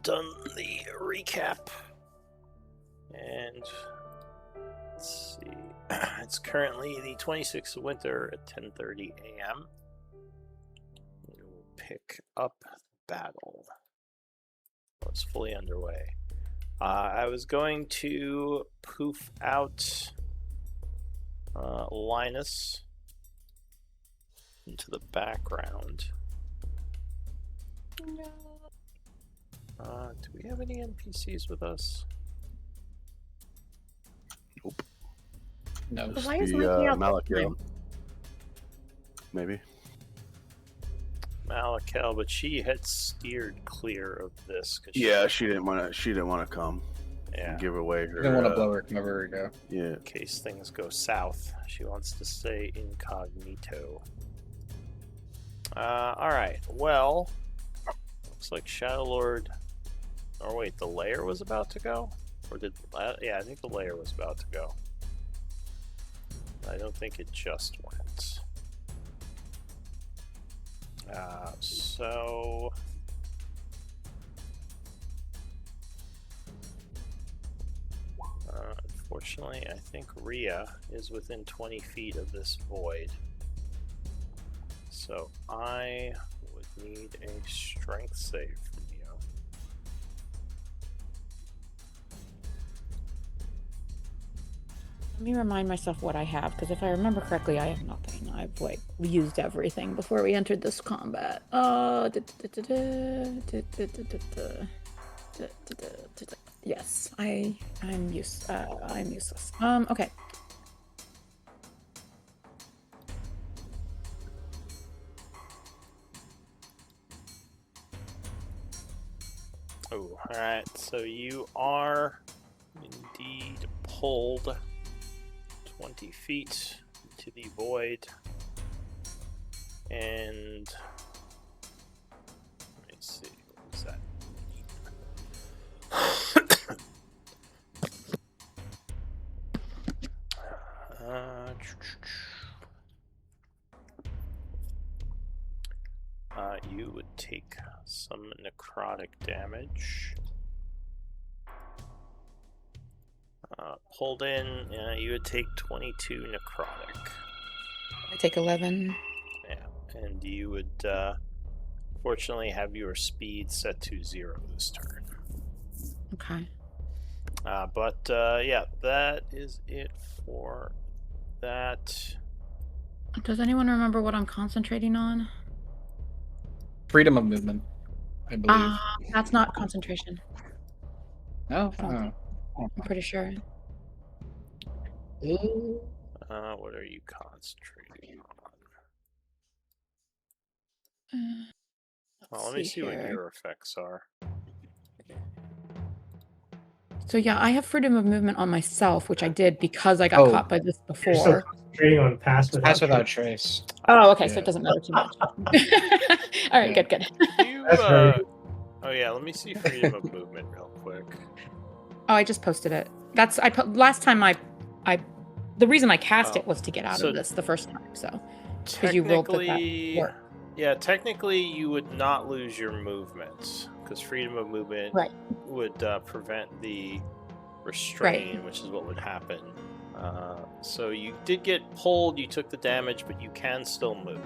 done the recap. And let's see. It's currently the 26th of winter at 10:30 a.m. We'll pick up battle. It's fully underway. I was going to poof out Linus into the background. Do we have any NPCs with us? Nope. No. Why is Mikey out? Malakel. Maybe. Malakel, but she had steered clear of this. Yeah, she didn't want to come. Yeah. Give away her. You don't want to blow her cover. Go. Yeah. In case things go south, she wants to stay incognito. All right. Well, looks like Shadowlord. Oh wait, the lair was about to go, or did? Yeah, I think the lair was about to go. I don't think it just went. So unfortunately, I think Rhea is within 20 feet of this void. So I would need a strength save from you. Let me remind myself what I have, because if I remember correctly, I have nothing. I've used everything before we entered this combat. Yes, I'm useless. Okay. Oh, alright, so you are indeed pulled 20 feet into the void, and let me see, what was that? You would take some necrotic damage. Pulled in, you would take 22 necrotic. I take 11. Yeah, and you would fortunately have your speed set to 0 this turn. Okay. But yeah, that is it for that. Does anyone remember what I'm concentrating on? Freedom of movement, I believe. That's not concentration. No? I'm pretty sure. What are you concentrating on? Well, let me see what your effects are. So yeah, I have freedom of movement on myself, which I did because I got caught by this before. You're still concentrating on pass without trace. Oh, okay, so it doesn't matter too much. All right, good. You, oh yeah, let me see freedom of movement real quick. Oh, I just posted it. Last time the reason I cast it was to get out of this the first time. So because you rolled with that. Yeah, technically you would not lose your movement because freedom of movement would prevent the restrain, which is what would happen. So you did get pulled, you took the damage, but you can still move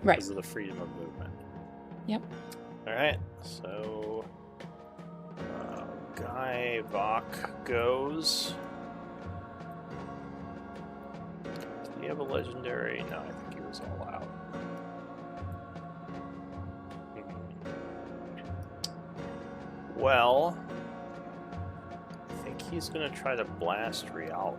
because of the freedom of movement. Yep. All right, so Guy Vok goes. Did he have a legendary? No, I think he was all out. Well, I think he's going to try to blast Rial.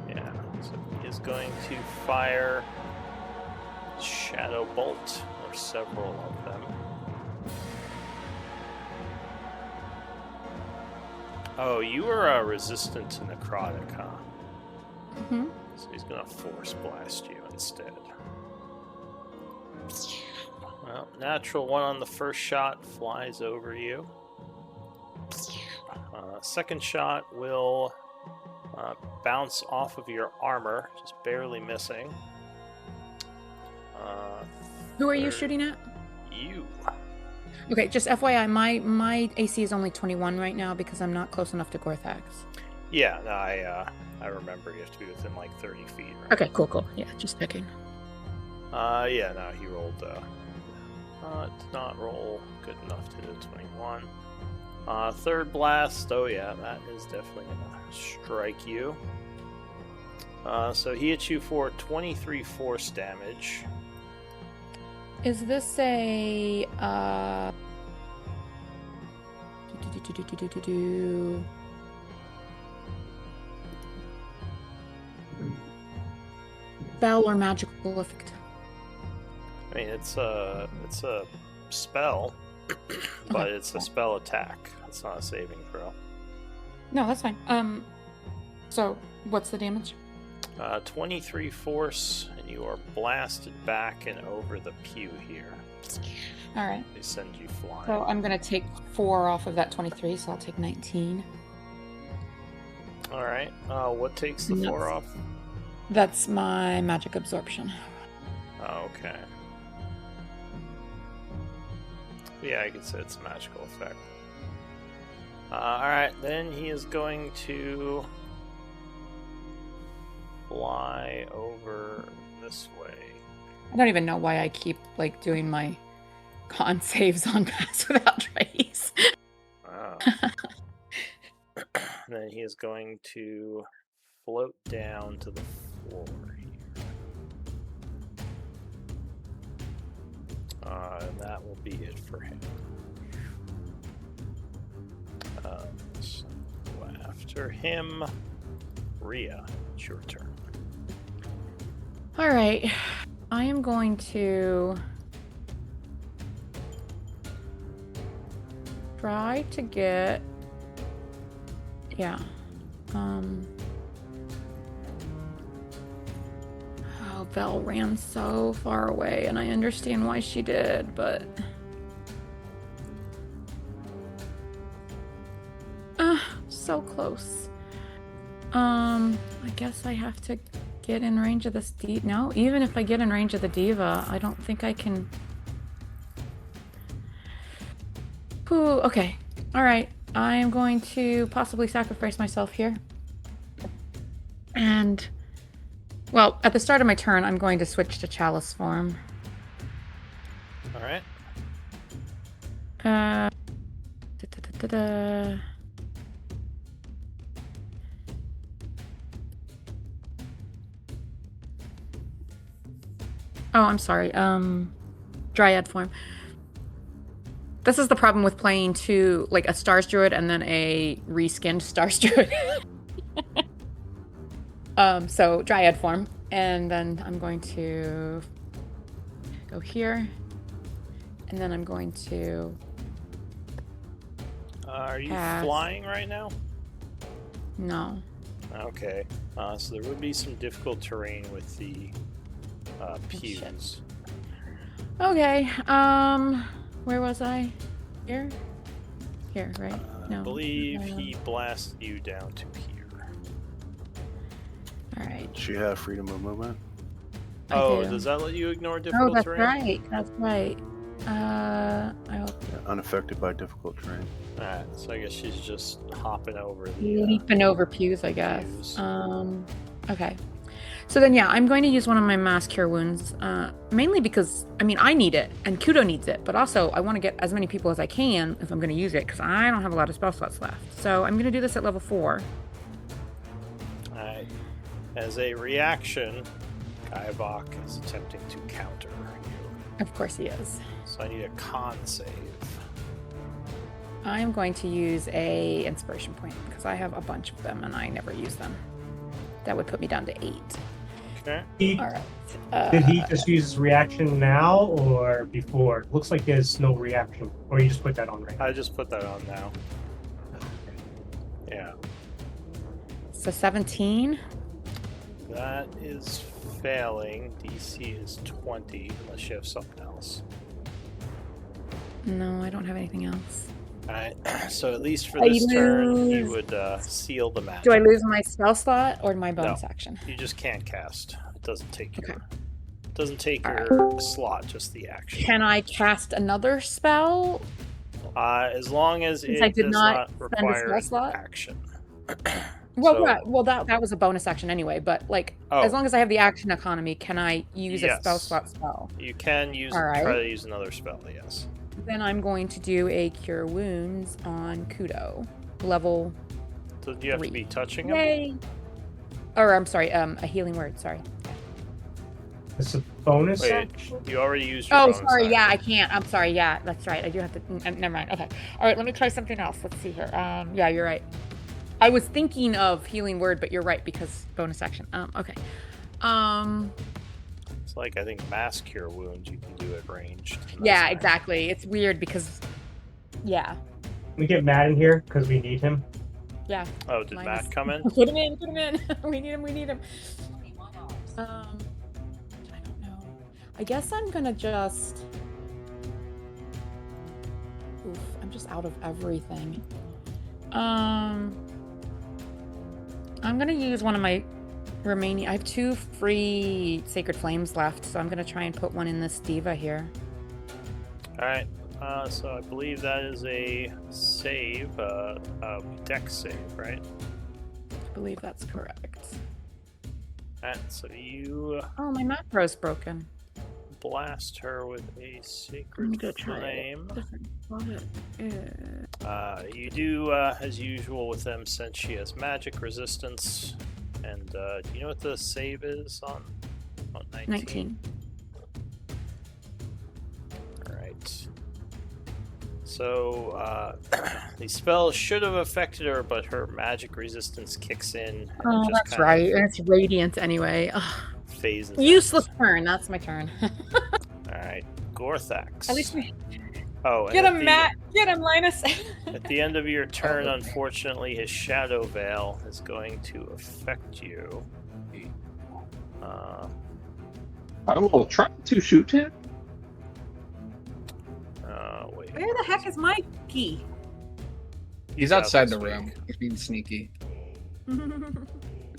Yeah, so he is going to fire Shadow Bolt, or several of them. Oh, you are resistant to necrotic, huh? Mm-hmm. So he's going to force blast you instead. Well, natural 1 on the first shot flies over you. Second shot will bounce off of your armor, just barely missing. Who are you shooting at? you. Okay, just FYI, my AC is only 21 right now because I'm not close enough to Gorthax. Yeah, no, I remember you have to be within like 30 feet. Right? Okay, cool. Yeah, just checking. Yeah, no, he rolled. Did not roll good enough to do 21. Third blast. Oh yeah, that is definitely gonna strike you. So he hits you for 23 force damage. Is this a spell or magical effect? I mean, it's a spell, but Okay. it's a spell attack. It's not a saving throw. No, that's fine. So what's the damage? 23 force, and you are blasted back and over the pew here. All right. They send you flying. So I'm gonna take 4 off of that 23, so I'll take 19. All right. What takes the 4 off? That's my magic absorption. Oh, okay. Yeah, I could say it's a magical effect. Alright, then he is going to fly over this way. I don't even know why I keep like doing my con saves on Pass Without Trace. Wow. Then he is going to float down to the floor here. And that will be it for him. So after him, Rhea, it's your turn. All right, I am going to try to get, Oh, Belle ran so far away, and I understand why she did, but so close. I guess I have to get in range of this No, even if I get in range of the diva, I don't think I can. Ooh, okay. All right. I am going to possibly sacrifice myself here. And, well, at the start of my turn, I'm going to switch to Chalice form. All right. Oh, I'm sorry. Dryad form. This is the problem with playing like a Stars Druid and then a reskinned Stars Druid. So Dryad form, and then I'm going to go here, and then I'm going to. Are you pass. flying right now? No. Okay. So there would be some difficult terrain with the pews. Okay. Where was I? Here? Here, right? No. I believe he blasted you down to here. All right. She have freedom of movement. Oh, does that let you ignore difficult terrain? Right. That's right. I hope. Unaffected by difficult terrain. Alright, so I guess she's just hopping over the Leaping over pews, I guess. pews. Okay. So then, yeah, I'm going to use one of my Mass Cure Wounds, mainly because, I mean, I need it, and Kudo needs it, but also I want to get as many people as I can if I'm going to use it, because I don't have a lot of spell slots left. So I'm going to do this at level 4. Alright. As a reaction, Kaibok is attempting to counter you. Of course he is. So I need a con save. I'm going to use a Inspiration Point, because I have a bunch of them, and I never use them. That would put me down to 8. Okay. All right. Did he just use his reaction now or before? Looks like there's no reaction. Or you just put that on right now? I just put that on now. Yeah. So 17. That is failing. DC is 20, unless you have something else. No, I don't have anything else. Alright, so at least for this turn, you would seal the magic. Do I lose my spell slot or my bonus No. action? You just can't cast. It doesn't take Okay. your Doesn't take All your slot, just the action. Can I cast another spell? As long as Since I it did does not not spend a require spell an slot? action. Well, So- right. Well, that was a bonus action anyway. But like, Oh. as long as I have the action economy, can I use a spell Yes. slot spell? You can use All try right. to use another spell, yes. Then I'm going to do a Cure Wounds on Kudo, level So you have 3. to be touching him? Yay! Or I'm sorry, a healing word. Sorry. It's a bonus Wait, action? you already used your Oh, bonus sorry. Yeah, I action. can't. I'm sorry. Yeah, that's right. I do have to. Never mind. Okay. All right. Let me try something else. Let's see here. Yeah, you're right. I was thinking of healing word, but you're right because bonus action. Okay. It's like, I think mass cure wounds you can do at ranged. and that's Yeah, fine. exactly. It's weird because, yeah, We get Matt in here because we need him. yeah. Oh, did Mine Matt is- come in? Put him in. Put him in. We need him. We need him. I don't know. I guess I'm gonna just. Oof, I'm just out of everything. I'm gonna use one of my remaining. I have 2 free Sacred Flames left, so I'm gonna try and put one in this diva here. Alright, so I believe that is a save, a dex save, right? I believe that's correct. Alright, so you Oh, my macro's broken. blast her with a Let sacred me go try flame. it. Different wallet. You do, as usual with them, since she has magic resistance. And do you know what the save is on 19? 19. Alright. So, the spell should have affected her, but her magic resistance kicks in. And Oh, it just that's kind right. of And it's radiant anyway. Ugh. phases. Useless turn. That's my turn. Alright, Gorthax. At least we Oh, and get at him, the- Matt. Get him, Linus. At the end of your turn, okay. unfortunately, his Shadow Veil is going to affect you. I will try to shoot him. Wait. Where the heck is Mikey? He's Out outside this the room. week. He's being sneaky.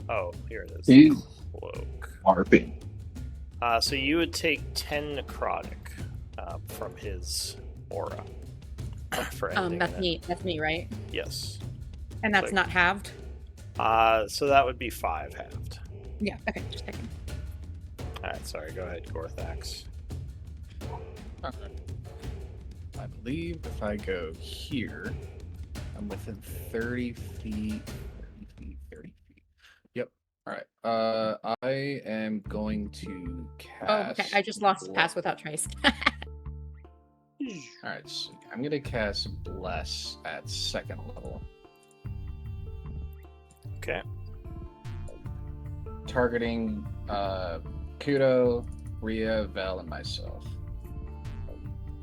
Oh, here it is. He's Cloak. LARPing. So you would take 10 necrotic from his aura. For ending That's it. me. That's me, right? Yes. And that's Like- not halved. So that would be 5 halved. Yeah. Okay. Just checking. Alright, sorry, go ahead, Gorthax. I believe if I go here, I'm within 30 feet. 30 feet. Yep. All right. I am going to cast. Oh, okay. I just lost pass without trace. All right. So I'm gonna cast Bless at 2nd level, Okay. targeting Kudo, Rhea, Val, and myself.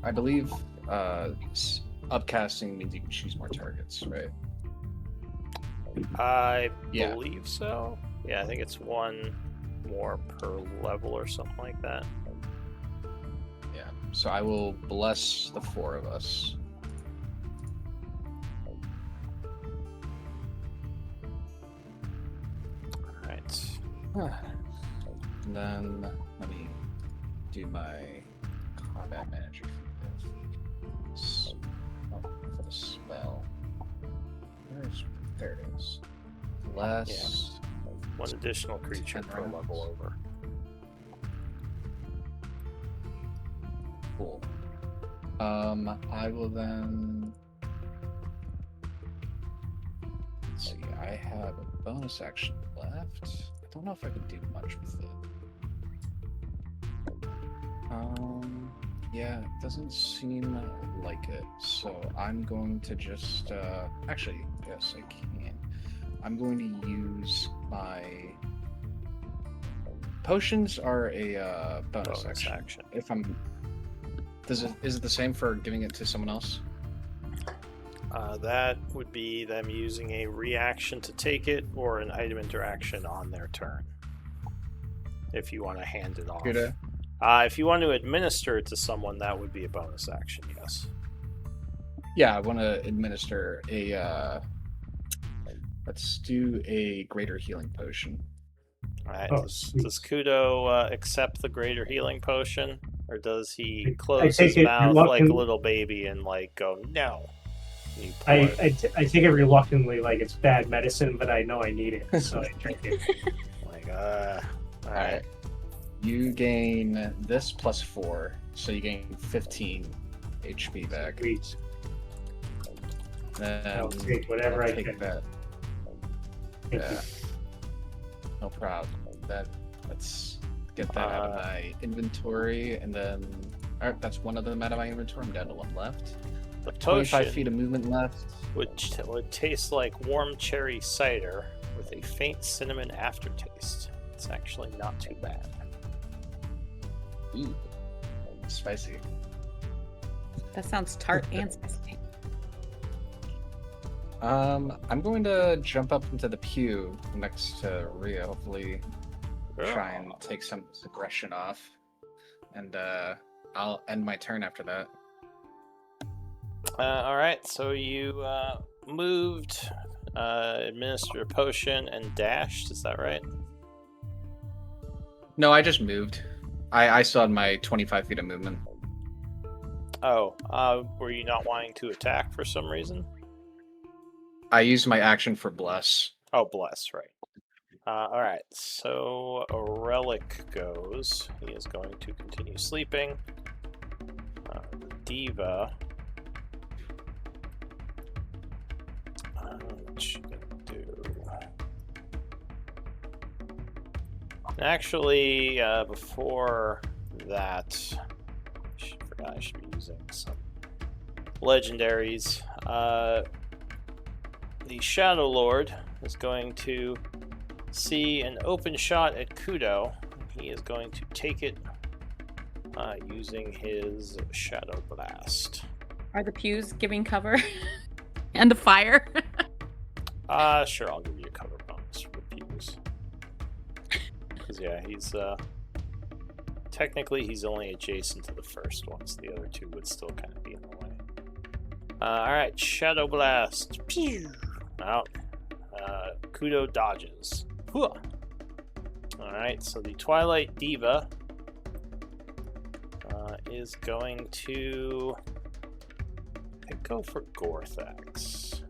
I believe upcasting means you can choose more targets, right? I Yeah. believe so. Yeah, I think it's 1 more per level or something like that. Yeah. So I will bless the 4 of us. Alright. And then let me do my combat manager for the spell. There it is. Bless. 1 additional creature 10 per rounds. level over. Cool. I will then. Let's see. I have a bonus action left. I don't know if I can do much with it. Yeah, it doesn't seem like it. So I'm going to just. Actually, yes, I can. I'm going to use my. Potions are a bonus action. If I'm. Is it the same for giving it to someone else? That would be them using a reaction to take it or an item interaction on their turn. If you want to hand it off. Kudo? If you want to administer it to someone, that would be a bonus action, yes. Yeah, I want to administer a. Let's do a greater healing potion. Alright, Oh, does sweet. Kudo accept the greater healing potion? Or does he I close take his it mouth like a reluctant- little baby and like go, no? And you pour it. I take it reluctantly, like it's bad medicine, but I know I need it, so I drink it. Like, All alright. right. You gain this plus 4, so you gain 15 HP back. Sweet. Then I'll take whatever I'll I take can. that. Thank Yeah. No problem. Let's get that out of my inventory, and then alright, that's one of them out of my inventory. I'm down to one left. The 25 potion feet of movement left. would taste like warm cherry cider with a faint cinnamon aftertaste. It's actually not too bad. Ooh, spicy. That sounds tart and spicy. I'm going to jump up into the pew next to Rhea. Hopefully, try and take some aggression off, and I'll end my turn after that. Alright, so you moved, administered a potion, and dashed, is that right? No, I just moved. I still had my 25 feet of movement. Oh, were you not wanting to attack for some reason? I used my action for bless. Oh, bless, right. Alright, so a relic goes. He is going to continue sleeping. The diva. What she gonna do? Actually, before that, I forgot I should be using some legendaries. The Shadowlord is going to see an open shot at Kudo. He is going to take it using his Shadow Blast. Are the pews giving cover? And the fire? Sure, I'll give you a cover bonus for the pews. Because, yeah, he's, technically he's only adjacent to the first one, so the other two would still kind of be in the way. Alright, Shadow Blast. Pew! Out. Kudo dodges. Alright, so the Twilight Diva is going to go for Gorthax.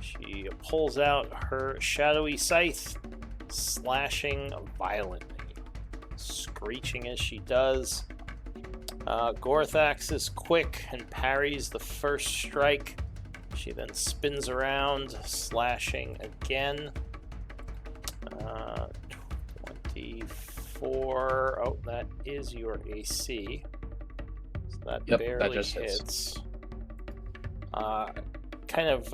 She pulls out her shadowy scythe, slashing violently, screeching as she does. Gorthax is quick and parries the first strike. She then spins around, slashing again. 24. Oh, that is your AC. So that barely that just hits. Kind of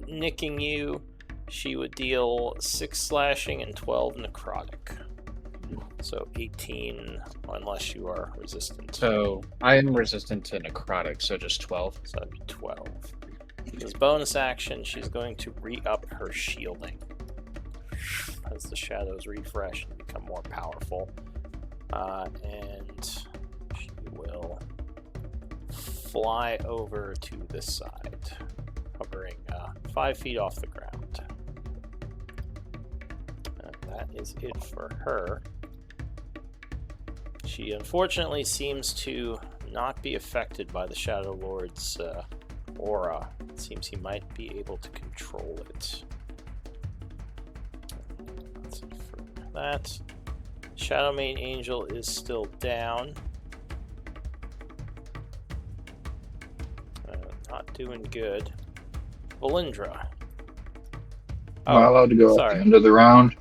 nicking you. She would deal 6 slashing and 12 necrotic. So 18, unless you are resistant. So I am resistant to necrotic, so just 12. So that'd be 12. As bonus action, she's going to re-up her shielding as the shadows refresh and become more powerful. And she will fly over to this side, hovering 5 feet off the ground. And that is it for her. She unfortunately seems to not be affected by the Shadowlord's aura. It seems he might be able to control it. That's it for that. Shadow Main Angel is still down. Not doing good. Valindra. Am I allowed to go at sorry. the end of the round?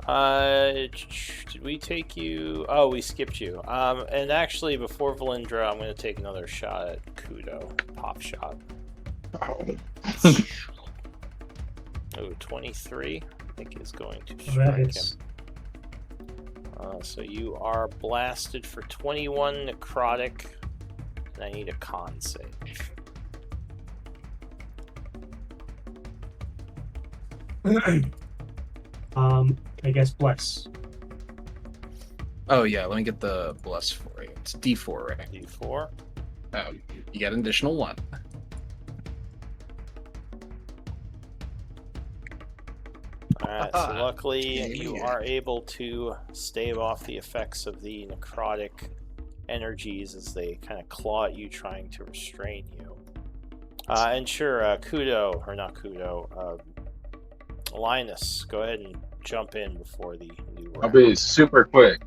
Did we take you? Oh, we skipped you. And actually, before Valindra, I'm going to take another shot at Kudo. Pop shot. Oh, 23, I think is going to That strike hits. him. So you are blasted for 21 necrotic, and I need a con save. I guess bless. Oh yeah, let me get the bless for you. It's D4, right? D4. Oh, you get an additional 1. Alright, so luckily Damn you it. are able to stave off the effects of the necrotic energies as they kind of claw at you, trying to restrain you. And sure, Linus, go ahead and jump in before the new round. I'll be super quick.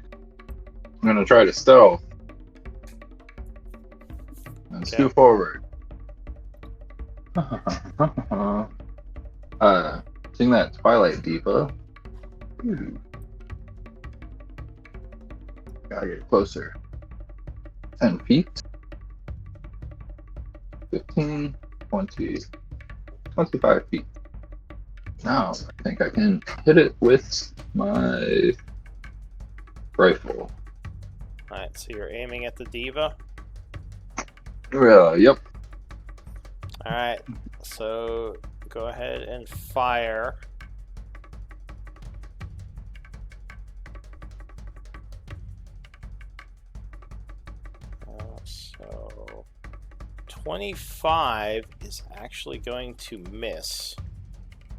I'm gonna try to stealth. And Okay. scoot forward. Sing that Twilight Diva. Ooh. Gotta get closer. 10 feet. 15, 20, 25 feet. Now, I think I can hit it with my rifle. Alright, so you're aiming at the diva. Yep. Alright, so go ahead and fire. So 25 is actually going to miss.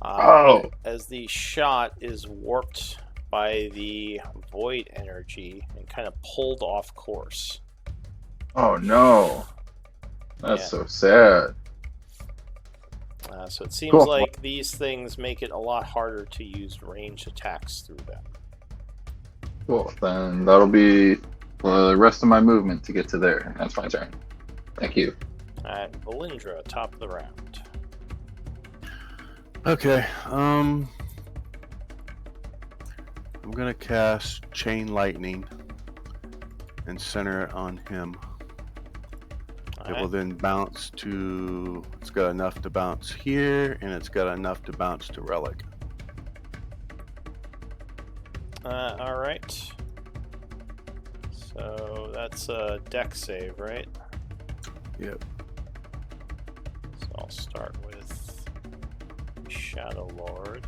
Oh. As the shot is warped by the void energy and kind of pulled off course. Oh no. That's Yeah. so sad. So it seems Cool. like these things make it a lot harder to use ranged attacks through them. Cool. Then that'll be the rest of my movement to get to there. That's my turn. Thank you. Alright, Valindra, top of the round. Okay. I'm gonna cast Chain Lightning and center it on him. It will Alright, then bounce to. It's got enough to bounce here, and it's got enough to bounce to Relic. alright. So that's a deck save, right? Yep. So I'll start with Shadowlord.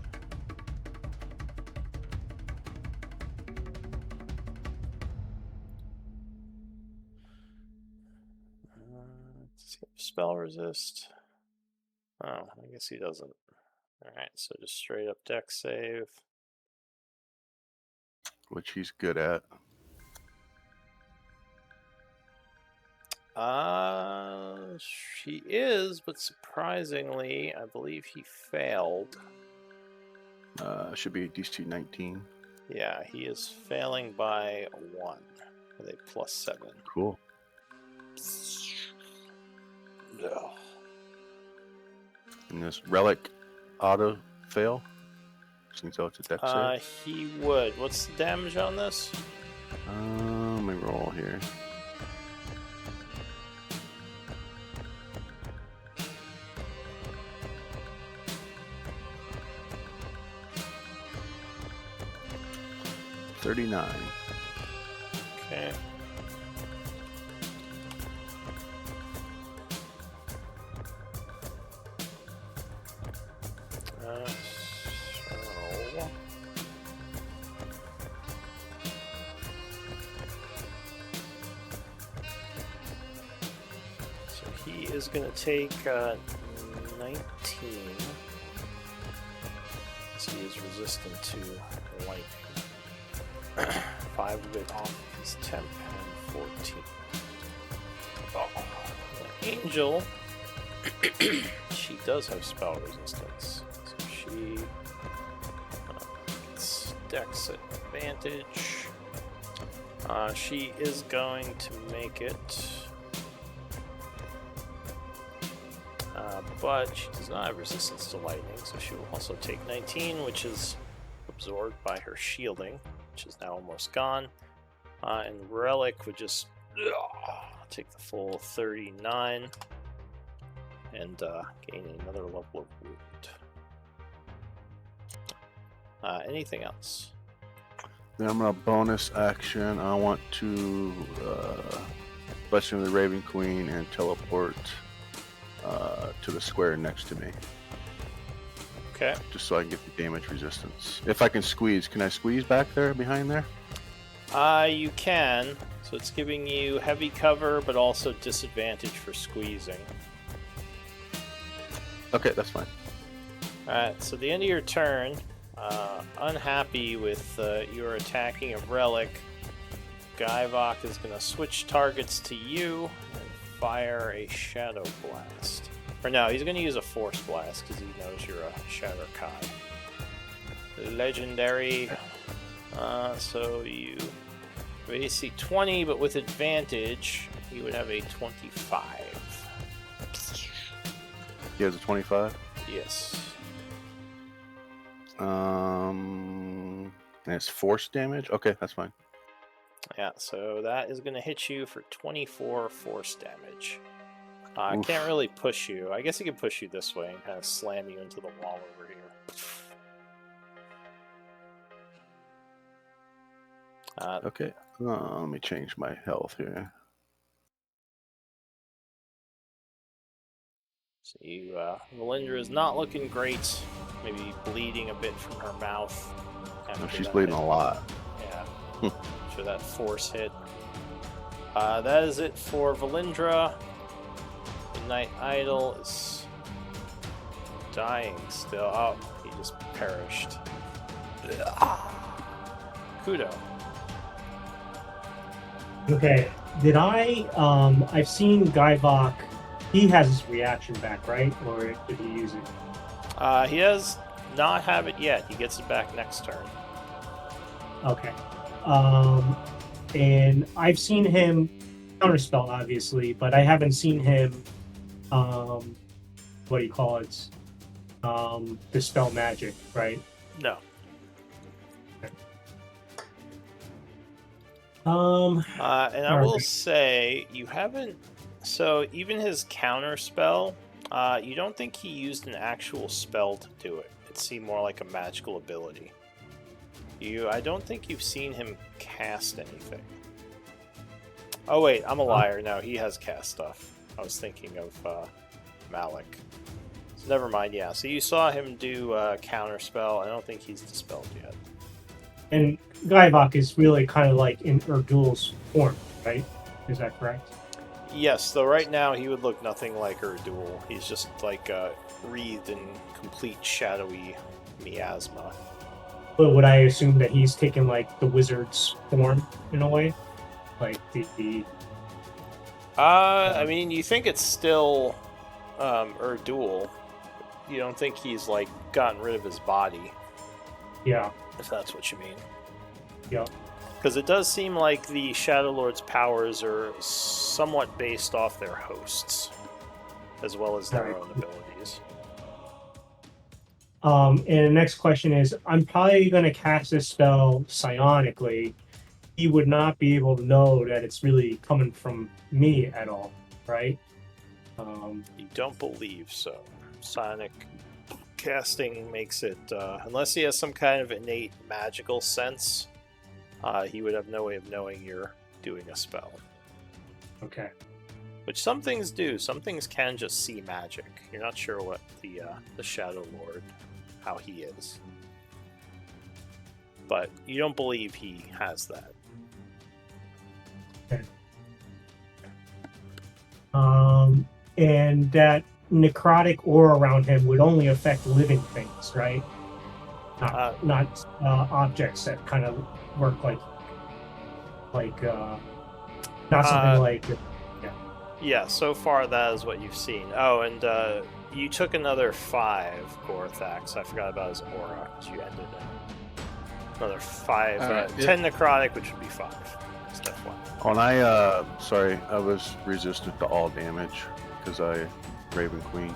Let's see, spell resist. Oh, I guess he doesn't. Alright, so just straight up deck save. Which he's good at. She is, but surprisingly, I believe he failed. Should be DC 19. Yeah, he is failing by 1 with a +7. Cool. Ugh. And this Relic auto fail. Since it's a deck save. He would. What's the damage on this? Let me roll here. $39. Okay. So he is going to take 19. So he is resistant to lightning. 5 of it off his temp and 14. Oh, the angel, she does have spell resistance. So she gets dex advantage. She is going to make it. But she does not have resistance to lightning, so she will also take 19, which is absorbed by her shielding, which is now almost gone. And Relic would just take the full 39 and gain another level of wound. Anything else? Then I'm gonna bonus action. I want to Blessing of the Raven Queen and teleport to the square next to me. Okay. Just so I can get the damage resistance. If I can squeeze, can I squeeze back there, behind there? You can. So it's giving you heavy cover, but also disadvantage for squeezing. Okay, that's fine. Alright, so the end of your turn, Unhappy with your attacking a relic, Guyvok is going to switch targets to you and fire a Shadow Blast. Or no, he's going to use a Force Blast because he knows you're a Shadow Kai. Legendary. So you basically 20, but with advantage, you would have a 25. He has a 25. Yes. And it's force damage. Okay, that's fine. Yeah, so that is going to hit you for 24 force damage. I Oof. can't really push you. I guess he can push you this way and kind of slam you into the wall over here. Okay, let me change my health here. So you, Valindra is not looking great. Maybe bleeding a bit from her mouth. Oh, she's bleeding a lot. Yeah. So that force hit. That is it for Valindra. Midnight Idol is dying still. Oh, he just perished. Kudo. Okay. Did I? I've seen Guyvok. He has his reaction back, right? Or did he use it? He does not have it yet. He gets it back next turn. Okay. And I've seen him counterspell, obviously, but I haven't seen him. What do you call it? Dispel magic, right? No. Um. And I will say, you haven't... So, even his counter spell, you don't think he used an actual spell to do it. It seemed more like a magical ability. I don't think you've seen him cast anything. Oh wait, I'm a liar. No, he has cast stuff. I was thinking of Malik. So never mind, yeah. So you saw him do counter spell. I don't think he's dispelled yet. And Guyvok is really kind of like in Erdul's form, right? Is that correct? Yes, though right now he would look nothing like Erdul. He's just like wreathed in complete shadowy miasma. But would I assume that he's taken like the wizard's form in a way? Like the I mean, you think it's still Erdul. You don't think he's like gotten rid of his body, yeah. if that's what you mean. Yeah. Because it does seem like the Shadowlord's powers are somewhat based off their hosts, as well as their Right. own abilities. And the next question is, I'm probably going to cast this spell psionically. He would not be able to know that it's really coming from me at all, right? You don't believe so. Psionic casting makes it, unless he has some kind of innate magical sense, he would have no way of knowing you're doing a spell. Okay. Which some things do. Some things can just see magic. You're not sure what the Shadowlord, how he is. But you don't believe he has that. Okay. And that necrotic aura around him would only affect living things, right? Not objects that kind of work like not something like. Yeah, so far that is what you've seen. Oh, and you took another 5 Gorthax. I forgot about his aura, because you ended it. Another 5, 10 necrotic, which would be 5. Step 1. Oh, and sorry, I was resistant to all damage because I Raven Queen.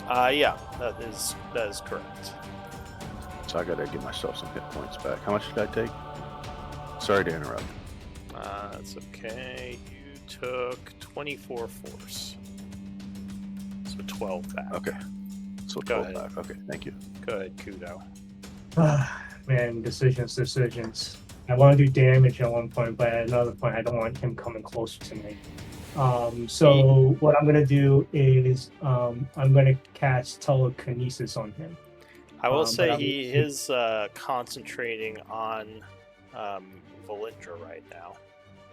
Yeah, that is correct. So I gotta give myself some hit points back. How much did I take? Sorry to interrupt. That's okay. You took 24 force. So 12 back. Okay. So Go 12 ahead. back. Okay, thank you. Go ahead, Kudo. Man, decisions. I want to do damage at one point, but at another point, I don't want him coming closer to me. So what I'm gonna do is I'm gonna cast telekinesis on him. I will say he is concentrating on Valindra right now.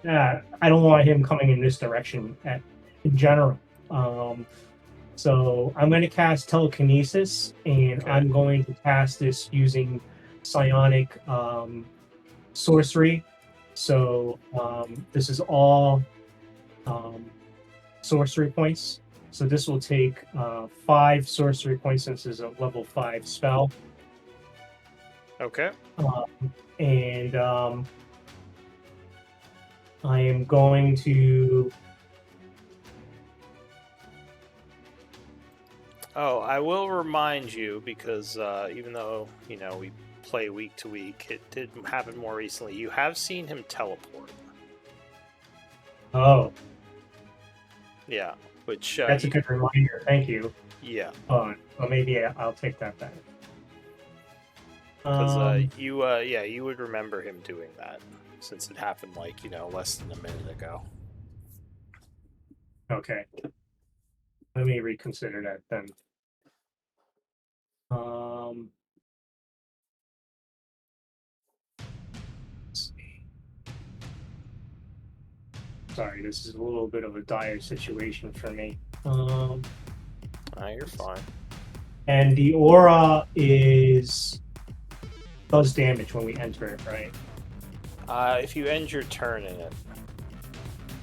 Yeah, I don't want him coming in this direction in general. So I'm going to cast telekinesis, and Okay. I'm going to cast this using psionic sorcery. So this is all sorcery points. So this will take 5 sorcery points since it's a level 5 spell. Okay. And I am going to. Oh, I will remind you because even though we play week to week, it did happen more recently. You have seen him teleport. Oh, Yeah, which that's a good reminder. Thank you. yeah, Well, maybe I'll take that back. because you would remember him doing that since it happened like less than a minute ago. Okay. Let me reconsider that then. Let's see. Sorry, this is a little bit of a dire situation for me. You're fine. And the aura does damage when we enter it, right? If you end your turn in it,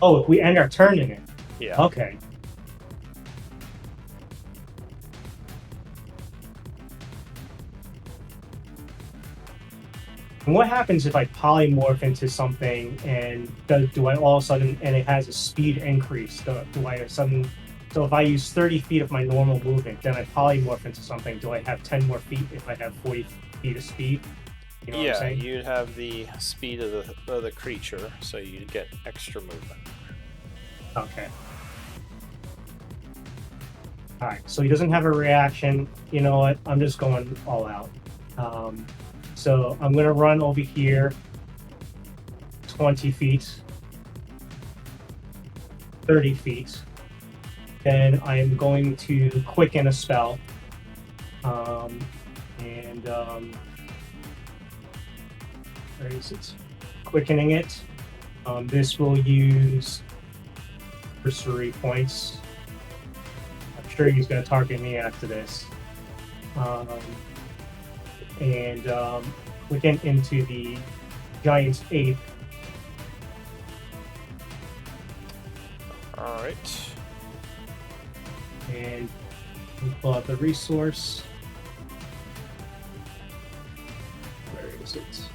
Oh, if we end our turn in it. yeah. Okay. And what happens if I polymorph into something and do I all of a sudden, and it has a speed increase? Do I sudden? So if I use 30 feet of my normal movement, then I polymorph into something. Do I have 10 more feet if I have 40 feet of speed? You know what I'm saying? You'd have the speed of the creature, so you'd get extra movement. Okay. All right. So he doesn't have a reaction. You know what? I'm just going all out. So I'm going to run over here 20 feet, 30 feet. Then I'm going to quicken a spell. Where is it? Quickening it. This will use sorcery points. I'm sure he's going to target me after this. Quicken into the giant ape. All right. And we pull out the resource. Where is it?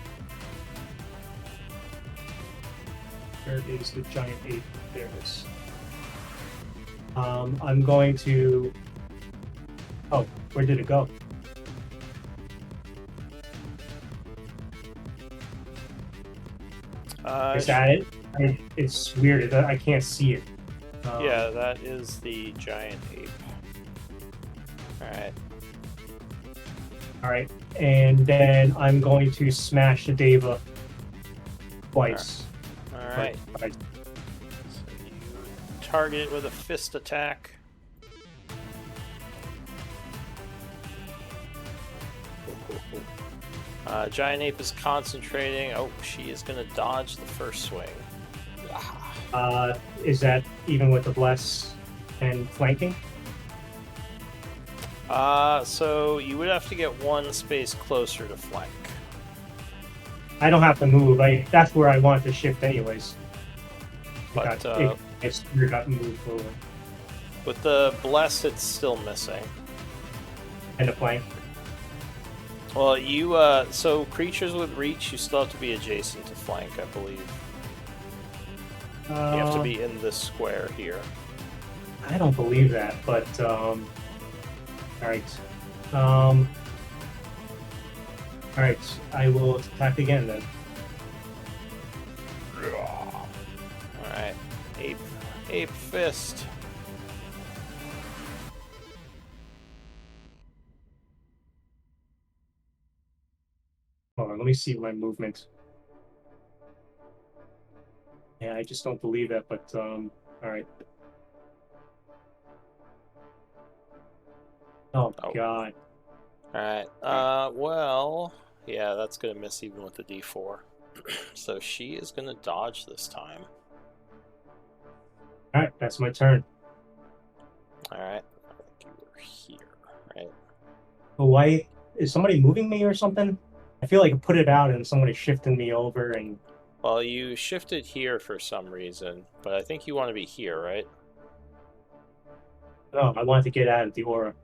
Where is the giant ape? There it is. I'm going to. Oh, where did it go? Is that it? It's weird. I can't see it. Yeah, that is the giant ape. All right. And then I'm going to smash the Deva twice. All right. So you target it with a fist attack. Giant ape is concentrating. Oh, she is going to dodge the first swing. Is that even with the bless and flanking? So you would have to get one space closer to flank. I don't have to move. That's where I want to shift anyways. But it's got moved forward. With the bless, it's still missing. And the flank. Well, so creatures with reach, you still have to be adjacent to flank, I believe. You have to be in this square here. I don't believe that, but all right. All right, I will attack again then. All right, ape fist. Hold on, let me see my movement. Yeah, I just don't believe that, but all right. Oh God. All right. Well, yeah, that's gonna miss even with the D4. So she is gonna dodge this time. All right, that's my turn. All right. But why is somebody moving me or something? I feel like I put it out and somebody's shifting me over and Well, you shifted here for some reason, but I think you want to be here, right? no, I wanted to get out of the aura.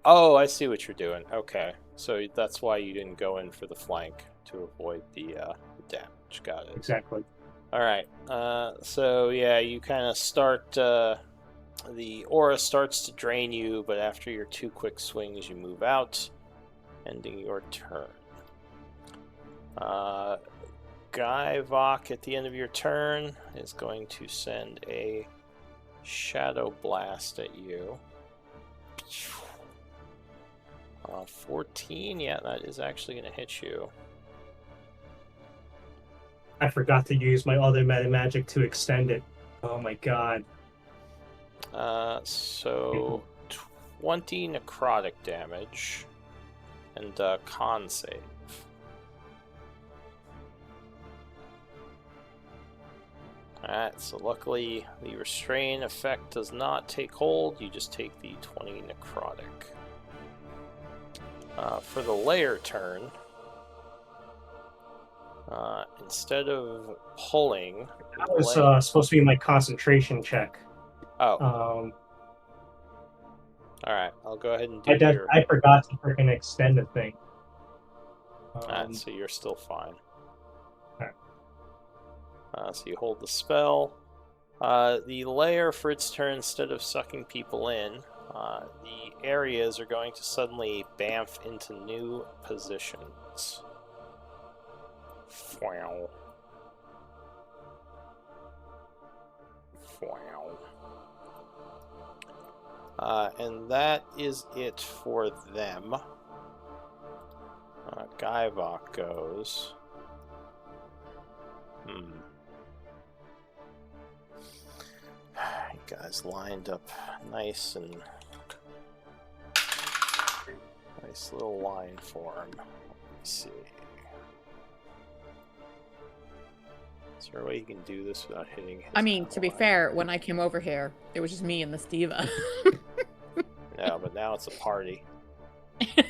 Oh, I see what you're doing. Okay, so that's why you didn't go in for the flank to avoid the damage. Got it. Exactly. All right. So yeah, you kind of start. The aura starts to drain you, but after your 2 quick swings, you move out, ending your turn. Guy Vok at the end of your turn is going to send a Shadow Blast at you. 14, yeah, that is actually going to hit you. I forgot to use my other meta magic to extend it. Oh my god. So 20 necrotic damage and con save. Alright, so luckily the restrain effect does not take hold, you just take the 20 necrotic. For the layer turn, instead of pulling... That was supposed to be my concentration check. Oh. Alright, I'll go ahead and do your... I forgot to freaking extend the thing. Alright, so you're still fine. Alright. So you hold the spell. The layer, for its turn, instead of sucking people in, the areas are going to suddenly bamf into new positions. Wow. And that is it for them. Gaivok goes. You guys lined up nice and nice little line form. Let me see. Is there a way you can do this without hitting his I mean, to be ally? fair, when I came over here, it was just me and this diva. No, but now it's a party. I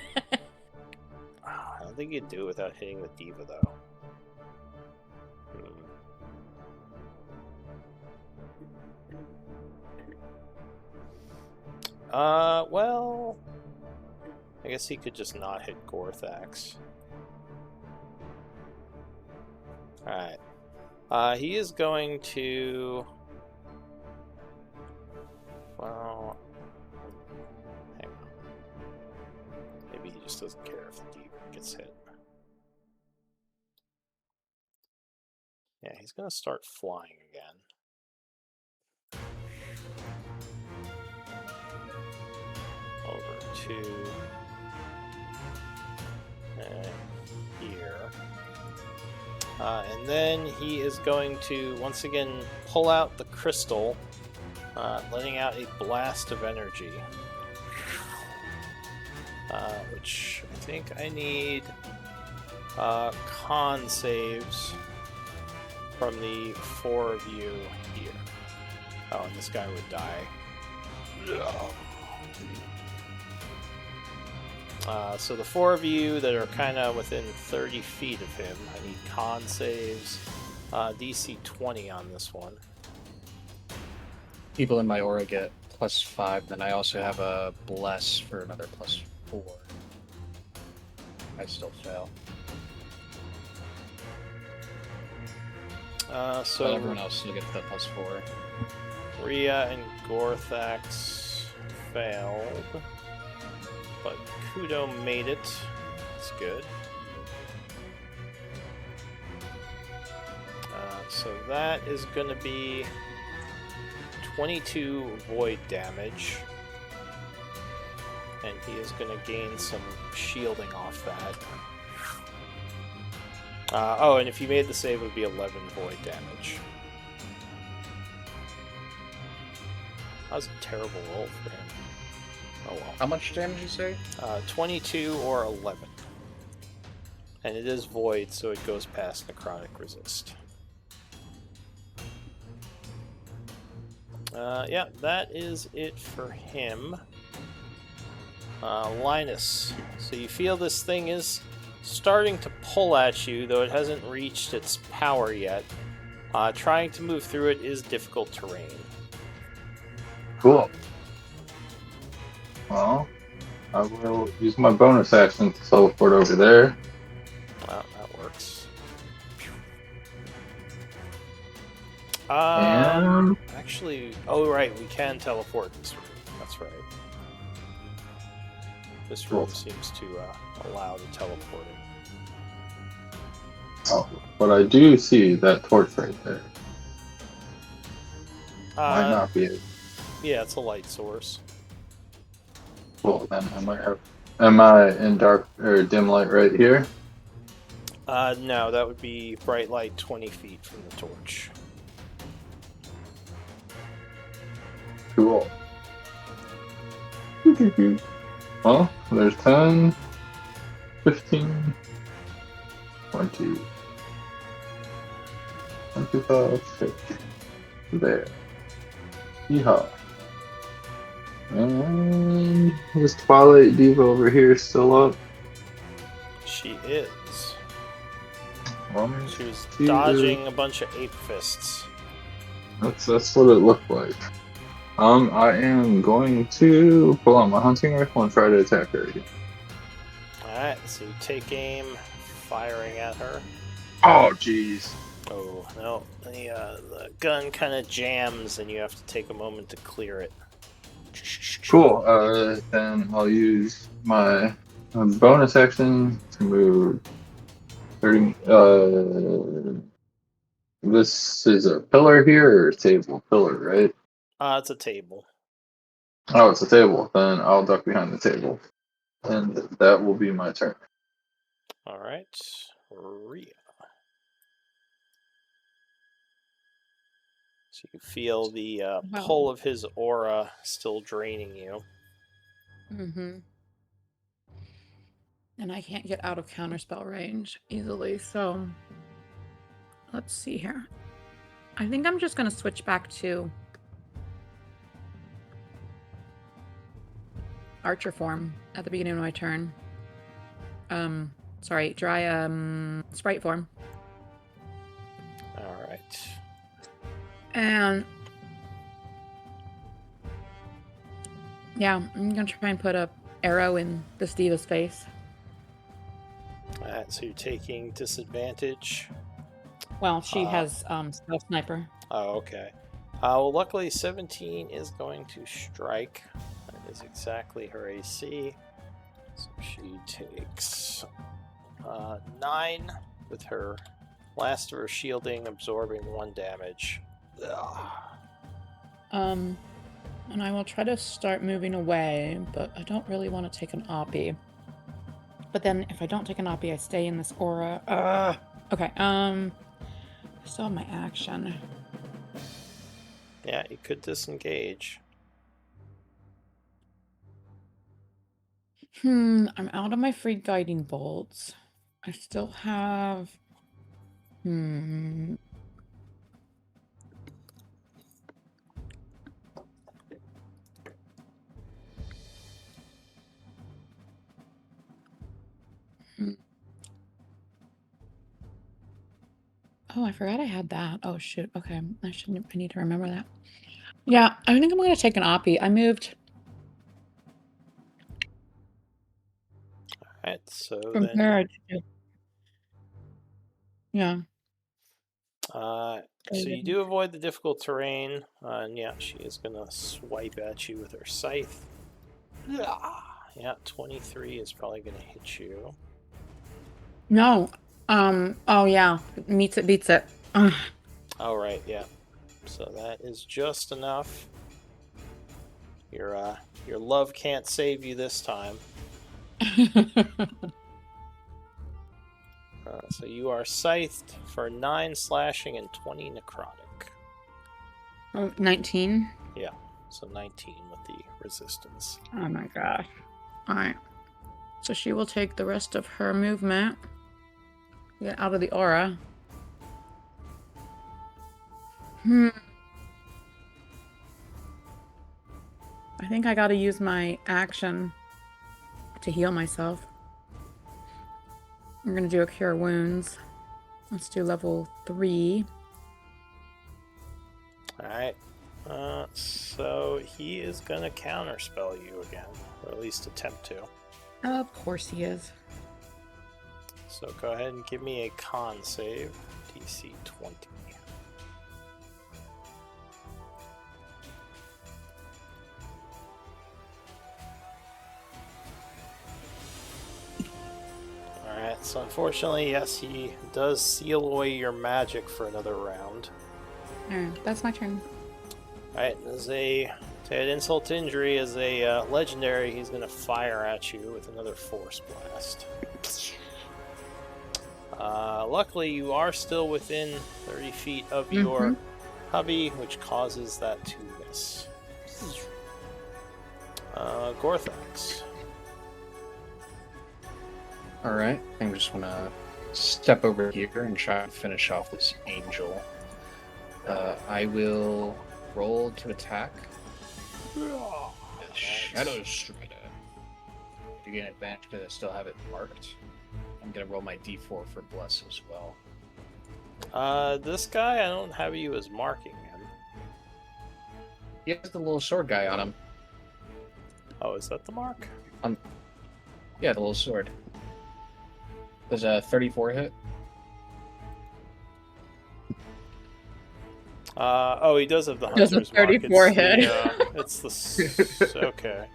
don't think you'd do it without hitting the diva, though. Well... I guess he could just not hit Gorthax. Alright. He is going to... Well... Hang on. Maybe he just doesn't care if the diva gets hit. Yeah, he's gonna start flying again. Over to here. And then he is going to once again pull out the crystal, letting out a blast of energy. Which I think I need con saves from the 4 of you here. Oh, and this guy would die. So the 4 of you that are kind of within 30 feet of him, I need con saves. DC 20 on this one. People in my aura get +5, then I also have a bless for another +4. I still fail. So but everyone else still gets that +4. Rhea and Gorthax failed, but Kudo made it. That's good. So that is going to be 22 void damage, and he is going to gain some shielding off that. Oh, and if he made the save, it would be 11 void damage. That was a terrible roll for him. Oh well. How much damage did you say? 22 or 11. And it is void, so it goes past necrotic resist. Yeah, that is it for him. Linus. So you feel this thing is starting to pull at you, though it hasn't reached its power yet. Trying to move through it is difficult terrain. Cool. Well, I will use my bonus action to teleport over there. Wow, that works. And Actually, oh right, we can teleport this room. That's right. This room seems to allow the teleporting. oh, but I do see that torch right there. Might not be it. Yeah, it's a light source. Well, then I might have. Am I in dark or dim light right here? No, that would be bright light 20 feet from the torch. Cool. Well, there's 10, 15, 20, 25, 50. There. Yeehaw. And is Twilight Diva over here still up? She is. One, She was two. dodging a bunch of ape fists. That's what it looked like. I am going to pull out my hunting rifle and try to attack her again. Alright, so you take aim, firing at her. Oh, jeez. Oh, no. The gun kind of jams and you have to take a moment to clear it. Cool. Then I'll use my bonus action to move 30. This is a pillar here or a table? Pillar, right? It's a table. Oh, it's a table. Then I'll duck behind the table. And that will be my turn. Alright, Rhea. So you feel the pull of his aura still draining you. Mm-hmm. And I can't get out of counterspell range easily, so let's see here. I think I'm just going to switch back to Archer form at the beginning of my turn. Sorry, Sprite form. Alright. And yeah, I'm going to try and put a arrow in this diva's face. Alright, so you're taking disadvantage. Well, she has stealth sniper. Oh, okay. Well, luckily 17 is going to strike. That is exactly her AC. So she takes 9 with her last of her shielding, absorbing 1 damage. Ugh. And I will try to start moving away, but I don't really want to take an oppie. But then if I don't take an oppie, I stay in this aura. Okay, I still have my action. Yeah, you could disengage. I'm out of my free guiding bolts. I still have... Oh, I forgot I had that. Oh, shoot. Okay, I need to remember that. Yeah, I think I'm going to take an oppie. I moved... Alright, so from then... where Yeah. So you do avoid the difficult terrain, and yeah, she is gonna swipe at you with her scythe. Yeah, 23 is probably gonna hit you. No. Oh yeah. Meets it, beats it. Oh right, yeah. So that is just enough. Your love can't save you this time. So you are scythed for 9 slashing and 20 necrotic. 19? Yeah, so 19 with the resistance. Oh my gosh. Alright. So she will take the rest of her movement. Get out of the aura. I think I gotta use my action to heal myself. I'm gonna do a Cure Wounds. Let's do level 3. Alright. So he is gonna counterspell you again, or at least attempt to. Of course he is. So go ahead and give me a con save, DC 20. Alright, so unfortunately, yes, he does seal away your magic for another round. Alright, that's my turn. Alright, to add insult to injury, as a legendary, he's going to fire at you with another Force Blast. Luckily, you are still within 30 feet of your hubby, which causes that to miss. Gorthax. Alright, I'm just gonna step over here and try to finish off this angel. I will roll to attack. Shadow Strider. To get an advantage because I still have it marked. I'm gonna roll my d4 for Bless as well. This guy, I don't have you as marking him. He has the little sword guy on him. Oh, is that the mark? Yeah, the little sword. Does a 34 hit? Oh, he does have the Does a hunter's mark. 34 It's hit. it's okay.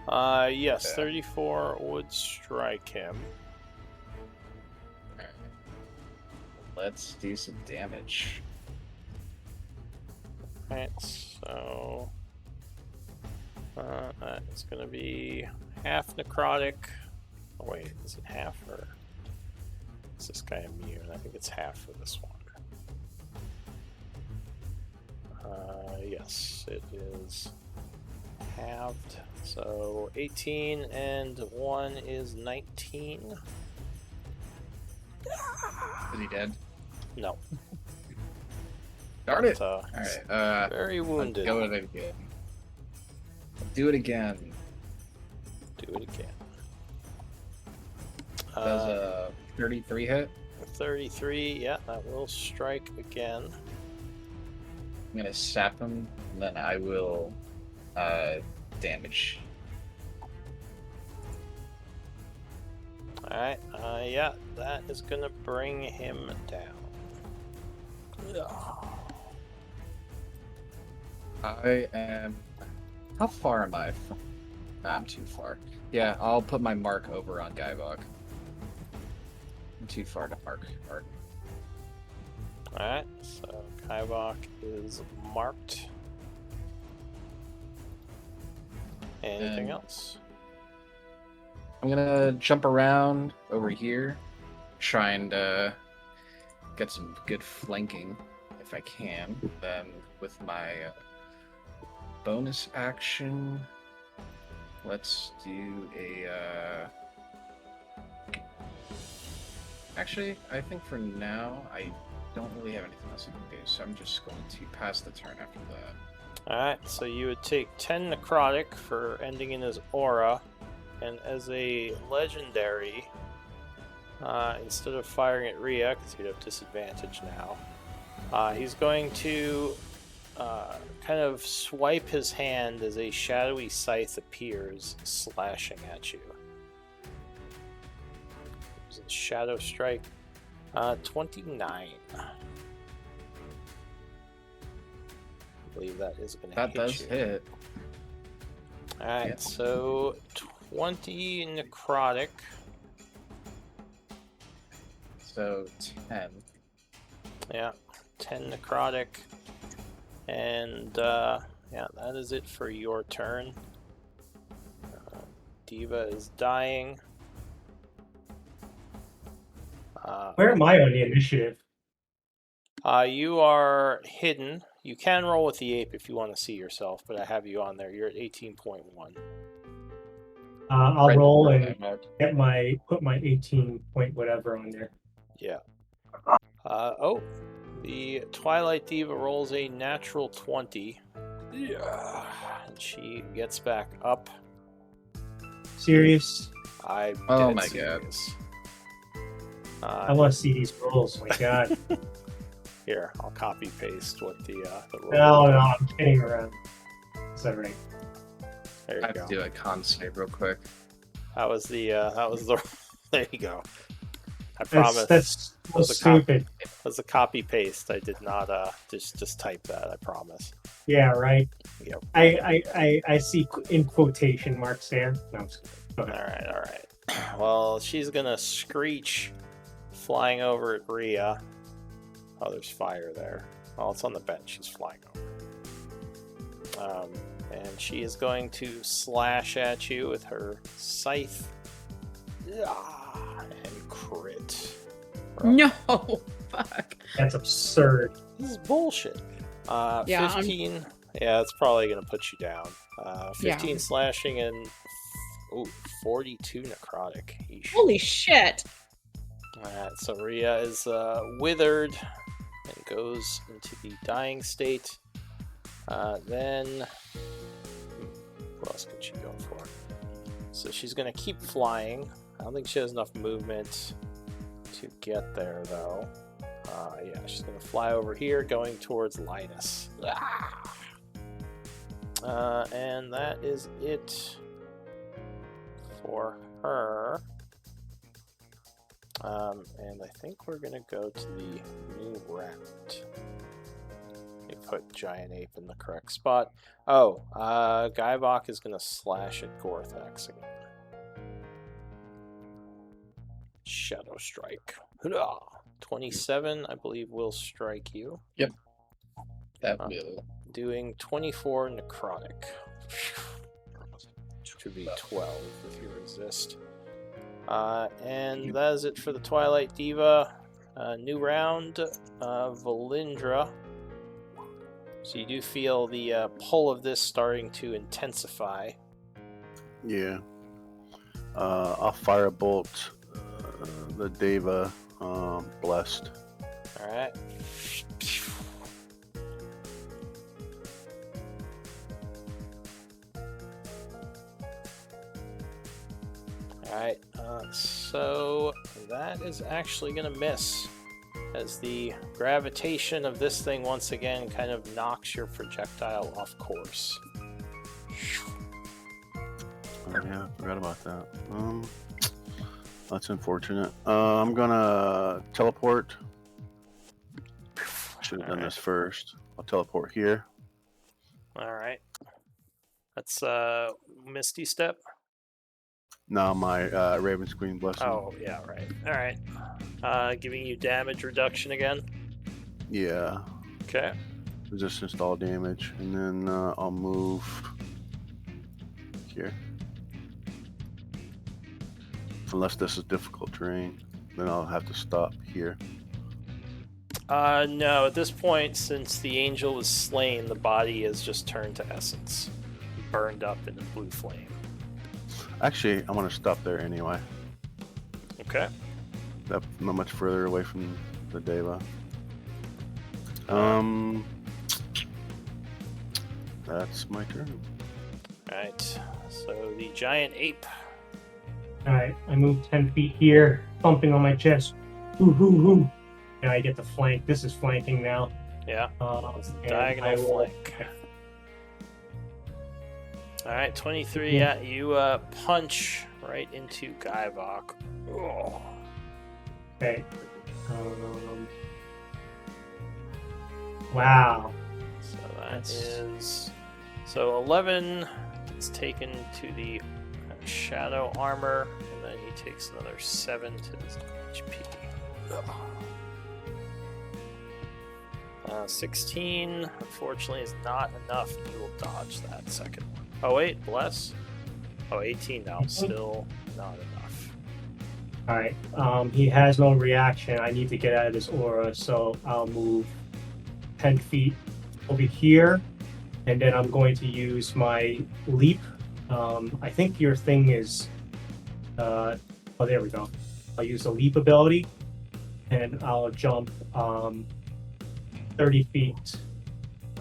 Yes, 34 would strike him. Let's do some damage. Alright, so it's gonna be half necrotic. Oh wait, is it half or is this guy immune? I think it's half for this one. Yes, it is halved. So 18 and 1 is 19. Is he dead? No. Darn it! But, Alright, very wounded. go with it again. Do it again. Do it again. Does a 33 hit? 33, yeah, that will strike again. I'm gonna sap him, and then I will damage. Alright, yeah, that is gonna bring him down. I am. How far am I from? Nah, I'm too far. Yeah, I'll put my mark over on Guyvok. I'm too far to mark. Alright, so Kaivok is marked. Anything And- else? I'm gonna jump around over here, try and get some good flanking if I can. Then with my bonus action, let's do a. Actually, I think for now I don't really have anything else I can do, so I'm just going to pass the turn after that. Alright, so you would take 10 necrotic for ending in his aura, and as a legendary, instead of firing at Rhea, because he'd have disadvantage now, he's going to kind of swipe his hand as a shadowy scythe appears, slashing at you. There's a Shadow Strike. 29. I believe that is going to hit That does you. hit. Alright, Yeah. so 20 necrotic. So 10. Yeah, 10 necrotic. And yeah, that is it for your turn. Diva is dying. Where am I on the initiative? You are hidden. You can roll with the ape if you want to see yourself, but I have you on there. You're at 18.1. I'll Right roll before and that. put my 18 point whatever on there. Yeah. Oh, the Twilight Diva rolls a natural 20. Yeah. And she gets back up. Serious? I'm Oh dead my God. serious. I want to see these rolls. My God. Here, I'll copy paste what the roll. No, I'm kidding around. Is that right? There I you have go. to do a con save real quick. That was the there you go. I promise. That's so was a cop- stupid. It was a copy paste. I did not just type that. I promise. Yeah, right. Yep. I see in quotation marks there. No, I'm just kidding. Go ahead. All right. Well, she's gonna screech, flying over at Rhea. Oh, there's fire there. Oh, it's on the bench. She's flying over. And she is going to slash at you with her scythe. And crit. No, fuck. That's absurd. This is bullshit. Yeah, 15. Yeah, it's probably going to put you down. 15 Yeah. slashing and 42 necrotic. Eesh. Holy shit. Alright, so Rhea is withered and goes into the dying state. Then, what else could she go for? So she's going to keep flying. I don't think she has enough movement to get there, though. Yeah, she's going to fly over here, going towards Linus. And that is it for her. And I think we're going to go to the new round. Let me put Giant Ape in the correct spot. Oh, Guyvok is going to slash at Gorthax again. Shadow Strike. 27, I believe, will strike you. That will. Doing 24 necrotic. Which would be 12 if you resist. And that is it for the Twilight Diva. New round, Valindra. So you do feel the pull of this starting to intensify. Yeah. I'll firebolt the Deva blessed. Alright. Alright, so that is actually going to miss, as the gravitation of this thing once again kind of knocks your projectile off course. Oh, yeah, I forgot about that. That's unfortunate. I'm gonna teleport. Should have done this first. I'll teleport here. Alright. That's Misty Step. Now my Raven's Queen blessing. Oh, yeah, right. Alright. Giving you damage reduction again. Yeah. Okay. Resistance to all damage, and then I'll move here. Unless this is difficult terrain, then I'll have to stop here. No, at this point, since the angel was slain, the body has just turned to essence. Burned up in a blue flame. Actually, I want to stop there anyway. Okay. That's not much further away from the Deva. That's my turn. Alright. So the giant ape. Alright, I move 10 feet here, bumping on my chest. Hoo hoo hoo. And I get the flank. This is flanking now. Yeah. And I Diagonal will- flank. Alright, 23. Yeah, you punch right into Guyvok. Oh. Okay. Wow. So that That's- is. So 11 is taken to the shadow armor, and then he takes another 7 to his HP. 16, unfortunately, is not enough. You will dodge that second one. Oh, wait, bless. Oh, 18 now. Still not enough. Alright. He has no reaction. I need to get out of this aura, so I'll move 10 feet over here, and then I'm going to use my leap. I think your thing is. Oh, there we go. I'll use the leap ability, and I'll jump 30 feet.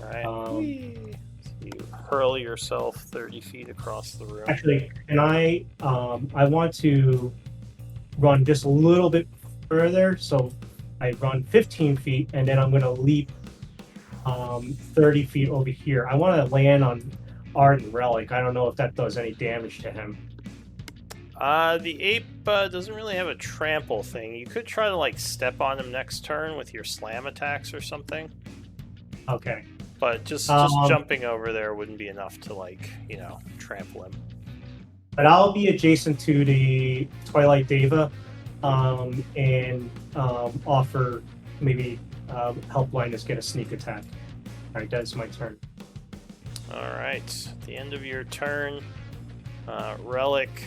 Alright. Um, So you hurl yourself 30 feet across the room. Actually, can I want to run just a little bit further. So I run 15 feet, and then I'm going to leap 30 feet over here. I want to land on Arden Relic. I don't know if that does any damage to him. The ape doesn't really have a trample thing. You could try to like step on him next turn with your slam attacks or something. Okay. But just jumping over there wouldn't be enough to like, trample him. But I'll be adjacent to the Twilight Deva and offer maybe help Linus get a sneak attack. All right, that's my turn. All right. At the end of your turn, Relic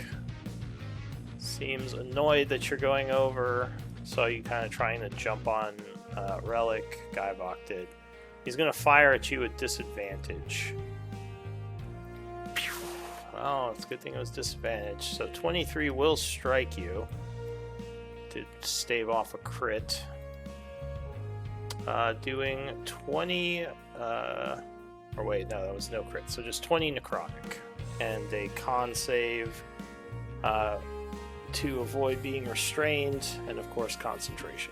seems annoyed that you're going over, so you kind of trying to jump on Relic. Guyvok did. He's going to fire at you at disadvantage. Oh, it's a good thing it was disadvantage. So 23 will strike you to stave off a crit. Doing 20... or wait, no, that was no crit. So just 20 necrotic. And a con save to avoid being restrained, and of course concentration.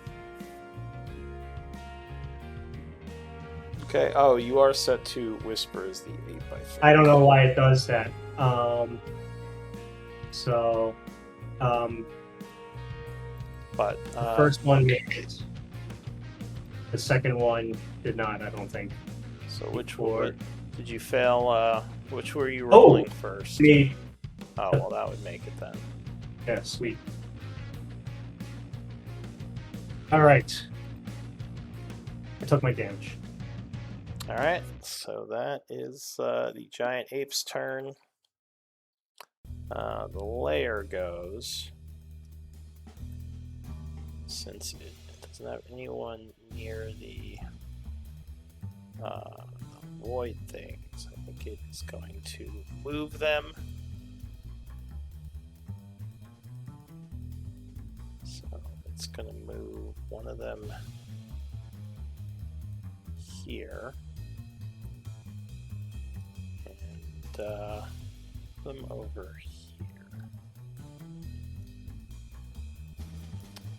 Okay, oh, you are set to Whisper as the ape, I think. I don't know why it does that. But the first one made it. The second one did not, I don't think. So which one did you fail? Which were you rolling first? Me. Oh, well, that would make it then. Yeah, sweet. All right. I took my damage. All right, so that is the giant ape's turn. The lair goes. Since it doesn't have anyone near the void things, I think it is going to move them. So it's going to move one of them here. And them over here.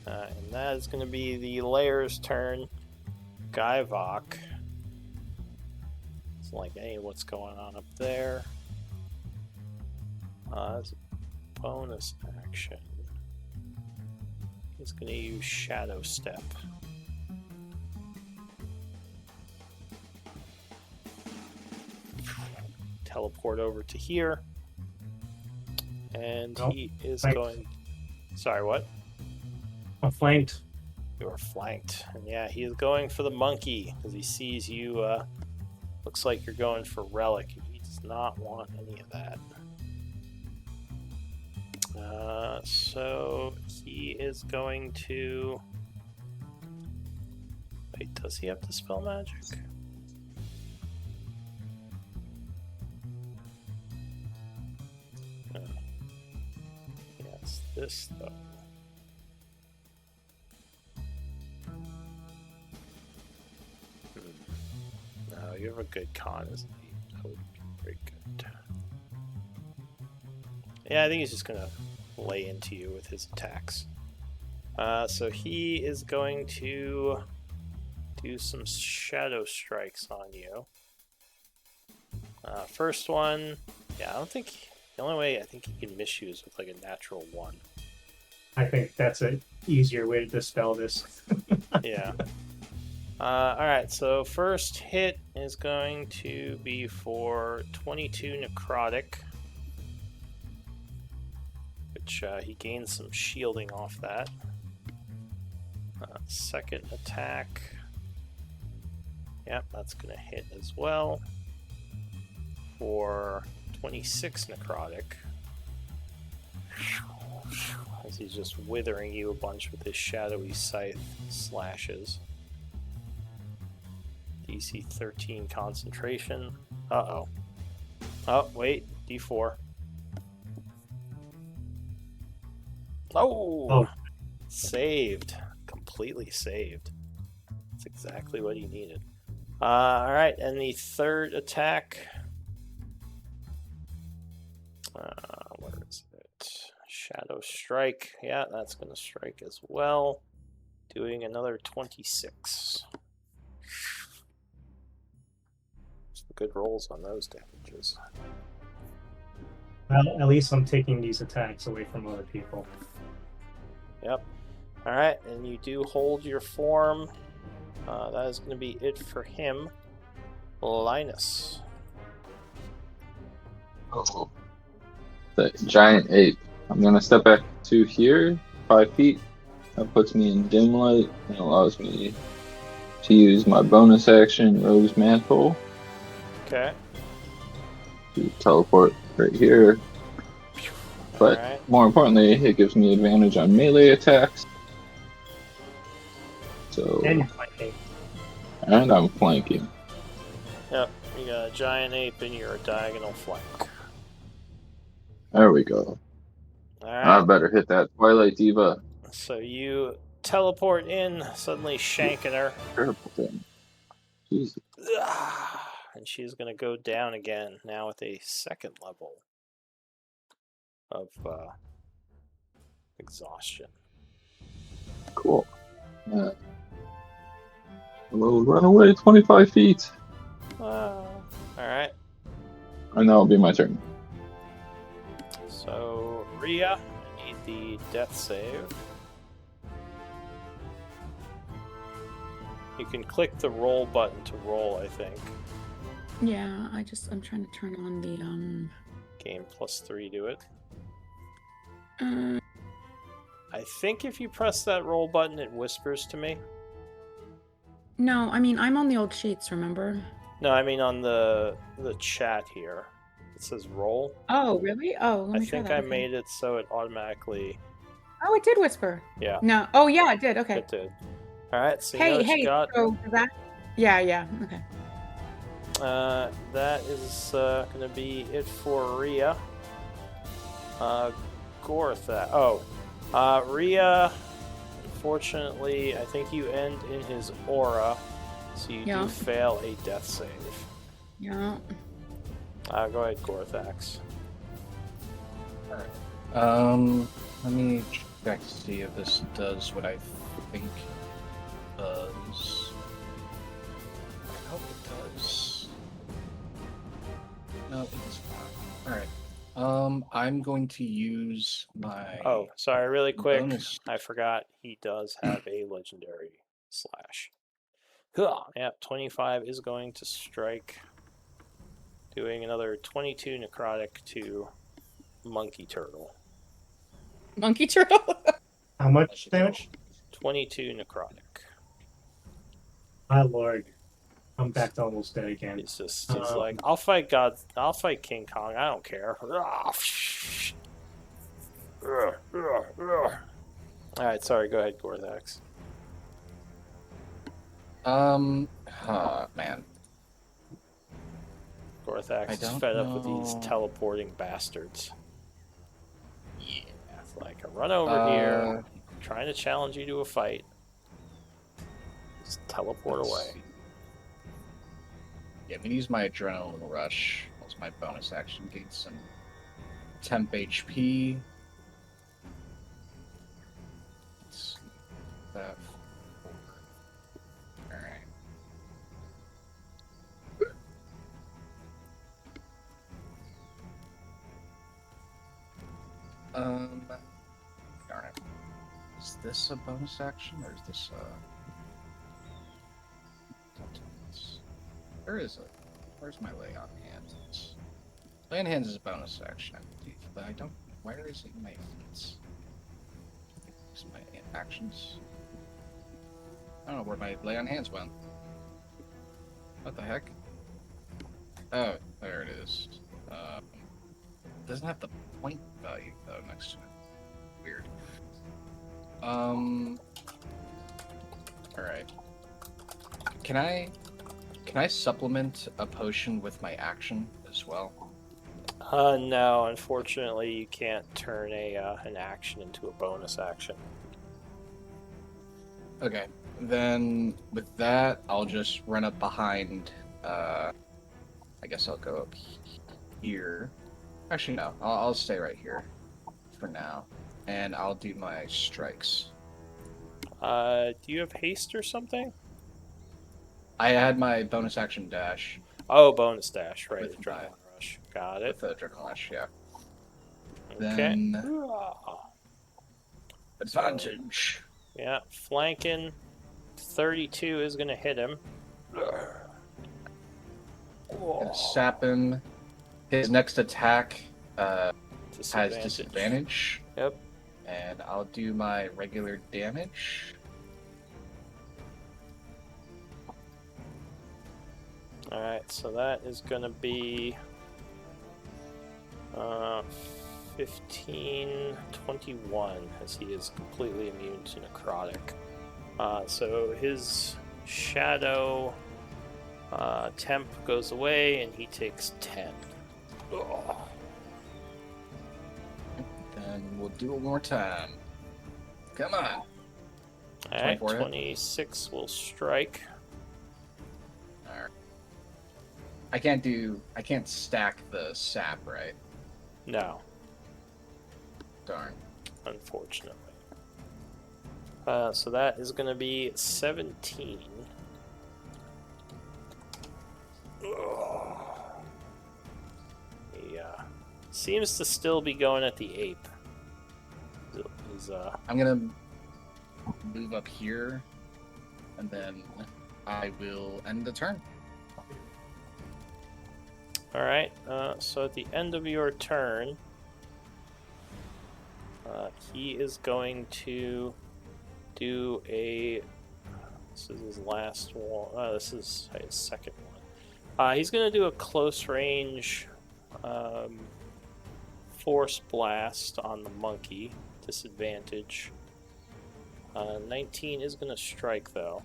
And that is going to be the Lair's turn. Guyvok. It's like, hey, what's going on up there? As a bonus action, he's going to use Shadow Step. Teleport over to here. And he is going... Sorry, what? I'm flanked. You are flanked. And yeah, he is going for the monkey because he sees you. Looks like you're going for Relic. He does not want any of that. So he is going to... Wait, does he have to spell magic? Yes, this though. No, you have a good con, isn't he? That would be very good. Yeah, I think he's just gonna lay into you with his attacks. So he is going to do some shadow strikes on you. First one, yeah, I don't think the only way I think he can miss you is with like a natural 1. I think that's an easier way to dispel this. Yeah. Alright, so first hit is going to be for 22 necrotic, which he gains some shielding off that. Second attack, yep, that's going to hit as well for 26 necrotic, as he's just withering you a bunch with his shadowy scythe slashes. DC 13 concentration. Uh-oh. Oh, wait. D4. Oh! Saved. Completely saved. That's exactly what he needed. Alright, and the third attack Where is it? Shadow Strike. Yeah, that's going to strike as well. Doing another 26. Some good rolls on those damages. Well, at least I'm taking these attacks away from other people. Yep. Alright, and you do hold your form. That is going to be it for him. Linus. Oh, the giant ape. I'm gonna step back to here, 5 feet. That puts me in dim light and allows me to use my bonus action, Rogue's Mantle, Okay. to teleport right here. But Alright. more importantly, it gives me advantage on melee attacks. So, And you're flanking. and I'm flanking. Yep. You got a giant ape in your diagonal flank. There we go. I Alright. better hit that Twilight Diva. So you teleport in, suddenly shanking her. Terrible thing. Jesus. And she's going to go down again, now with a second level of exhaustion. Cool. We'll run away 25 feet. Alright. And that'll be my turn. So, Rhea, I need the death save. You can click the roll button to roll, I think. Yeah, I'm trying to turn on the Game +3 to it. uh I think if you press that roll button, it whispers to me. no, I mean I'm on the old sheets, remember? No, I mean on the chat here. It says roll. Oh, really? Oh, let I me try think that. I Okay. made it so it automatically... Oh, it did whisper. Yeah, No. Oh, yeah, it did. Okay. it did. Alright, so you know what you got. So that. Yeah. Okay. That is going to be it for Rhea. Gortha. Oh, Rhea, unfortunately, I think you end in his aura, so you Yeah. do fail a death save. Yeah. Go ahead, Gorthax. Let me check to see if this does what I think it does. I hope it does. No, it's not. Alright. I'm going to use my Oh, sorry, really quick. bonus. I forgot he does have a legendary slash. Huh, yeah, 25 is going to strike. Doing another 22 necrotic to Monkey Turtle. Monkey turtle. How much damage? 22 necrotic. My lord. I'm back to almost dead again. He's like, I'll fight King Kong, I don't care. Alright, sorry, go ahead, Gorthax. Man. Gorthax I is don't fed up with these know. teleporting bastards. Yeah. It's like, I run over here, trying to challenge you to a fight. Just teleport Let's away. see. Yeah, I'm gonna use my adrenaline rush as my bonus action. Gain some temp HP. Let's see. That. Alright. Darn it. Is this a bonus action or is this Where is it? Where's my lay on hands? Lay on hands is a bonus action, I believe, but I don't. Where is it in my feats? It's my actions. I don't know where my lay on hands went. What the heck? Oh, there it is. It doesn't have the point value though next to it. Weird. Alright. Can I supplement a potion with my action as well? No, unfortunately, you can't turn an action into a bonus action. Okay, then with that, I'll just run up behind. I guess I'll go up here. Actually, no. I'll stay right here for now, and I'll do my strikes. Do you have haste or something? I had my bonus action dash Oh, bonus dash, right? With Adrenaline rush. Got it. with the adrenaline rush. Yeah. Okay. Then Hoo-ah. advantage. Yeah, flanking. 32 is gonna hit him. Gonna sap him. His next attack has Disadvantage. disadvantage, Yep. and I'll do my regular damage. Alright, so that is gonna be 15, 21, as he is completely immune to necrotic. So his shadow temp goes away and he takes 10. Ugh. Then we'll do it one more time. Come on. Alright, 24 hit? 26 will strike. Alright. I can't stack the sap, right? No, Darn. unfortunately. So that is going to be 17. Ugh. He seems to still be going at the ape. He's, I'm gonna move up here, and then I will end the turn. Alright, so at the end of your turn, he is going to do a... This is his last one. This is his second one. He's going to do a close range force blast on the monkey. Disadvantage. 19 is going to strike, though.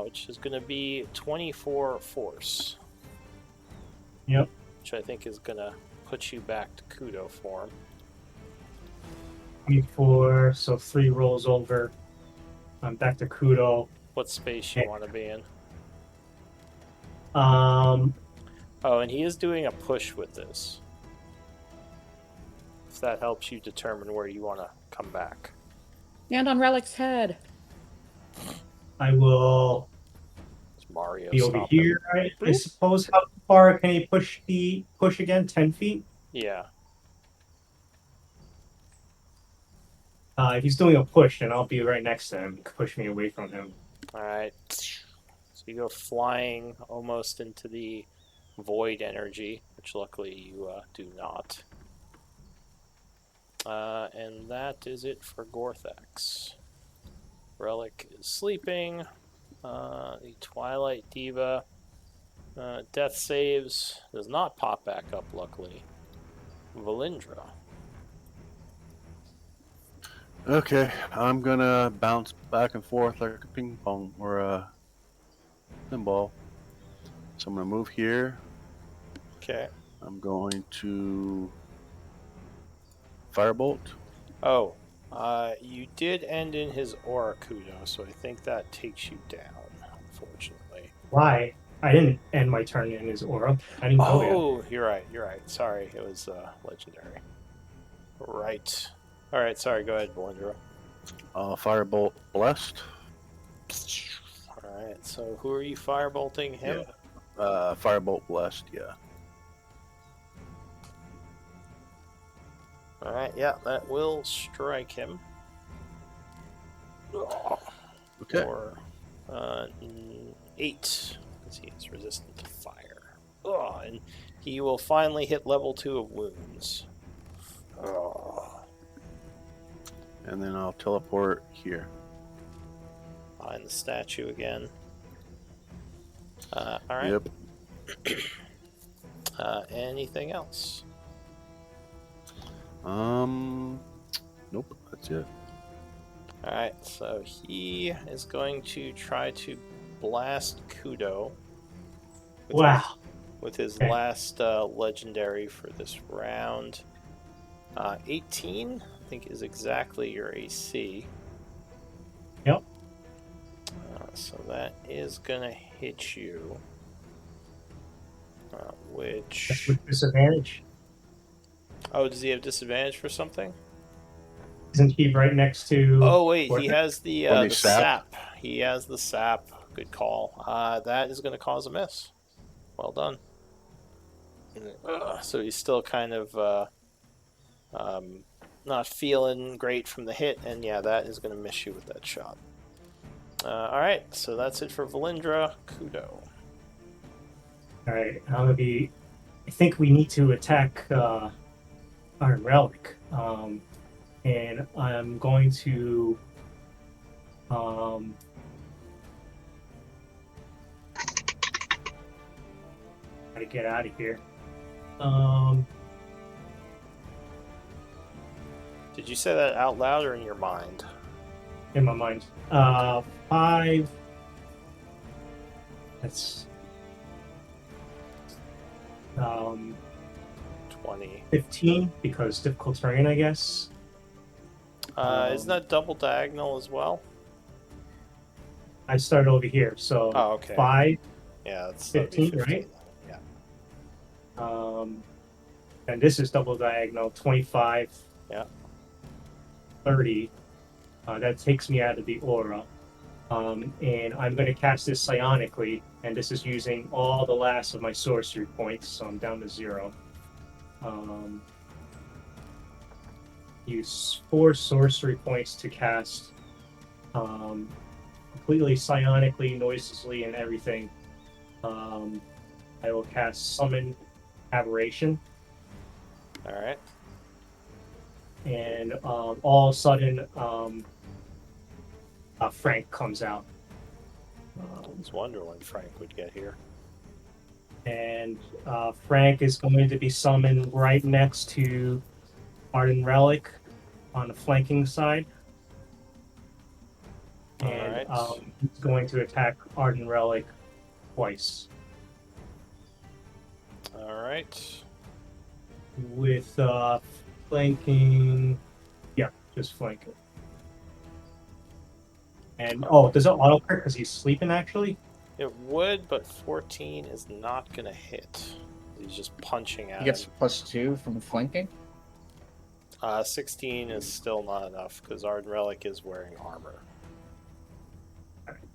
Which is going to be 24 force. Yep. Which I think is going to put you back to Kudo form. 24, so 3 rolls over. I'm back to Kudo. What space you want to be in? Um, Oh, and he is doing a push with this. If that helps you determine where you want to come back. And on Relic's head. I will It's Mario be over stomping. here. I suppose. How far can he push again? 10 feet. Yeah. If he's doing a push, then I'll be right next to him. Push me away from him. Alright. So you go flying almost into the void energy, which luckily you do not. And that is it for Gorthax. Relic is sleeping. The Twilight Diva death saves. Does not pop back up, luckily. Valindra. Okay, I'm gonna bounce back and forth like a ping pong or a pinball. So I'm gonna move here. Okay. I'm going to firebolt. Oh, you did end in his aura, Kudo, so I think that takes you down, unfortunately. Why? I didn't end my turn in his aura. I didn't go yet. Oh, you're right. Sorry, it was legendary. Right. All right, sorry, go ahead, Valindra. Firebolt blessed. All right, so who are you firebolting? Him? Firebolt blessed. Yeah. All right, yeah, that will strike him. Okay. For 8, because he is resistant to fire. And he will finally hit level 2 of wounds. And then I'll teleport here. Behind the statue again. All right. Yep. Anything else? Nope. That's it. All right, so he is going to try to blast Kudo. Wow. With his Okay. last legendary for this round. 18, I think, is exactly your AC. Yep. So that is going to hit you. That's Which... with disadvantage. Oh, does he have disadvantage for something? Isn't he right next to? Oh wait, he Vortex? has the the sap? sap. He has the sap. Good call. That is going to cause a miss. Well done. So he's still kind of not feeling great from the hit, and yeah, that is going to miss you with that shot. All right, so that's it for Valindra. Kudo. All right, I'm gonna be. I think we need to attack Iron Relic, and I'm going to. Try to get out of here. Did you say that out loud or in your mind? In my mind. 5. That's 20. 15 because difficult terrain, I guess. Isn't that double diagonal as well? I started over here, so Oh, okay. 5, Yeah, that'd be 15, 15, right? Yeah. And this is double diagonal, 25, Yeah. 30. That takes me out of the aura. And I'm going to cast this psionically, and this is using all the last of my sorcery points, so I'm down to 0. Use 4 sorcery points to cast completely psionically, noiselessly, and everything. I will cast Summon Aberration, All right. and all of a sudden, Frank comes out. I was wondering when Frank would get here. And Frank is going to be summoned right next to Arden Relic on the flanking side. And Alright. he's going to attack Arden Relic twice. Alright. With flanking. Yeah, just flanking. And does it auto crit because he's sleeping actually? It would, but 14 is not going to hit. He's just punching at He gets him. +2 from flanking. 16 is still not enough because Arden Relic is wearing armor.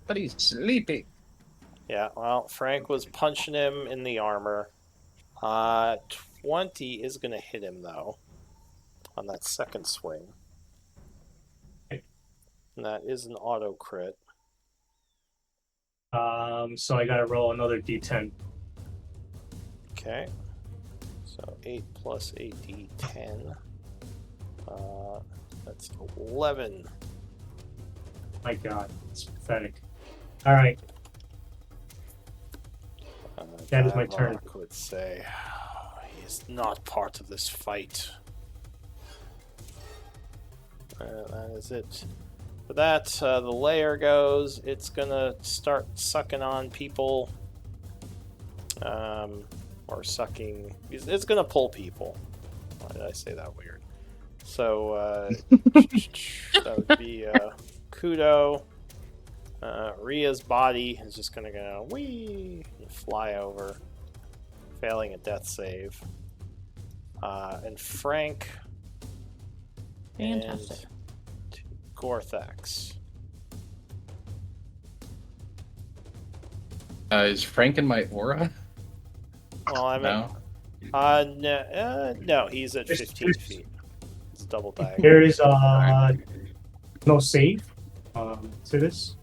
But he's sleepy. Yeah, well, Frank was punching him in the armor. 20 is going to hit him, though, on that second swing. And that is an auto crit. So I gotta roll another d10. Okay. So 8 plus 8d10. That's 11. My god, it's pathetic. Alright, that is my turn. Gavok would say, he is not part of this fight. That is it. For that, the layer goes. It's gonna start sucking on people. Or sucking. It's gonna pull people. Why did I say that weird? So, that would be Kudo. Ria's body is just gonna go whee and fly over, failing a death save. And Frank. Fantastic. And Gorthax. Is Frank in my aura? Well, I mean, No. no, he's at 15 feet. It's double diagonal. There is no save to this.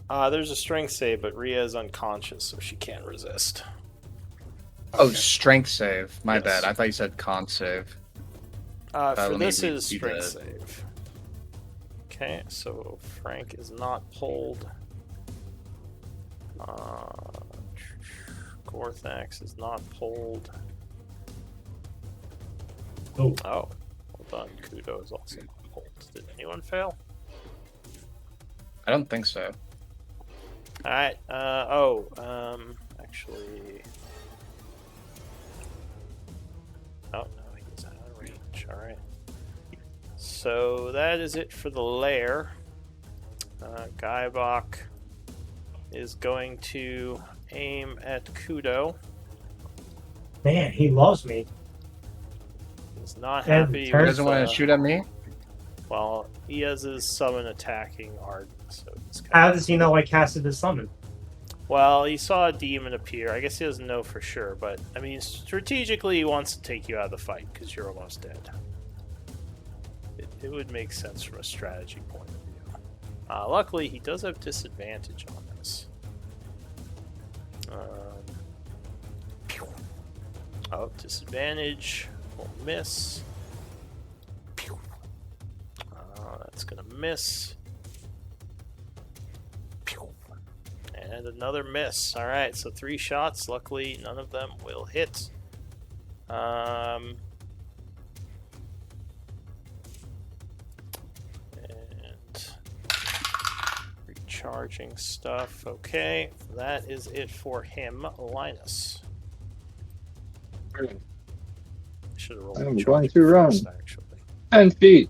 There's a strength save, but Ria is unconscious, so she can't resist. Oh, strength save. My Yes. bad. I thought you said con save. For let me this read is the- strength save. Okay, so Frank is not pulled. Gorthax is not pulled. Oh, Oh, well done. Kudo is also not pulled. Did anyone fail? I don't think so. Alright, actually... Oh, no, he's out of range. Alright. So that is it for the lair. Guybok is going to aim at Kudo. Man, he loves me. He's not And happy. He turn- doesn't want to shoot at me. Well, he has his summon attacking Arden, so he's kind How of... does he know I casted the summon? Well, he saw a demon appear. I guess he doesn't know for sure, but I mean, strategically, he wants to take you out of the fight because you're almost dead. It would make sense from a strategy point of view. Luckily, he does have disadvantage on this. Oh, disadvantage. Will miss. That's gonna miss. And another miss. Alright, so 3 shots. Luckily, none of them will hit. And recharging stuff. Okay, that is it for him. Linus. Should have rolled I'm the going charging to run. first, actually. 10 feet.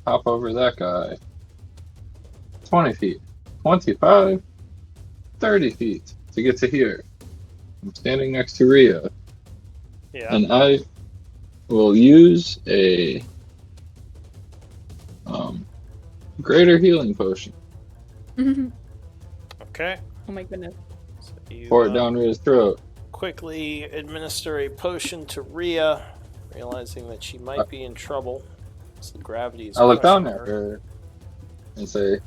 Hop over that guy. 20 feet. 25. 30 feet to get to here. I'm standing next to Rhea. Yeah. And I will use a greater healing potion. Okay. Oh my goodness. So you, Pour it down Rhea's throat. quickly administer a potion to Rhea, realizing that she might be in trouble. So the gravity is I look down crushing at her and say,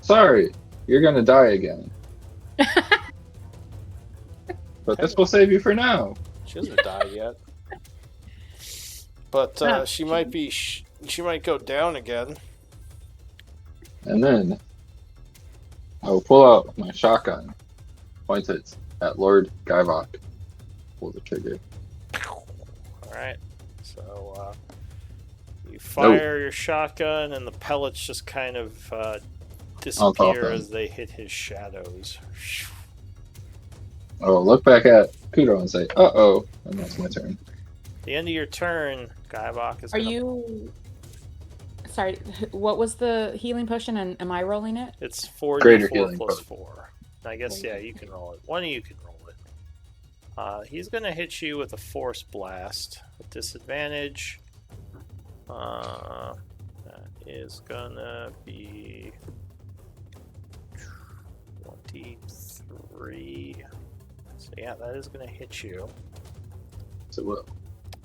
"Sorry, you're gonna die again. But this will save you for now." She hasn't died yet. But Ah, she might be. She might go down again. And then I will pull out my shotgun, point it at Lord Gaivok. Pull the trigger. Alright. So you fire your shotgun, and the pellets just kind of disappear as they hit his shadows. I will look back at Kudo and say, "Uh-oh," and that's my turn. At the end of your turn, Gaivok is Are gonna... you? Sorry, what was the healing potion, and am I rolling it? It's Greater 4d4 healing plus potion. 4. I guess, yeah, you can roll it. One of you can roll it. He's going to hit you with a Force Blast with disadvantage. That is going to be 23. So, yeah, that is going to hit you. So will.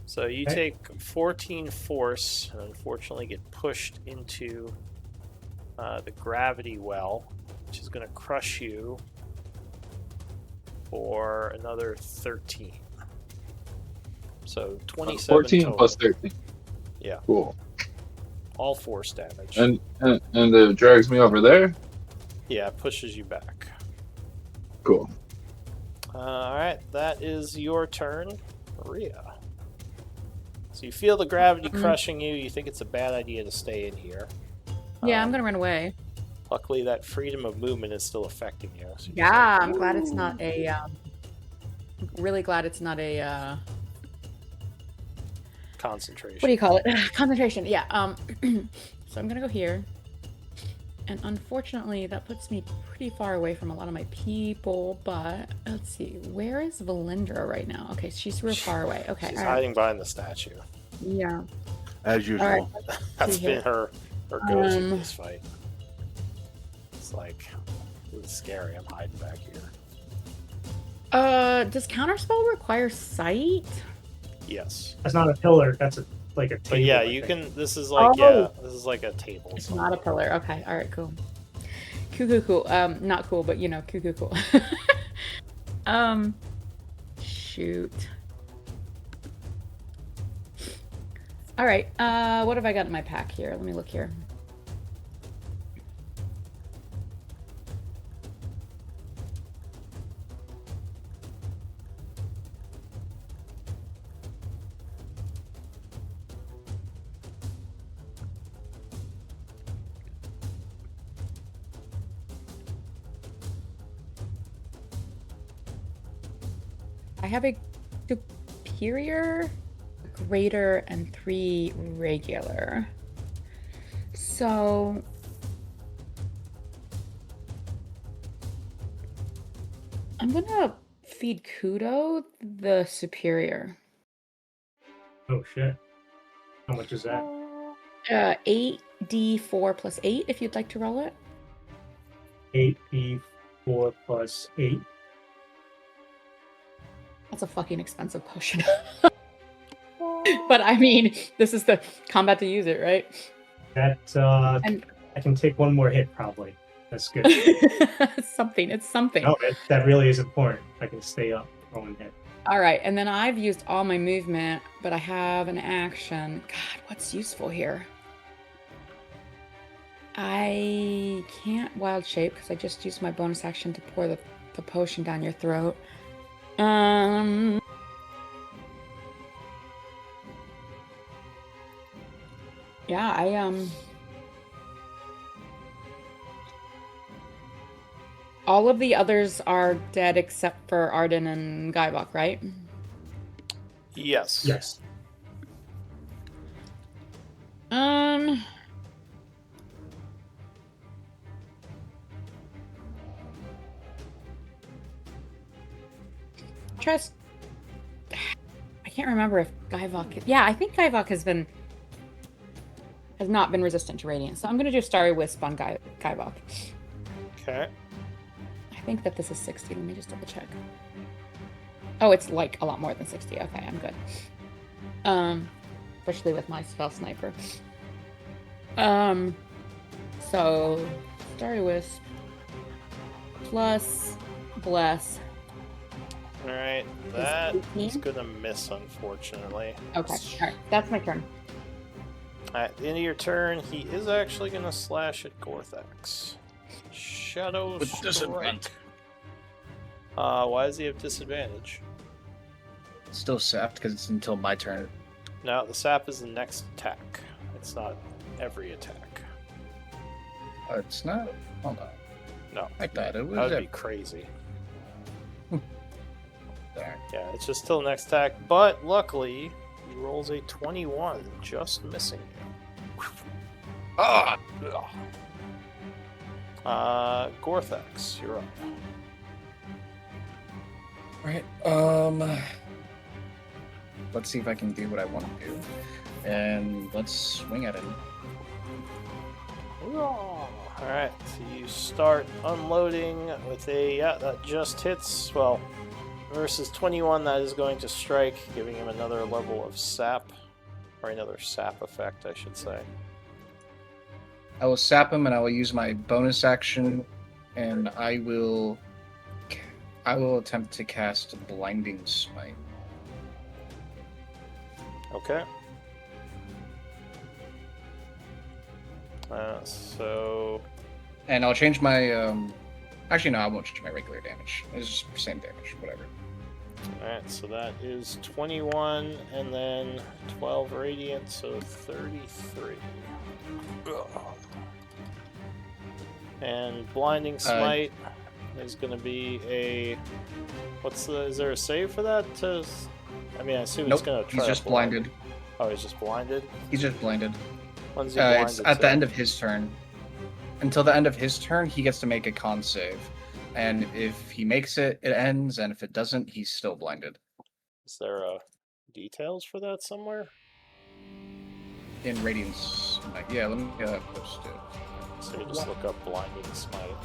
So you Okay. take 14 force and unfortunately get pushed into the gravity well, which is going to crush you for another 13. So 27 14 total. plus 13. Yeah. Cool. All force damage. And it drags me over there? Yeah, it pushes you back. Cool. Alright, that is your turn, Maria. So you feel the gravity crushing you. You think it's a bad idea to stay in here. Yeah, I'm gonna run away. Luckily, that freedom of movement is still affecting you. So you're Yeah, just I'm glad it's not a. Really glad it's not a. concentration. What do you call it? Concentration. Yeah. So I'm gonna go here, and unfortunately, that puts me pretty far away from a lot of my people. But let's see, where is Valindra right now? Okay, she's real far away. Okay, She's all right. hiding behind the statue. Yeah. As usual. All right. That's See been here. her go-to in this fight. It's like, it's scary. I'm hiding back here. Does counterspell require sight? Yes. That's not a pillar. That's like a table. But yeah, I you think. can. This is like Oh. this is like a table. It's so- not a pillar. Okay. All right. Cool. Cool. Not cool, but you know, cool. Shoot. All right. What have I got in my pack here? Let me look here. I have a superior, greater, and 3 regular. So I'm gonna feed Kudo the superior. Oh shit. How much is that? 8d4 plus 8 if you'd like to roll it. 8d4 plus 8. That's a fucking expensive potion. But I mean, this is the combat to use it, right? That And I can take one more hit probably. That's good. it's something. No, that really is important. I can stay up for one hit. All right, and then I've used all my movement, but I have an action. God, what's useful here? I can't wild shape because I just used my bonus action to pour the potion down your throat. Yeah, all of the others are dead except for Arden and Guybok, right? Yes. Yes. Trust. I can't remember if Guybok. Yeah, I think Guybok has not been resistant to radiant, so I'm gonna do Starry Wisp on Guybok. Okay. I think that this is 60. Let me just double check. Oh, it's like a lot more than 60. Okay, I'm good. Especially with my spell sniper. So Starry Wisp plus Bless. All right. That is gonna miss, unfortunately. Okay, all right, that's my turn. At the end of your turn, he is actually gonna slash at Gorthax. Shadow With Strike. disadvantage. Why does he have disadvantage? It's still sapped because it's until my turn. No, the sap is the next attack. It's not every attack. Oh, it's not? Hold on. No. I thought it was That would be every... crazy. There. Yeah, it's just till the next attack, but luckily, he rolls a 21, just missing you. Ah! Gorthax, you're up. Right. Let's see if I can do what I want to do. And let's swing at him. Alright, so you start unloading with a, yeah, that just hits, well, versus 21, that is going to strike, giving him another level of sap, or another sap effect, I should say. I will sap him, and I will use my bonus action, and I will attempt to cast Blinding Smite. Okay. So... And I'll change my, actually, no, I won't change my regular damage. It's just the same damage, whatever. Alright, so that is 21, and then 12 radiant, so 33. Ugh. And Blinding Smite is going to be a... is there a save for that? I mean, I assume Nope, it's going to try he's just to blind. blinded. Oh, he's just blinded? He's just blinded. When's he blinded It's at to? the end of his turn. Until the end of his turn, he gets to make a con save. And if he makes it, it ends, and if it doesn't, he's still blinded. Is there details for that somewhere? In Radiance. Yeah, let me post it. So you just look up Blinding Smite.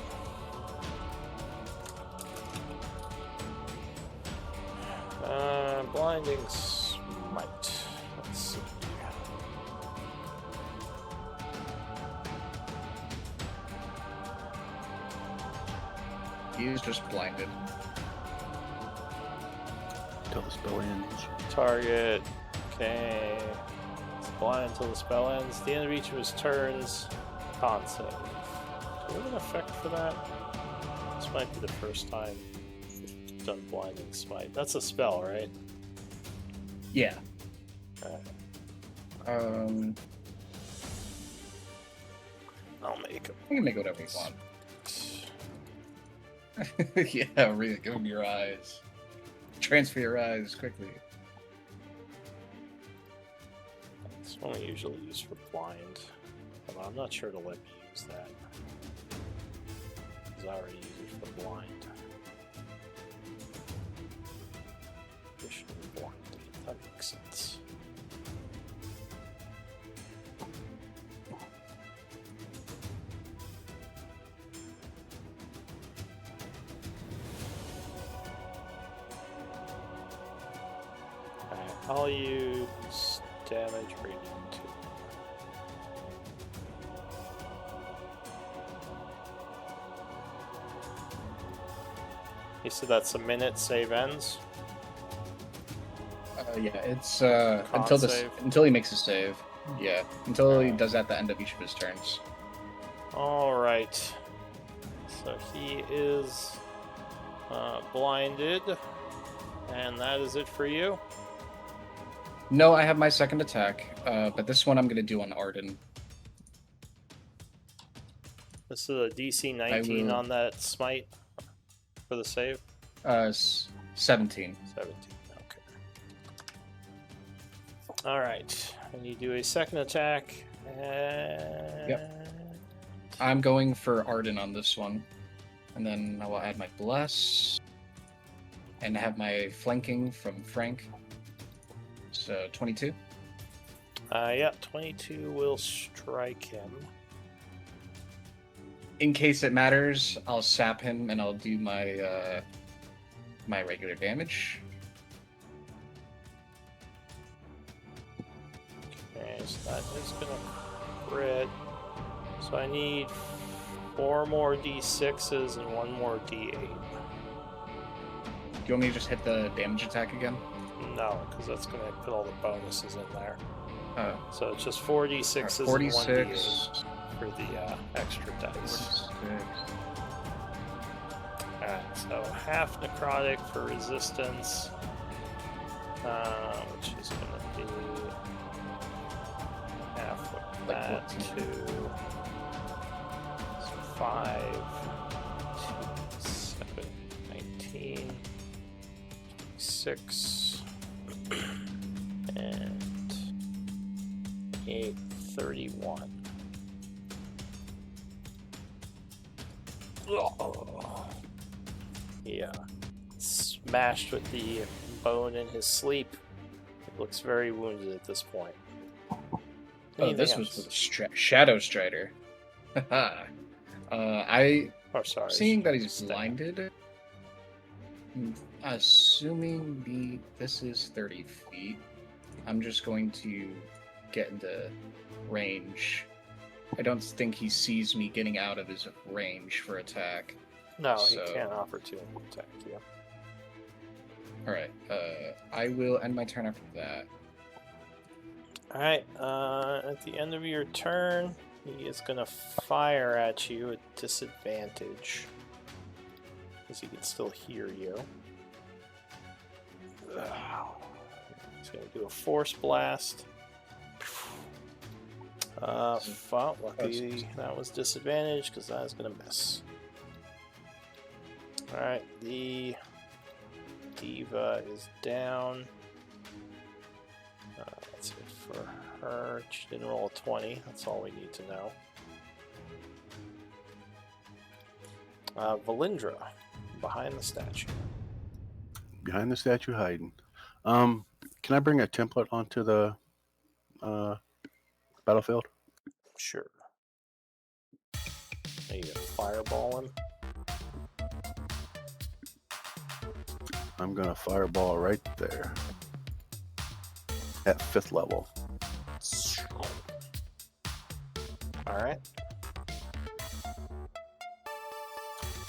Blinding Smite. Let's see. He is just blinded. Till the spell ends. Target. Okay. It's blind until the spell ends. At the end of each of his turns. Con save. Do we have an effect for that? This might be the first time we've done Blinding Smite. That's a spell, right? Yeah. Alright. I'll make him. You can make whatever you want. Yeah, really, give him your eyes. Transfer your eyes quickly. This one I usually use for blind. But I'm not sure to let me use that. Because I already use it for blind. condition blind. That makes sense. Alright, I'll use damage rating 2. You said that's a minute, save ends? Yeah, it's Con until until he makes a save. Yeah, until he does at the end of each of his turns. Alright. So he is blinded. And that is it for you? No, I have my second attack, but this one I'm gonna do on Arden. This is a DC 19 will- on that smite for the save? 17. 17, okay. Alright, and you do a second attack. And... Yep. I'm going for Arden on this one, and then I will add my Bless, and have my flanking from Frank. So 22. Yeah, 22 will strike him. In case it matters, I'll sap him and I'll do my my regular damage. Okay, so that is gonna crit. So I need 4 more D6s and 1 more D8. Do you want me to just hit the damage attack again? No, because that's gonna put all the bonuses in there. Oh, So it's just 4 D6s and 1 D8 46. for the extra dice. 46. Alright, so half necrotic for resistance, which is gonna be half of Like that 14. to so 5, 2, 7, 19, 6, and 8, 31. Yeah. Smashed with the bone in his sleep. It looks very wounded at this point. Oh, Anything this else? was with a Shadow Strider. Oh, sorry. Seeing that he's Stab. blinded, assuming this is 30 feet, I'm just going to get into range. I don't think he sees me getting out of his range for attack. No, so- he can't opportunity attack you. Alright, I will end my turn after that. Alright, at the end of your turn, he is going to fire at you at disadvantage. Because he can still hear you. He's going to do a force blast. Luckily that was disadvantage because that is going to miss. Alright, the Diva is down. That's it for her. She didn't roll a 20. That's all we need to know. Valindra, behind the statue. Behind the statue hiding. Can I bring a template onto the battlefield? Sure. Are you gonna fireball him? I'm gonna fireball right there. At 5th level. Alright.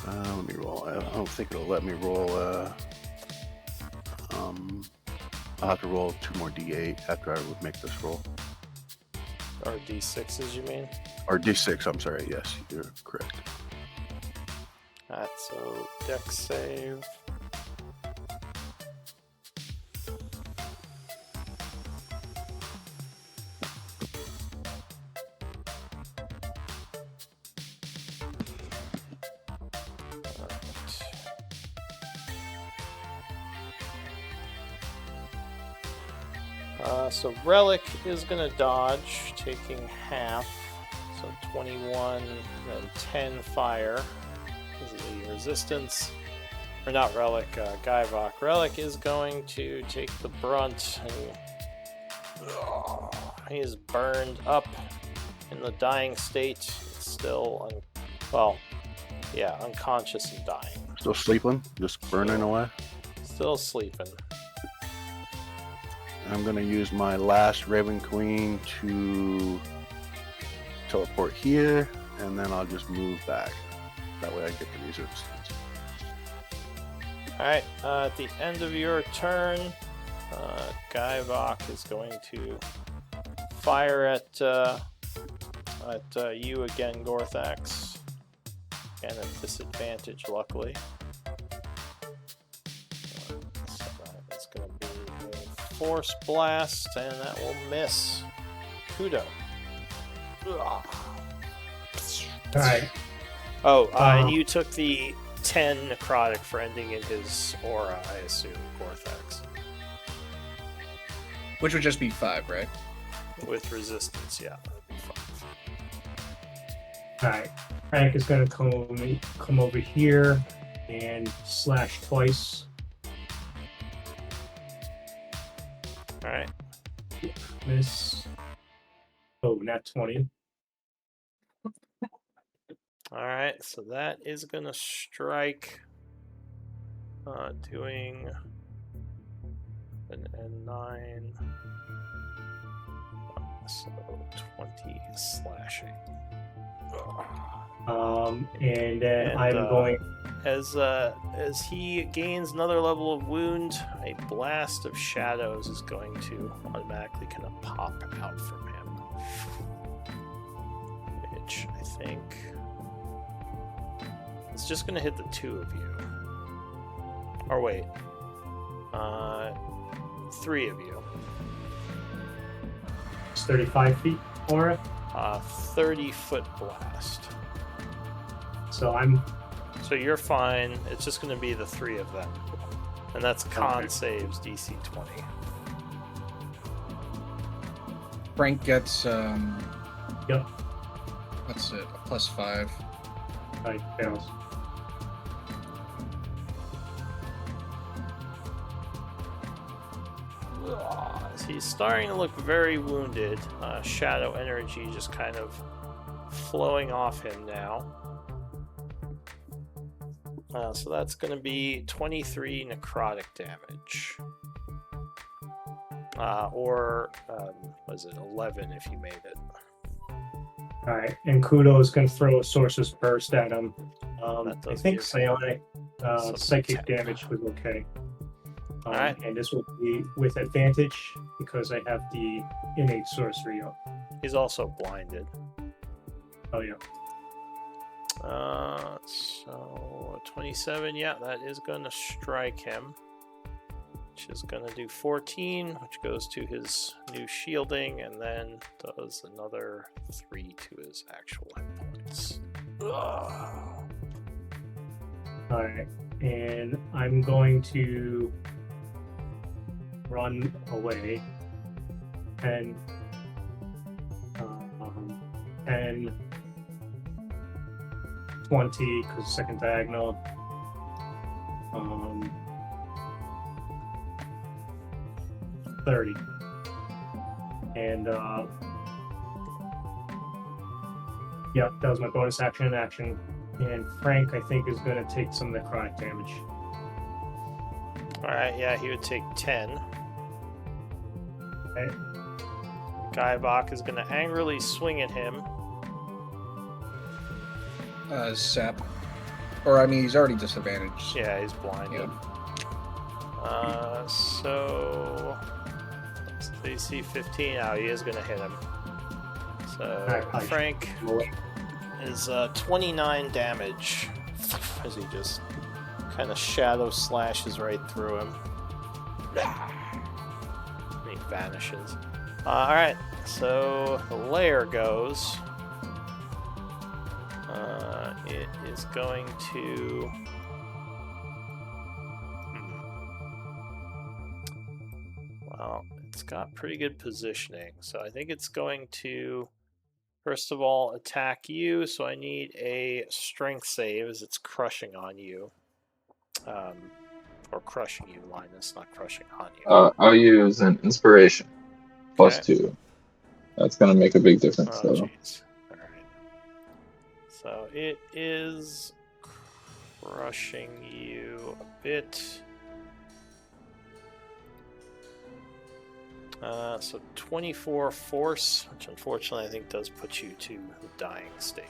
Let me roll. I don't think it'll let me roll. I'll have to roll 2 more D8 after I would make this roll. Or D6s, you mean? Or D6, I'm sorry. Yes, you're correct. Alright, so dex save. So Relic is going to dodge, taking half. So 21, then 10 fire. This is the resistance. or not Relic, Guyvok. Relic is going to take the brunt, and he is burned up in the dying state. Still, unconscious and dying. Still sleeping, just burning away. Still sleeping. I'm gonna use my last Raven Queen to teleport here, and then I'll just move back. That way I get the resistance. Alright, at the end of your turn, Guyvok is going to fire at you again, Gorthax. And at disadvantage, luckily. So that's going to be a Force Blast, and that will miss. Kudo. Alright. Oh, and you took the 10 necrotic for ending in his aura, I assume, Gorthax. Which would just be 5, right? With resistance, yeah, that'd be 5. Alright. Frank is going to come over here and slash twice. Alright. Miss. Oh, not 20. Alright, so that is going to strike, doing an N9, so 20 slashing. And then I'm going. As he gains another level of wound, a blast of shadows is going to automatically kind of pop out from him, which I think it's just going to hit the 2 of you. Or wait, 3 of you. It's 35 feet aura. 30-foot blast. So you're fine. It's just going to be the 3 of them, and that's con saves DC 20. Frank gets Yep. What's it? A +5. I fails. He's starting to look very wounded. Shadow energy just kind of flowing off him now. So that's going to be 23 necrotic damage. Was it 11 if you made it? Alright, and Kudo is going to throw a Sorcerer's Burst at him. I think psionic psychic damage was okay. Alright. And this will be with advantage because I have the innate sorcery up. He's also blinded. Oh, yeah. So 27, yeah, that is going to strike him. Which is going to do 14, which goes to his new shielding, and then does another 3 to his actual hit points. Alright, and I'm going to run away and 20 because second diagonal. 30. And yep, that was my bonus action in action. And Frank, I think, is going to take some necrotic damage. Alright, yeah, he would take 10. Okay. Guyvok is going to angrily swing at him. Sap. Or, I mean, he's already disadvantaged. Yeah, he's blinded. Yeah. So DC 15. Oh, he is going to hit him. So Alright, Frank is 29 damage as he just kind of shadow slashes right through him. And he vanishes. Alright, so the lair goes. It is going to... Well, it's got pretty good positioning. So I think it's going to, first of all, attack you. So I need a strength save as it's crushing on you. Or crushing you, Linus, not crushing on you. I'll use an inspiration. Okay. +2. That's gonna make a big difference, Oh, though. jeez. Alright. So it is crushing you a bit. So 24 force, which unfortunately I think does put you to the dying state.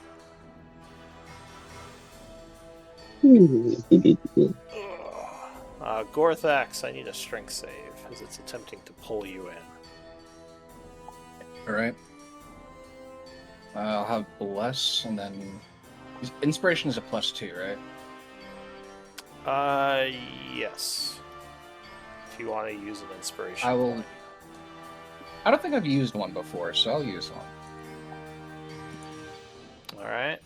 Gorthax, I need a strength save, as it's attempting to pull you in. Alright. I'll have Bless, and then... Inspiration is a +2, right? Yes. If you want to use an inspiration I will... point. I don't think I've used one before, so I'll use one. Alright.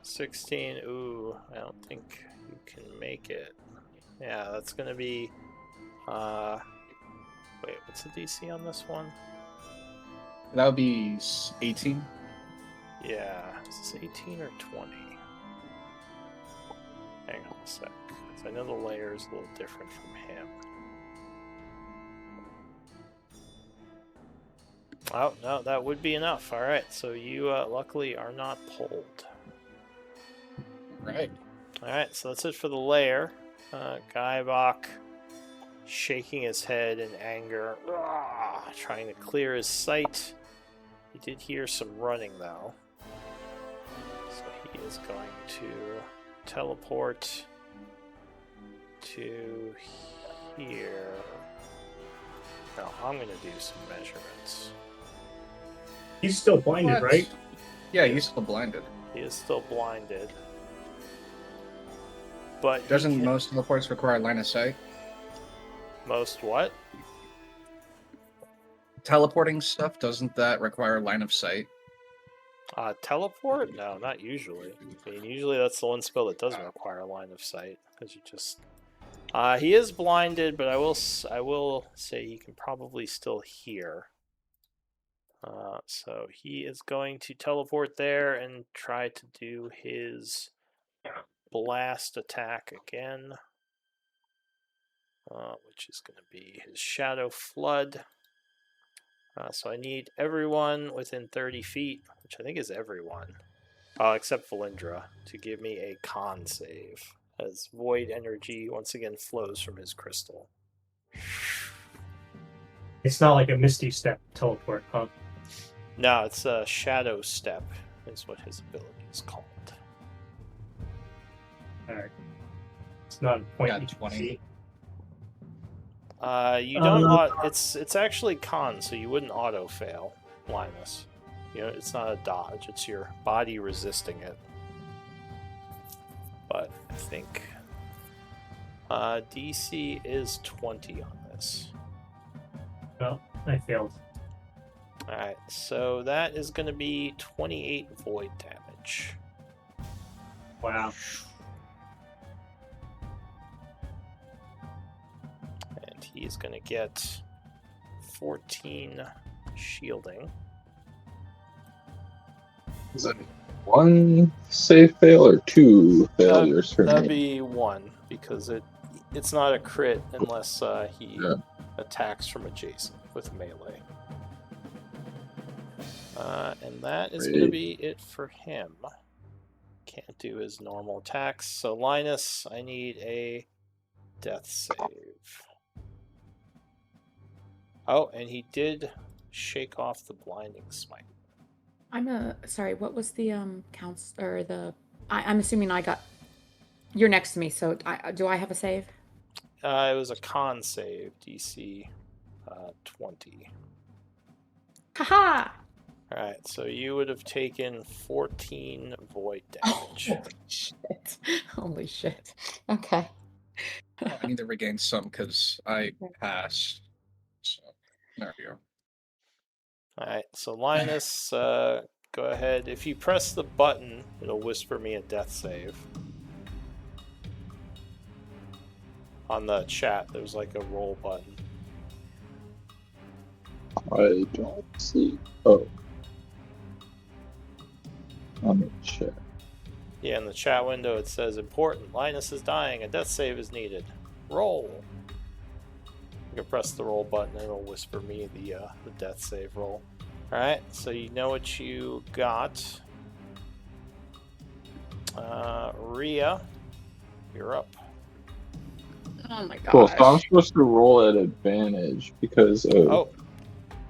16. Ooh, I don't think you can make it. Yeah, that's gonna be... Wait, what's the DC on this one? That would be 18. Yeah, is this 18 or 20? Hang on a sec, because I know the layer is a little different from him. Oh, no, that would be enough. Alright, so you luckily are not pulled. Right. Alright, so that's it for the lair. Guybach shaking his head in anger, trying to clear his sight. He did hear some running, though. So he is going to teleport to here. Now, I'm going to do some measurements. He's still blinded, What? right? Yeah, he's still blinded. He is still blinded. But he Doesn't can- most teleports require line of sight? Most what? Teleporting stuff, doesn't that require line of sight? Teleport? No, not usually. I mean, usually that's the one spell that doesn't require a line of sight, because you just... he is blinded, but I will say he can probably still hear. So he is going to teleport there and try to do his blast attack again, which is going to be his Shadow Flood. So I need everyone within 30 feet, which I think is everyone, except Valindra, to give me a con save, as void energy once again flows from his crystal. It's not like a Misty Step teleport, huh? No, it's a Shadow Step, is what his ability is called. Alright. It's not a point Got you can 20. see. You don't. It's actually con, so you wouldn't auto fail, Linus. You know, it's not a dodge; it's your body resisting it. But I think DC is 20 on this. No, I failed. All right, so that is going to be 28 void damage. Wow. And he is going to get 14 shielding. Is it 1 save fail or 2 failures for That'd me? be 1, because it's not a crit unless he attacks from adjacent with melee. And that is going to be it for him. Can't do his normal attacks. So Linus, I need a death save. Oh, and he did shake off the blinding smite. Sorry, what was the counts or the I'm assuming I got you're next to me, so do I have a save? It was a con save, DC 20. Haha! Alright, so you would have taken 14 void damage. Holy shit. Holy shit. Okay. I need to regain some because I passed. So there we go. Alright, so Linus, go ahead. If you press the button, it'll whisper me a death save. On the chat, there's like a roll button. I don't see. Oh. On the chat. Yeah, in the chat window it says important. Linus is dying. A death save is needed. Roll. You can press the roll button and it'll whisper me the death save roll. Alright, so you know what you got. Rhea, you're up. Oh my gosh. Cool. So I'm supposed to roll at advantage because of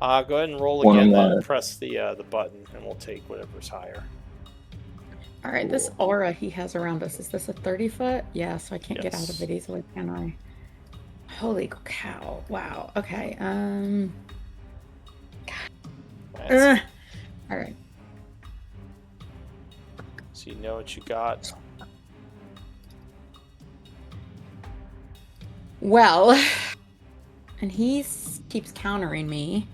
Oh, go ahead and roll One again, of then my- press the button, and we'll take whatever's higher. All right, this aura he has around us, is this a 30-foot? Yeah, so I can't get out of Yes. it easily, can I? Holy cow. Wow. Okay. That's- All right. So you know what you got. Well, and he keeps countering me.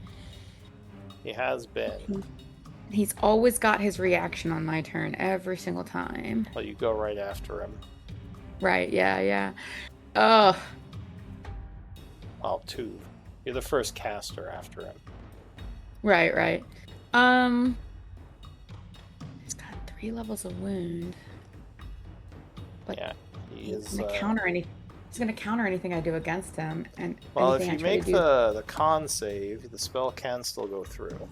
He has been. He's always got his reaction on my turn every single time. Well, you go right after him. Right, yeah. Oh, Well, 2. You're the first caster after him. right. He's got 3 levels of wound. But Yeah, he is. he's gonna counter anything I do against him, and Well, if anything you I try make to do. the con save, the spell can still go through.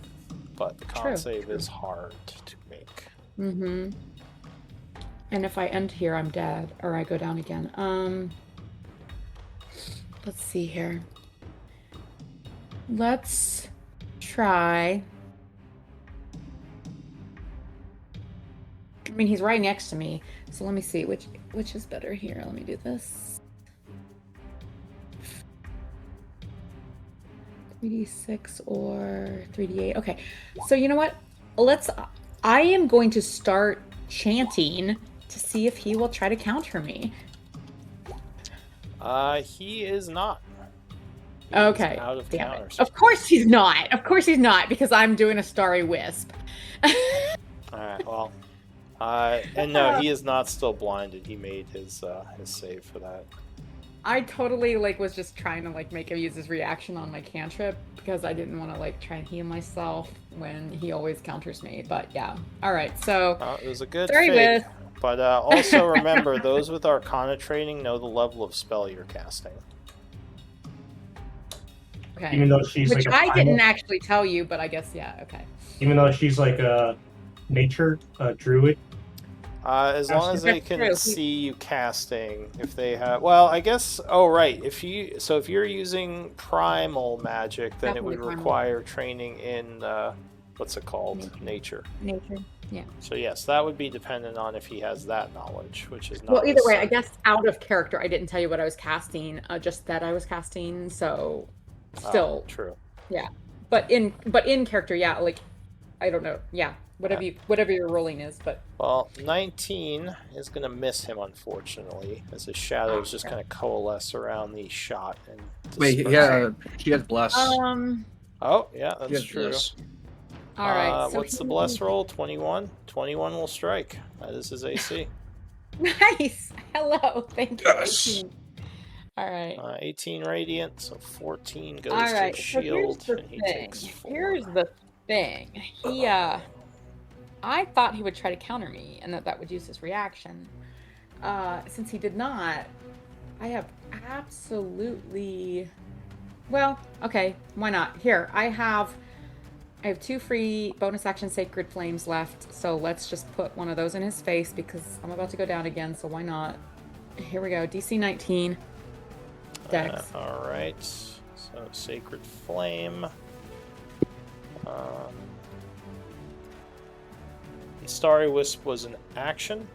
But the con True, save true. is hard to make. Mm-hmm. And if I end here, I'm dead, or I go down again. Let's see here. Let's try. I mean, he's right next to me, so let me see which is better here. Let me do this. 3d6 or 3d8. Okay, so you know what? I am going to start chanting to see if he will try to counter me. He is not. He Okay. is out of Damn counters. it. Of course he's not. Of course he's not, because I'm doing a starry wisp. Alright, well. And no, he is not still blinded. He made his save for that. I totally was just trying to make him use his reaction on my cantrip because I didn't want to try and heal myself when he always counters me. But yeah. All right. So It was a good Starry fake. wisp. But also remember, those with Arcana training know the level of spell you're casting. okay. Even though she's Which like a I primal, didn't actually tell you, but I guess yeah. Okay. even though she's like a nature druid. As long as they That's can true. see you casting, if they have, well, I guess. Oh, right. If you're using primal magic, then it Definitely would primal. require training in what's it called? Nature. Nature. Yeah. So yes, that would be dependent on if he has that knowledge, which is not. Well, either way, I necessary. guess out of character, I didn't tell you what I was casting. Just that I was casting. So still, True. yeah. But in character, yeah. I don't know. Yeah. Whatever your rolling is, but Well, 19 is going to miss him, unfortunately, as his shadow is just going to coalesce around the shot and. Wait, disperse. yeah, she has bless. Oh, yeah, She that's has true. bless. all right. So What's the bless roll? 21. 21 will strike. That is his AC. Nice. Hello. Thank you. Yes. 18. All right. 18 radiant, so 14 goes All to right. his So here's shield, the and he thing. takes 4. Here's the thing. I thought he would try to counter me, and that would use his reaction. Since he did not, I have absolutely. Well, okay. Why not? Here, I have 2 free bonus action Sacred Flames left, so let's just put one of those in his face because I'm about to go down again, so why not? Here we go. DC 19. Dex. All right. So Sacred Flame. Starry Wisp was an action.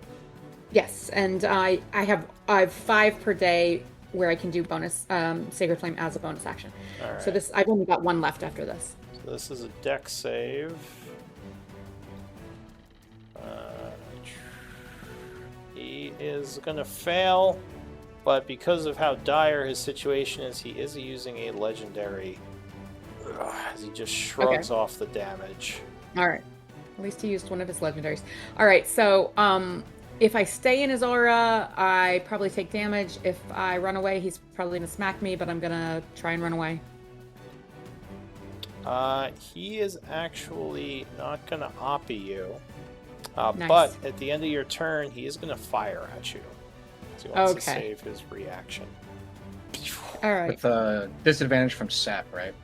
Yes, and I have 5 per day where I can do bonus Sacred Flame as a bonus action. All right. So I've only got 1 left after this. So this is a dex save. He is going to fail, but because of how dire his situation is, he is using a legendary. As he just shrugs off the damage. All right. At least he used one of his legendaries. All right, so if I stay in his aura, I probably take damage. If I run away, he's probably going to smack me, but I'm going to try and run away. He is actually not going to oppie you. Nice. But at the end of your turn, he is going to fire at you. So he wants to Okay. save his reaction. All right. With disadvantage from sap, right?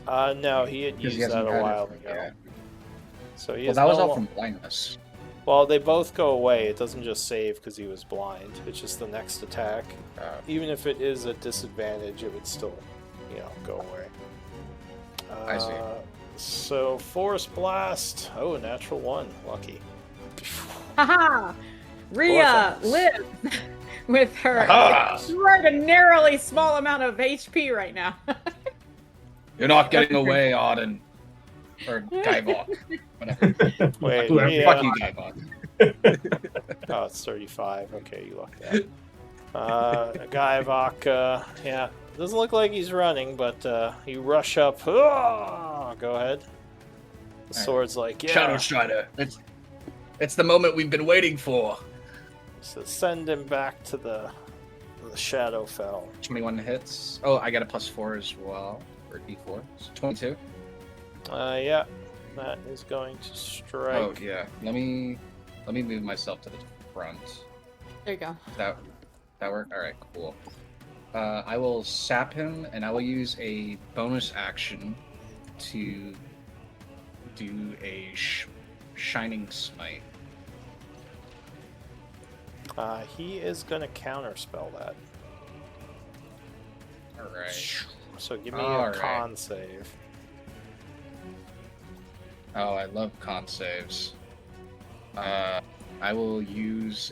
No, he had 'Cause used he hasn't that a had it while for- ago. yeah. So he Well, is that was no all lo- from blindness. Well, they both go away. It doesn't just save because he was blind. It's just the next attack. Even if it is a disadvantage, it would still, go away. I see. So Forest Blast. Oh, natural 1. Lucky. Haha! Rhea Blessings. lives with her Aha! extraordinarily small amount of HP right now. You're not getting away, Auden. Or Gaivok. Whatever. Wait, Whoever- yeah. Fuck you, Gaivok. Oh, it's 35. Okay, you lucked out. Gaivok, yeah. Doesn't look like he's running, but you rush up. Oh, go ahead. The sword's like, yeah. Shadow Strider. It's the moment we've been waiting for. So send him back to the Shadowfell. 21 hits. Oh, I got a +4 as well. Or D4. So 22. Yeah, that is going to strike. Oh yeah. Let me move myself to the front. There you go. That work? Alright, cool. I will sap him and I will use a bonus action to do a shining smite. He is going to counterspell that. Alright. So give me All a right. con save. Oh, I love con saves. I will use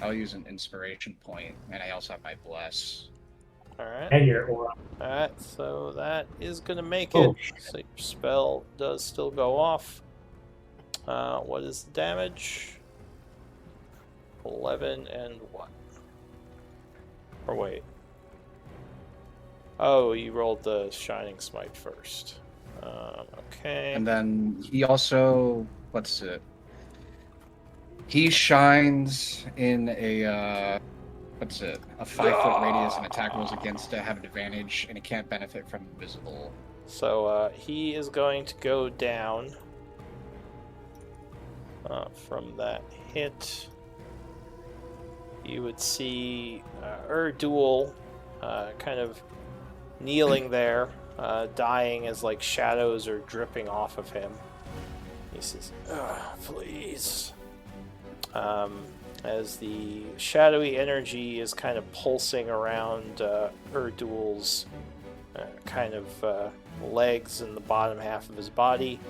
I'll use an inspiration point, and I also have my bless. Alright. And your aura. Alright, so that is going to make Oh, it. So your spell does still go off. What is the damage? 11 and what? Or wait. Oh, you rolled the Shining Smite first. Okay. And then he also, what's it? He shines in a, what's it? A 5-foot radius, and attack rolls against it have an advantage, and it can't benefit from invisible. So he is going to go down from that hit. You would see Erdul kind of kneeling there, dying as like shadows are dripping off of him. He says, please. As the shadowy energy is kind of pulsing around Erdul's kind of legs and the bottom half of his body.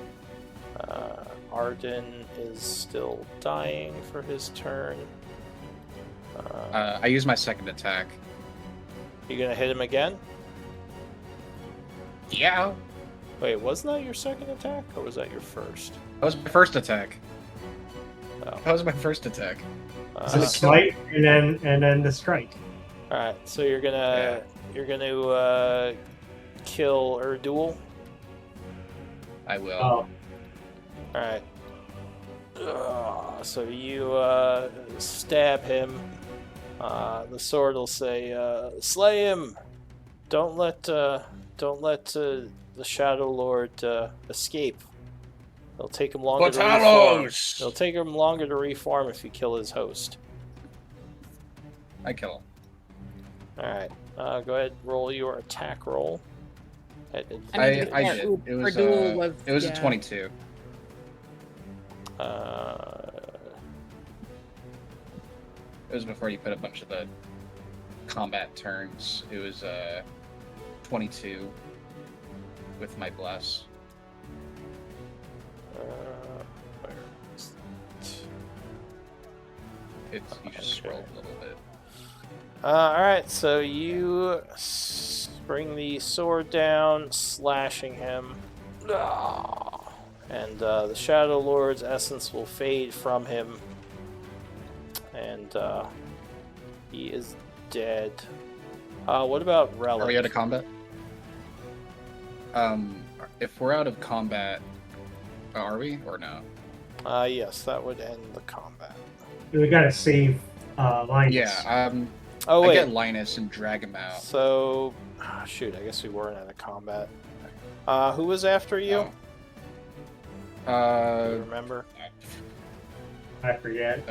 Arden is still dying for his turn. I use my second attack. You gonna hit him again? Yeah. Wait, wasn't that your second attack, or was that your first? That was my first attack. Oh. That was my first attack. The smite and then the strike. All right, so you're gonna kill Erdul. I will. Oh, All right. So you stab him. The sword will say, "Slay him! Don't let the Shadowlord escape. It'll take him longer to reform. Batalos! It'll take him longer to reform if you kill his host." I kill him. All right. Go ahead. Roll your attack roll. At I advantage. did. It was Erdul was a 22. It was before you put a bunch of the combat turns. It was 22 with my bless. Where is it? You just scrolled a little bit. Alright, so you bring the sword down, slashing him. And the Shadow Lord's essence will fade from him. And he is dead. What about Relic? Are we out of combat? If we're out of combat, are we or no? Yes, that would end the combat. we gotta save Linus. Yeah. Oh, I wait. get Linus and drag him out. So, shoot, I guess we weren't out of combat. Who was after you? Do you remember? I forget.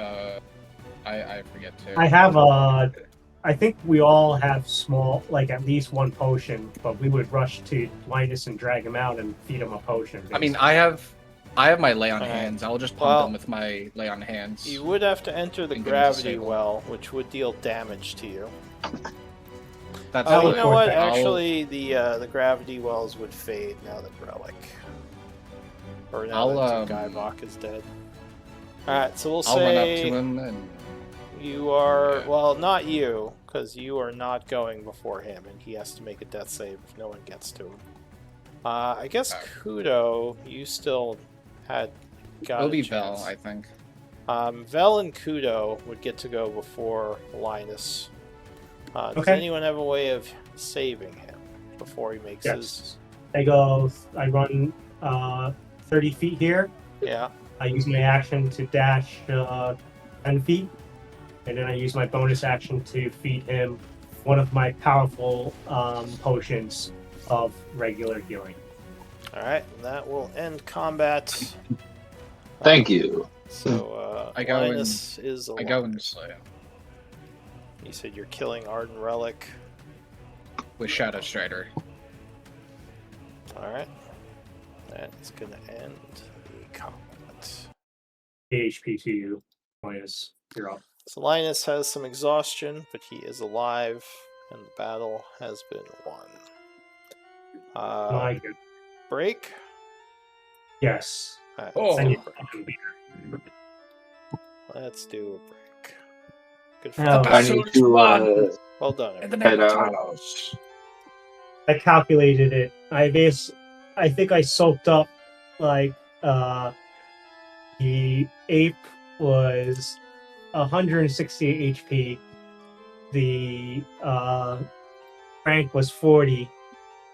I forget too. I have I think we all have small, like at least one potion, but we would rush to Linus and drag him out and feed him a potion. I mean, basically. I have my lay on Alright. hands. I'll just pump Well, them with my lay on hands. You would have to enter the And get him gravity disabled. well, which would deal damage to you. That's Oh, you would know what? I'll- Actually, the gravity wells would fade now that Relic, or now that Guybach is dead. All right, so we'll I'll run up say to him and you are Yeah. well, not you, because you are not going before him, and he has to make a death save if no one gets to him. I guess Alright. Kudo, you still had got it'll a be chance. Vel, I think. Vel and Kudo would get to go before Linus. Does Okay. anyone have a way of saving him before he makes Yes. I run 30 feet here. his? Yeah. I use my action to dash 10 feet, and then I use my bonus action to feed him one of my powerful potions of regular healing. All right, that will end combat. Thank you. So I go Linus is alive. I go and slay him You said you're killing Arden Relic. with Shadow Strider. All right, that's gonna end the combat. HP to you, Linus. You're up. So Linus has some exhaustion, but he is alive, and the battle has been won. My good. Break. Yes. All right, Oh. let's, And do you- a break. Let's do a break. Good for Oh, you. I need to Well done. In the everybody. Head name of out. Talos. I calculated it. I think I soaked up like the ape was 168 HP. The Frank was 40,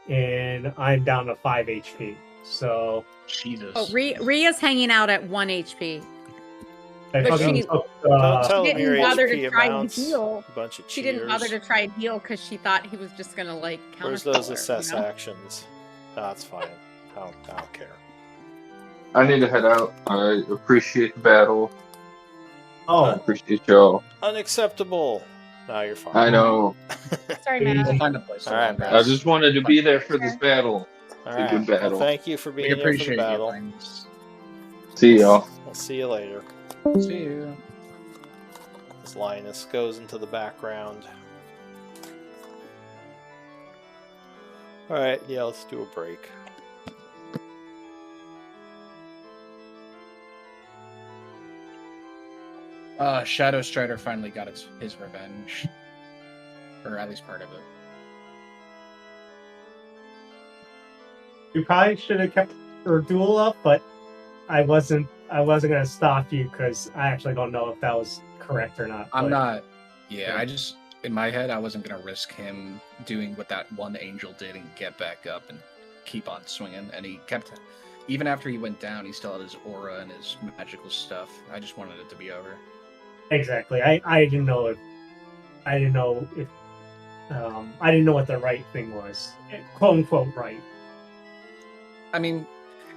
and I'm down to 5 HP. So Jesus. Oh, Ria's hanging out at 1 HP. I But fucking she- took, Don't tell She him your didn't bother HP to try and amounts. heal. A bunch of She didn't bother to cheaters. try and heal because she thought he was just gonna like Where's counterspell those her, assess you know? actions? No, that's fine. I don't care. I need to head out. I appreciate the battle. I oh, appreciate y'all. Unacceptable. No, you're fine. I know. Sorry, We'll We'll Matt. find a place. All right, around man. I just wanted to be there for this battle. All It's a right. good battle. Well, thank you for We being there for the appreciate you, battle. Linus. See y'all. I'll see you later. See you. As Linus goes into the background. All right, yeah, let's do a break. Shadow Strider finally got his revenge. Or at least part of it. you probably should have kept her duel up, but I wasn't gonna stop you because I actually don't know if that was correct or not. I'm but- not. Yeah, I just in my head I wasn't gonna risk him doing what that one angel did and get back up and keep on swinging. And he kept, even after he went down, he still had his aura and his magical stuff. I just wanted it to be over. Exactly. I didn't know if I didn't know what the right thing was, quote unquote right. I mean,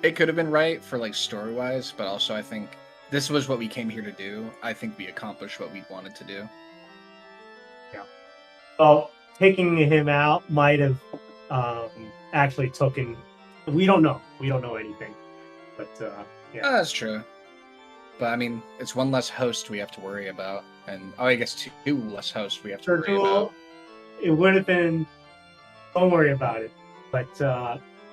it could have been right for like story wise, but also I think this was what we came here to do. I think we accomplished what we wanted to do. Well, taking him out might have actually taken. We don't know. We don't know anything. But yeah. That's true. But I mean, it's one less host we have to worry about, and I guess two less hosts we have to For worry duel, about. it would have been. Don't worry about it. But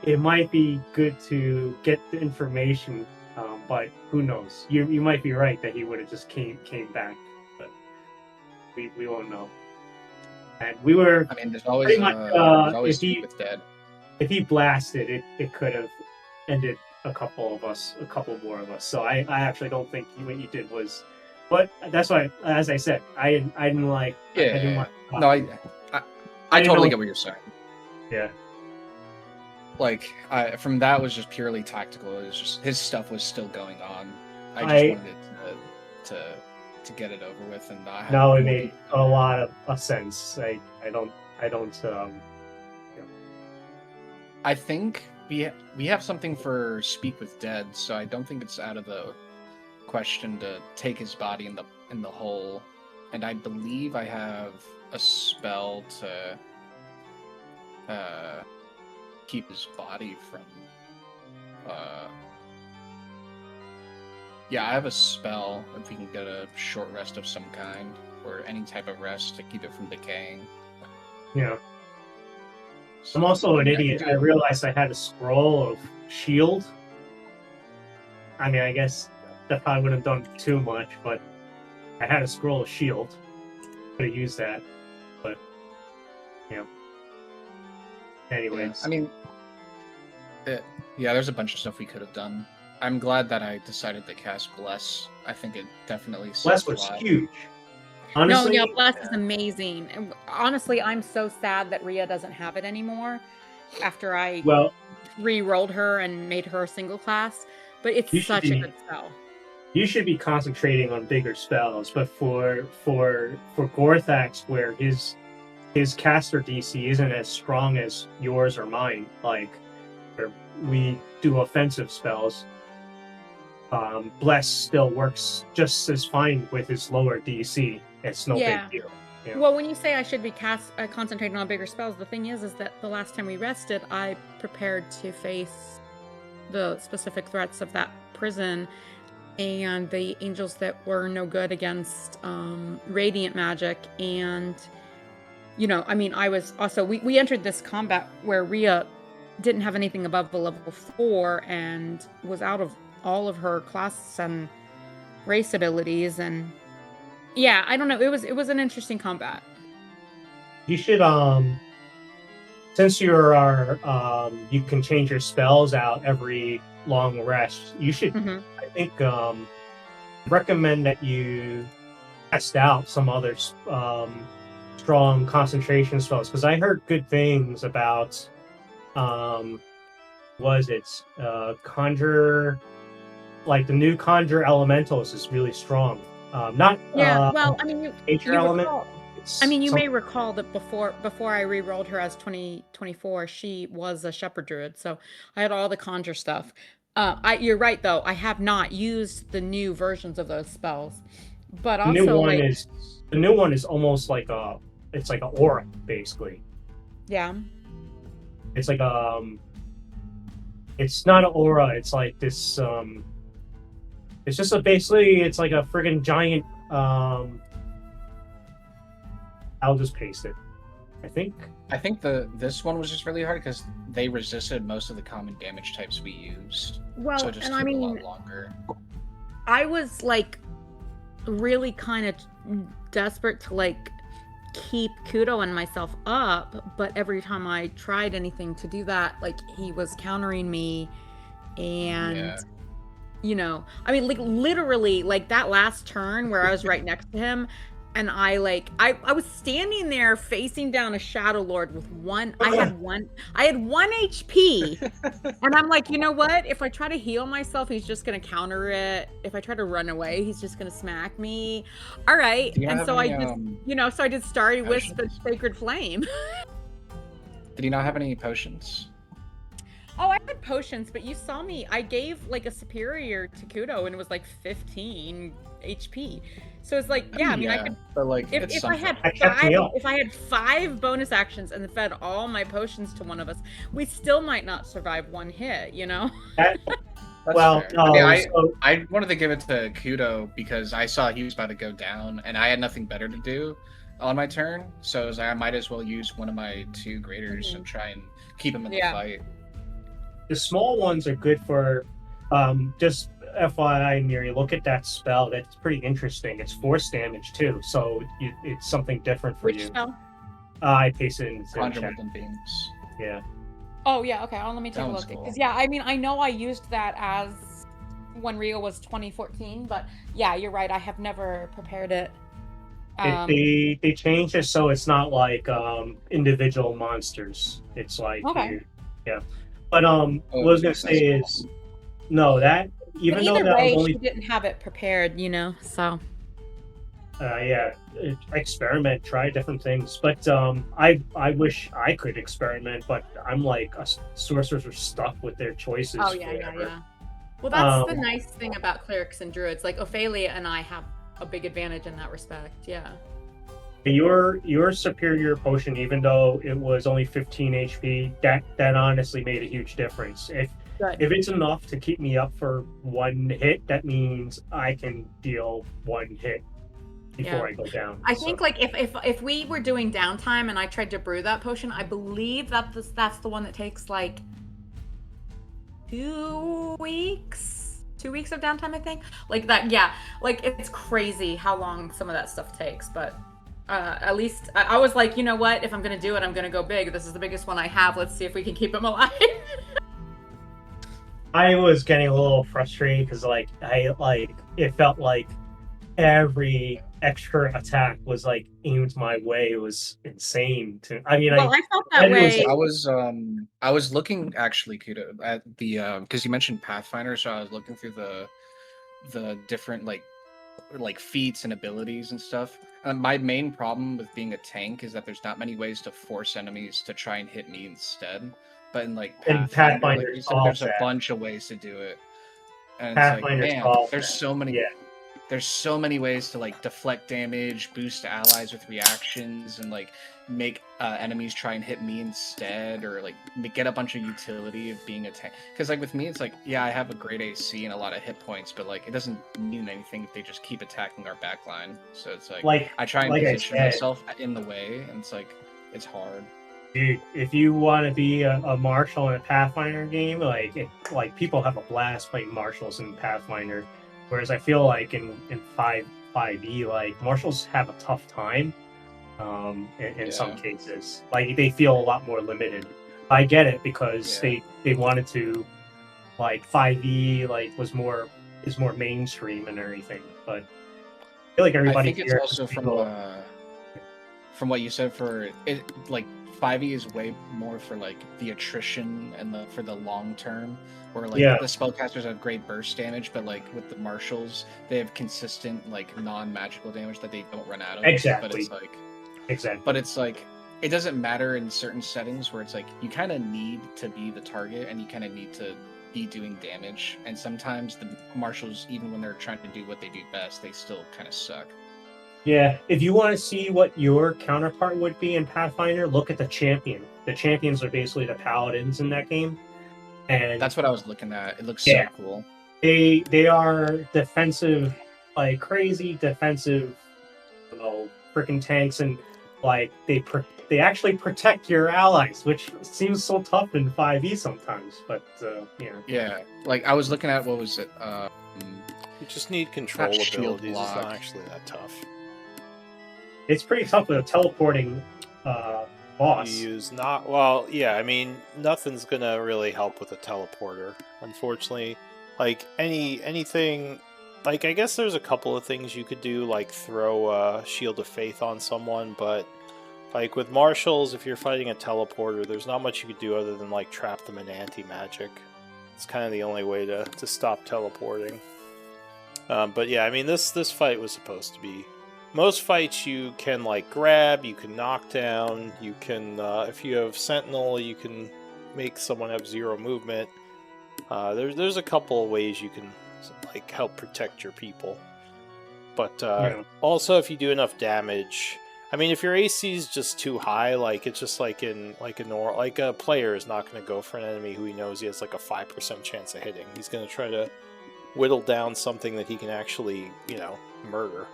it might be good to get the information. But who knows? You might be right that he would have just came back, but we won't know. And we were. I mean, there's always Pretty much, there's always if he- two with dead. If he blasted it, could have ended a couple more of us. So I actually don't think what you did was. But that's why, as I said, I didn't like. I didn't Yeah. want, No, I didn't totally know- get what you're saying. Yeah. Like, from that was just purely tactical. It was just his stuff was still going on. I just I- wanted it to get it over with and not. Have No, it more made people- a lot of sense. I don't. I think we have something for Speak with Dead, so I don't think it's out of the question to take his body in the hole. And I believe I have a spell to keep his body from. Yeah, I have a spell if we can get a short rest of some kind, or any type of rest to keep it from decaying. Yeah. So, I'm also an I can idiot. do I it. realized I had a scroll of shield. I mean, I guess that probably wouldn't have done too much, but I had a scroll of shield. Could have used that, but yeah. Anyways, I mean, yeah, there's a bunch of stuff we could have done. I'm glad that I decided to cast Bless. I think it definitely Bless saved a was lot. huge. Honestly, No, Bless is amazing. And honestly, I'm so sad that Rhea doesn't have it anymore after I well, re-rolled her and made her a single class. But it's You should such a be- good spell. you should be concentrating on bigger spells, but for Gorthax, where his caster DC isn't as strong as yours or mine, like where we do offensive spells, Bless still works just as fine with his lower DC. It's no Yeah. big deal. Yeah. Well, when you say I should be concentrating on bigger spells, the thing is that the last time we rested, I prepared to face the specific threats of that prison and the angels that were no good against radiant magic. And, I mean, I was also, we entered this combat where Rhea didn't have anything above the level 4 and was out of all of her class and race abilities. And yeah, I don't know. It was an interesting combat. You should since you can change your spells out every long rest. You should I think recommend that you test out some other strong concentration spells, because I heard good things about conjure, like the new conjure elementals is really strong. Not Well, I mean, nature you element. recall, you may recall that before I re-rolled her as 2024, she was a shepherd druid, so I had all the conjure stuff. You're right though. I have not used the new versions of those spells, but The also new one is almost like it's like an aura basically. yeah. It's like it's not an aura. It's like this. It's just basically it's like a friggin' giant. I'll just paste it. I think. I think this one was just really hard because they resisted most of the common damage types we used. Well, So it just and took I a mean, lot longer. I was like really kind of desperate to like keep Kudo and myself up, but every time I tried anything to do that, like he was countering me, and Yeah. I mean, like literally, like that last turn where I was right next to him, and I was standing there facing down a Shadowlord with I had one HP, and I'm like, you know what? If I try to heal myself, he's just gonna counter it. If I try to run away, he's just gonna smack me. All right, Do you and have so any, I just, so I did Starry Wisp and Sacred Flame. Did he not have any potions? Oh, I had potions, but you saw me. I gave like a superior to Kudo, and it was like 15 HP. So it's like, yeah, I mean, I could. But like, If it's I had something. kept me up. if I had 5 bonus actions and fed all my potions to one of us, we still might not survive one hit. That, That's well, fair. no. I mean, so, I wanted to give it to Kudo because I saw he was about to go down, and I had nothing better to do on my turn. So I was like, I might as well use one of my 2 graders and try and keep him in the fight. the small ones are good for just FYI, Miri, look at that spell. That's pretty interesting. It's force damage too, so it's something different for Which you. spell? I pasted it in the Conjure chat. Within Beams. Yeah. Oh yeah, okay. Let me take That a one's look. cool. Because yeah, I mean, I know I used that as when Rio was 2014, but yeah, you're right. I have never prepared it. They changed it so it's not like individual monsters. It's like Okay. yeah. But what I was gonna say is no, that even But though either that way, was only she didn't have it prepared, so. Yeah, experiment, try different things. But I wish I could experiment, but I'm like sorcerers are stuck with their choices Oh yeah, yeah, forever. yeah. Well, that's the Um, nice thing about clerics and druids. Like Ophelia and I have a big advantage in that respect. Yeah. your superior potion, even though it was only 15 HP, that honestly made a huge difference. Good. If it's enough to keep me up for one hit, that means I can deal one hit before Yeah. I go down. I So think like if we were doing downtime and I tried to brew that potion, I believe that's the one that takes like 2 weeks. 2 weeks of downtime, I think. Like that, yeah. Like it's crazy how long some of that stuff takes, but at least I was like, you know what? If I'm gonna do it, I'm gonna go big. This is the biggest one I have. Let's see if we can keep him alive. I was getting a little frustrated because it felt like every extra attack was like aimed my way. It was insane. I mean, Well, I felt that and it was way. I was looking actually, Kudo, at the because you mentioned Pathfinder, so I was looking through the different like feats and abilities and stuff. My main problem with being a tank is that there's not many ways to force enemies to try and hit me instead. But in like and Pathfinder, like Pathfinder you said, solves there's a that. bunch of ways to do it. And it's like, Pathfinder man, solves there's that. so many Yeah. there's so many ways to like deflect damage, boost allies with reactions, and like make enemies try and hit me instead, or like get a bunch of utility of being a tank. Because like with me, it's like, yeah, I have a great AC and a lot of hit points, but like it doesn't mean anything if they just keep attacking our backline. So it's like I try and Like I position said, myself in the way, and it's like it's hard. dude, if you want to be a marshal in a Pathfinder game, like people have a blast playing marshals in Pathfinder, whereas I feel like in 5e, like marshals have a tough time. In some Yeah. cases, like they feel a lot more limited. I get it because Yeah. they wanted to, like 5e like was more is more mainstream and everything, but I feel like I everybody think it's here also from what you said for it, like 5e is way more for like the attrition and for the long term, where like Yeah. the spellcasters have great burst damage, but like with the marshals they have consistent like non-magical damage that they don't run out of. Exactly. But it's like it doesn't matter in certain settings where it's like you kind of need to be the target and you kind of need to be doing damage, and sometimes the marshals, even when they're trying to do what they do best, they still kind of suck. Yeah, if you want to see what your counterpart would be in Pathfinder, look at the champion. The champions are basically the paladins in that game, and That's what I was looking at. It looks Yeah. so cool. they are defensive, like crazy defensive, freaking tanks, and like they actually protect your allies, which seems so tough in 5e sometimes. But Yeah, like I was looking at what was it? You just need control shield abilities. It's block. not actually that tough. it's pretty tough with a teleporting boss. You use not well, yeah. I mean, nothing's gonna really help with a teleporter, unfortunately. Like anything, like I guess there's a couple of things you could do, like throw a shield of faith on someone, but like with marshals, if you're fighting a teleporter, there's not much you could do other than like trap them in anti-magic. It's kind of the only way to stop teleporting. But yeah, I mean this fight was supposed to be. Most fights you can like grab, you can knock down, you can if you have Sentinel, you can make someone have 0 movement. There's a couple of ways you can like help protect your people. But also if you do enough damage, I mean if your AC is just too high, like it's just like a player is not going to go for an enemy who he knows he has like a 5% chance of hitting. He's going to try to whittle down something that he can actually, murder.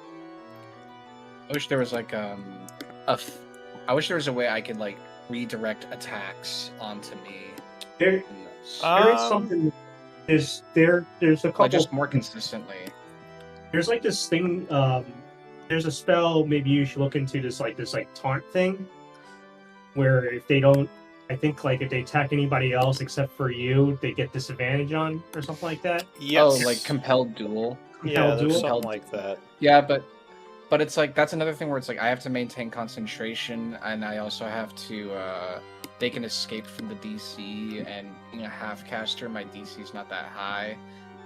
I wish there was like I wish there was a way I could like redirect attacks onto me. There is something. There's a couple. Like just more consistently. There's like this thing. There's a spell. Maybe you should look into this taunt thing, where if they don't, I think like if they attack anybody else except for you, they get disadvantage on or something like that. Yes. Oh, like compelled duel. Yeah, there's duel? something like that. Yeah, but it's like that's another thing where it's like I have to maintain concentration, and I also have to they can escape from the DC, and being a half caster, my DC is not that high.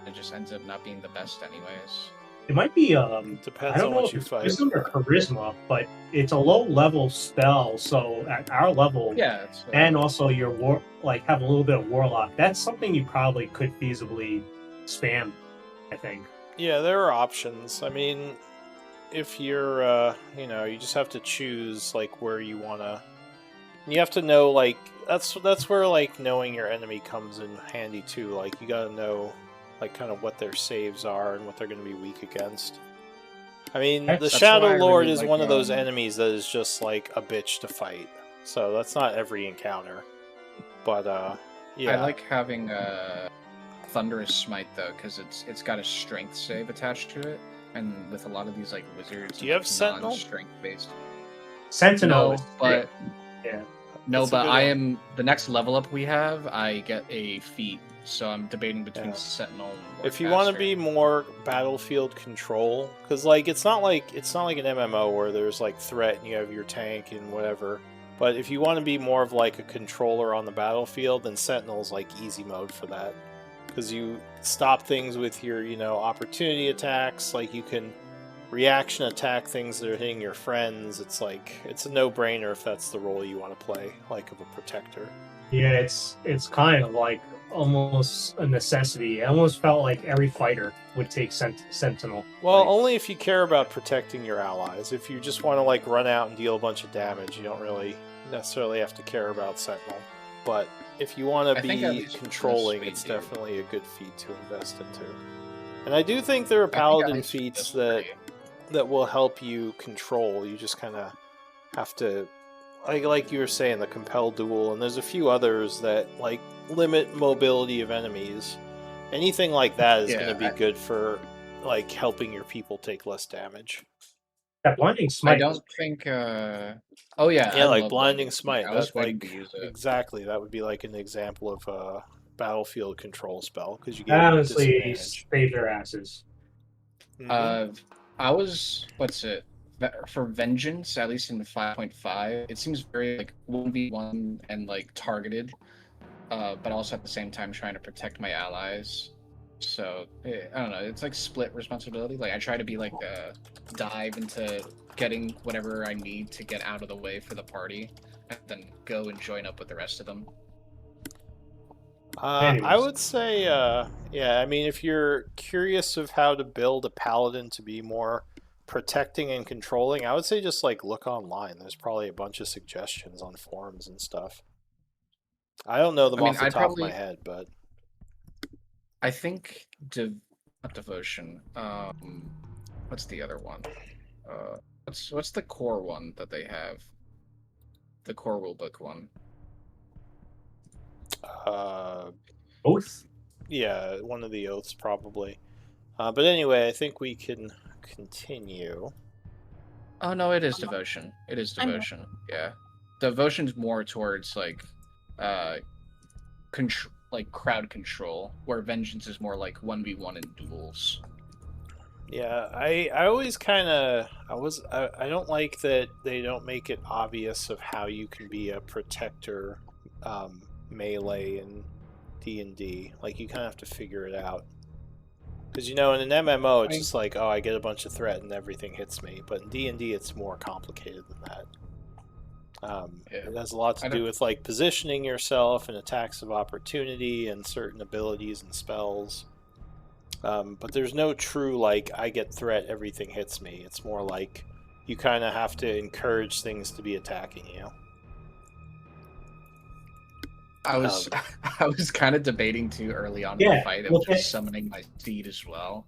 It just ends up not being the best anyways. It might be I Depends don't on know what if you it's fight. wisdom or charisma, but it's a low level spell. So at our level, Yeah, it's, and also your have a little bit of warlock. That's something you probably could feasibly spam. I think. Yeah, there are options. I mean, if you're, you just have to choose like where you wanna. You have to know like that's where like knowing your enemy comes in handy too. Like you gotta know like kind of what their saves are and what they're gonna be weak against. I mean, the That's Shadow why I Lord really is like, one of those enemies that is just like a bitch to fight. So that's not every encounter. But yeah. I like having Thunderous Smite though, because it's got a strength save attached to it, and with a lot of these like wizards, Do you have Sentinel? non-strength based. Sentinel. No, but yeah. no, That's a but good I one. am the next level up we have. I get a feat, so I'm debating between Yeah. Sentinel and If you want to Warcaster. be more battlefield control, because like it's not like an MMO where there's like threat and you have your tank and whatever. But if you want to be more of like a controller on the battlefield, then Sentinel's like easy mode for that, because you stop things with your opportunity attacks. Like you can reaction attack things that are hitting your friends. It's a no-brainer if that's the role you want to play, like of a protector. Yeah, it's kind of like almost a necessity. It almost felt like every fighter would take Sentinel. Well, Like, only if you care about protecting your allies. If you just want to like run out and deal a bunch of damage, you don't really necessarily have to care about Sentinel. But if you want I to think at be least for controlling, this it's we do. definitely a good feat to invest into. And I do think there are I think at paladin least for feats this that we- that will help you control. You just kind of have to, like you were saying, the compel duel, and there's a few others that like limit mobility of enemies. Anything like that is going to be good for like helping your people take less damage. that blinding I smite. don't think. Oh yeah, Yeah, I like love blinding smite. I was That waiting like to use it. exactly. That would be like an example of a battlefield control spell because you get Honestly, disadvantage. save their asses. Mhm. I was for Vengeance, at least in the 5.5, it seems very like 1v1 and like targeted, but also at the same time trying to protect my allies. So I don't know, it's like split responsibility. Like I try to be like dive into getting whatever I need to get out of the way for the party, and then go and join up with the rest of them. I Anyways. would say, yeah. I mean, if you're curious of how to build a paladin to be more protecting and controlling, I would say just like look online. There's probably a bunch of suggestions on forums and stuff. I don't know them I mean, off the I'd top of my probably- head, but I think not devotion. What's the other one? What's the core one that they have? The core rulebook one. Both? Yeah, one of the oaths probably. But anyway, I think we can continue. Oh no, it is devotion. It is I'm- devotion. Yeah, devotion's more towards like, like crowd control, where vengeance is more like 1v1 in duels. Yeah, I always kind of I don't like that they don't make it obvious of how you can be a protector melee in D&D. Like you kind of have to figure it out. Because in an MMO it's just like, oh, I get a bunch of threat and everything hits me, but in D&D it's more complicated than that. It has a lot to do with like positioning yourself and attacks of opportunity and certain abilities and spells. But there's no true, like, I get threat, everything hits me. It's more like you kind of have to encourage things to be attacking you. I was I was kind of debating too early on in the fight of just summoning my steed as well.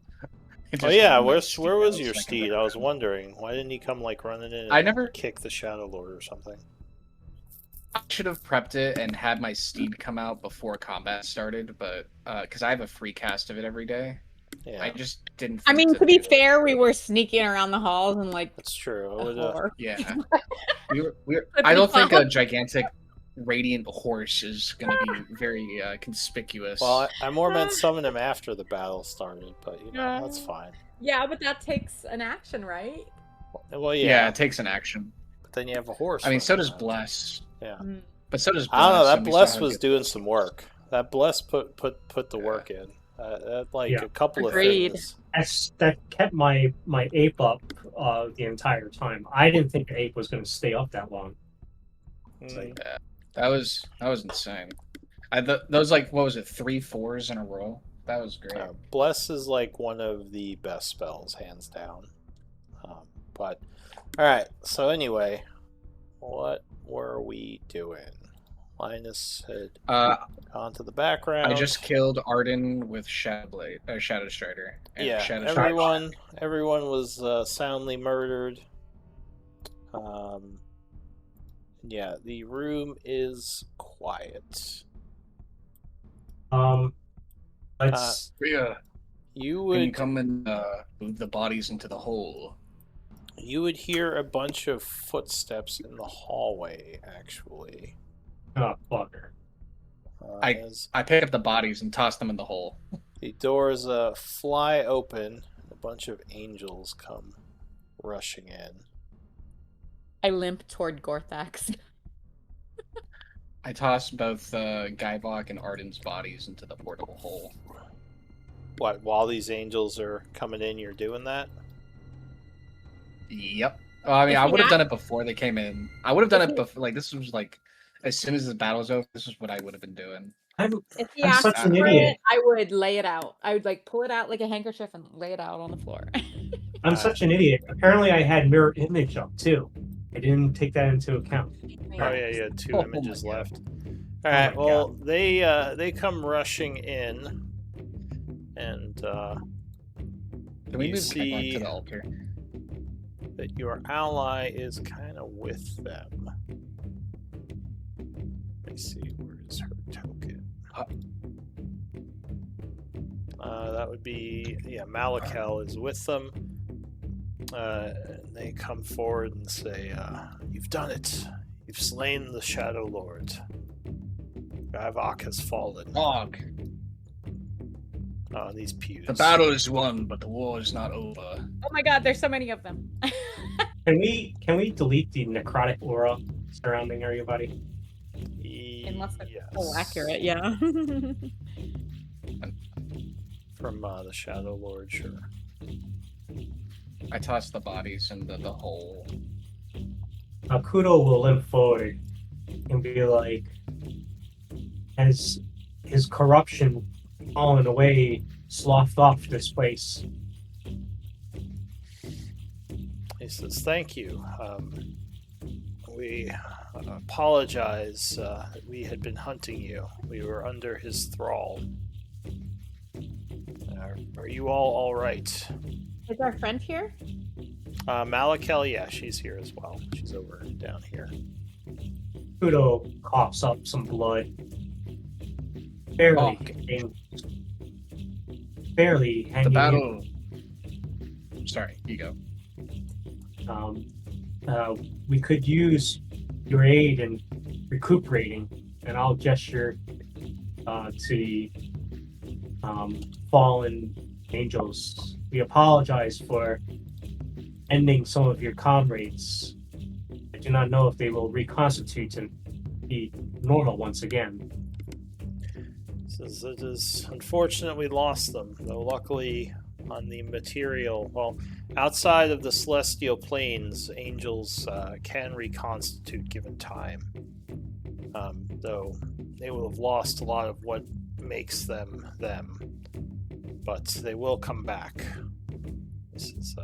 Oh yeah, where was your steed? I was wondering. Why didn't he come like running in and kick the Shadowlord or something? I should have prepped it and had my steed come out before combat started, but because I have a free cast of it every day. Yeah. I just didn't. I mean, to be fair, we were sneaking around the halls and like. That's true. Yeah. I don't think a gigantic radiant horse is going to be very conspicuous. Well, I more meant summon him after the battle started, but that's fine. Yeah, but that takes an action, right? Well, yeah. Yeah, it takes an action. But then you have a horse. I mean, so does Bless. Yeah. But so does Bless. I don't know. That Bless was doing some work. That Bless put the work in. Yeah. A couple Agreed. of things. That kept my ape up the entire time. I didn't think the ape was going to stay up that long. Mm, That was insane. Those like what was it, 3 4s in a row? That was great. Bless is like one of the best spells, hands down. But all right. So anyway, what were we doing? Linus had gone to the background. I just killed Arden with Shadow Strider. And Yeah, Shadow everyone was soundly murdered. Yeah, the room is quiet. Let's. Yeah. You Can you would come and move the bodies into the hole? you would hear a bunch of footsteps in the hallway. Actually, Oh, fucker. as I pick up the bodies and toss them in the hole. the doors fly open, and a bunch of angels come rushing in. I limp toward Gorthax. I toss both Gaivok and Arden's bodies into the portable hole. What? While these angels are coming in, you're doing that? Yep. I mean, If I we would have had- done it before they came in. I would have done it before. Like this was like, as soon as the battle's over, this is what I would have been doing. If he I'm asked such an for idiot. it, I would lay it out. I would like pull it out like a handkerchief and lay it out on the floor. I'm such an idiot. Apparently, I had mirror image up too. I didn't take that into account. Oh yeah, you had 2 Oh my images God. left. All right. my Well, they come rushing in, and Can we You move see- Gaivok to the altar? that your ally is kind of with them. Let me see, where is her token? That would be, Malakel is with them. They come forward and say, "You've done it. You've slain the Shadowlord. Gaivok has fallen." Dog. These pews. The battle is won, but the war is not over. Oh my god, there's so many of them. Can we delete the necrotic aura surrounding everybody? Unless it's Yes. full accurate, yeah. From the Shadowlord, sure. I toss the bodies into the hole. Kudo will limp forward and be like, has his corruption fallen away, sloughed off this place? He says, "Thank you. We apologize that we had been hunting you. We were under his thrall. Are you all right?" Is our friend here? Malakel, yeah, she's here as well. She's over down here. Kudo coughs up some blood. Barely, barely hanging The in. battle. Sorry, you go. We could use your aid in recuperating, and I'll gesture to the fallen angels. We apologize for ending some of your comrades. I do not know if they will reconstitute and be normal once again. Says it is unfortunate we lost them, though luckily on the material, well, outside of the celestial planes, angels can reconstitute given time. Though they will have lost a lot of what makes them them, but they will come back. This is,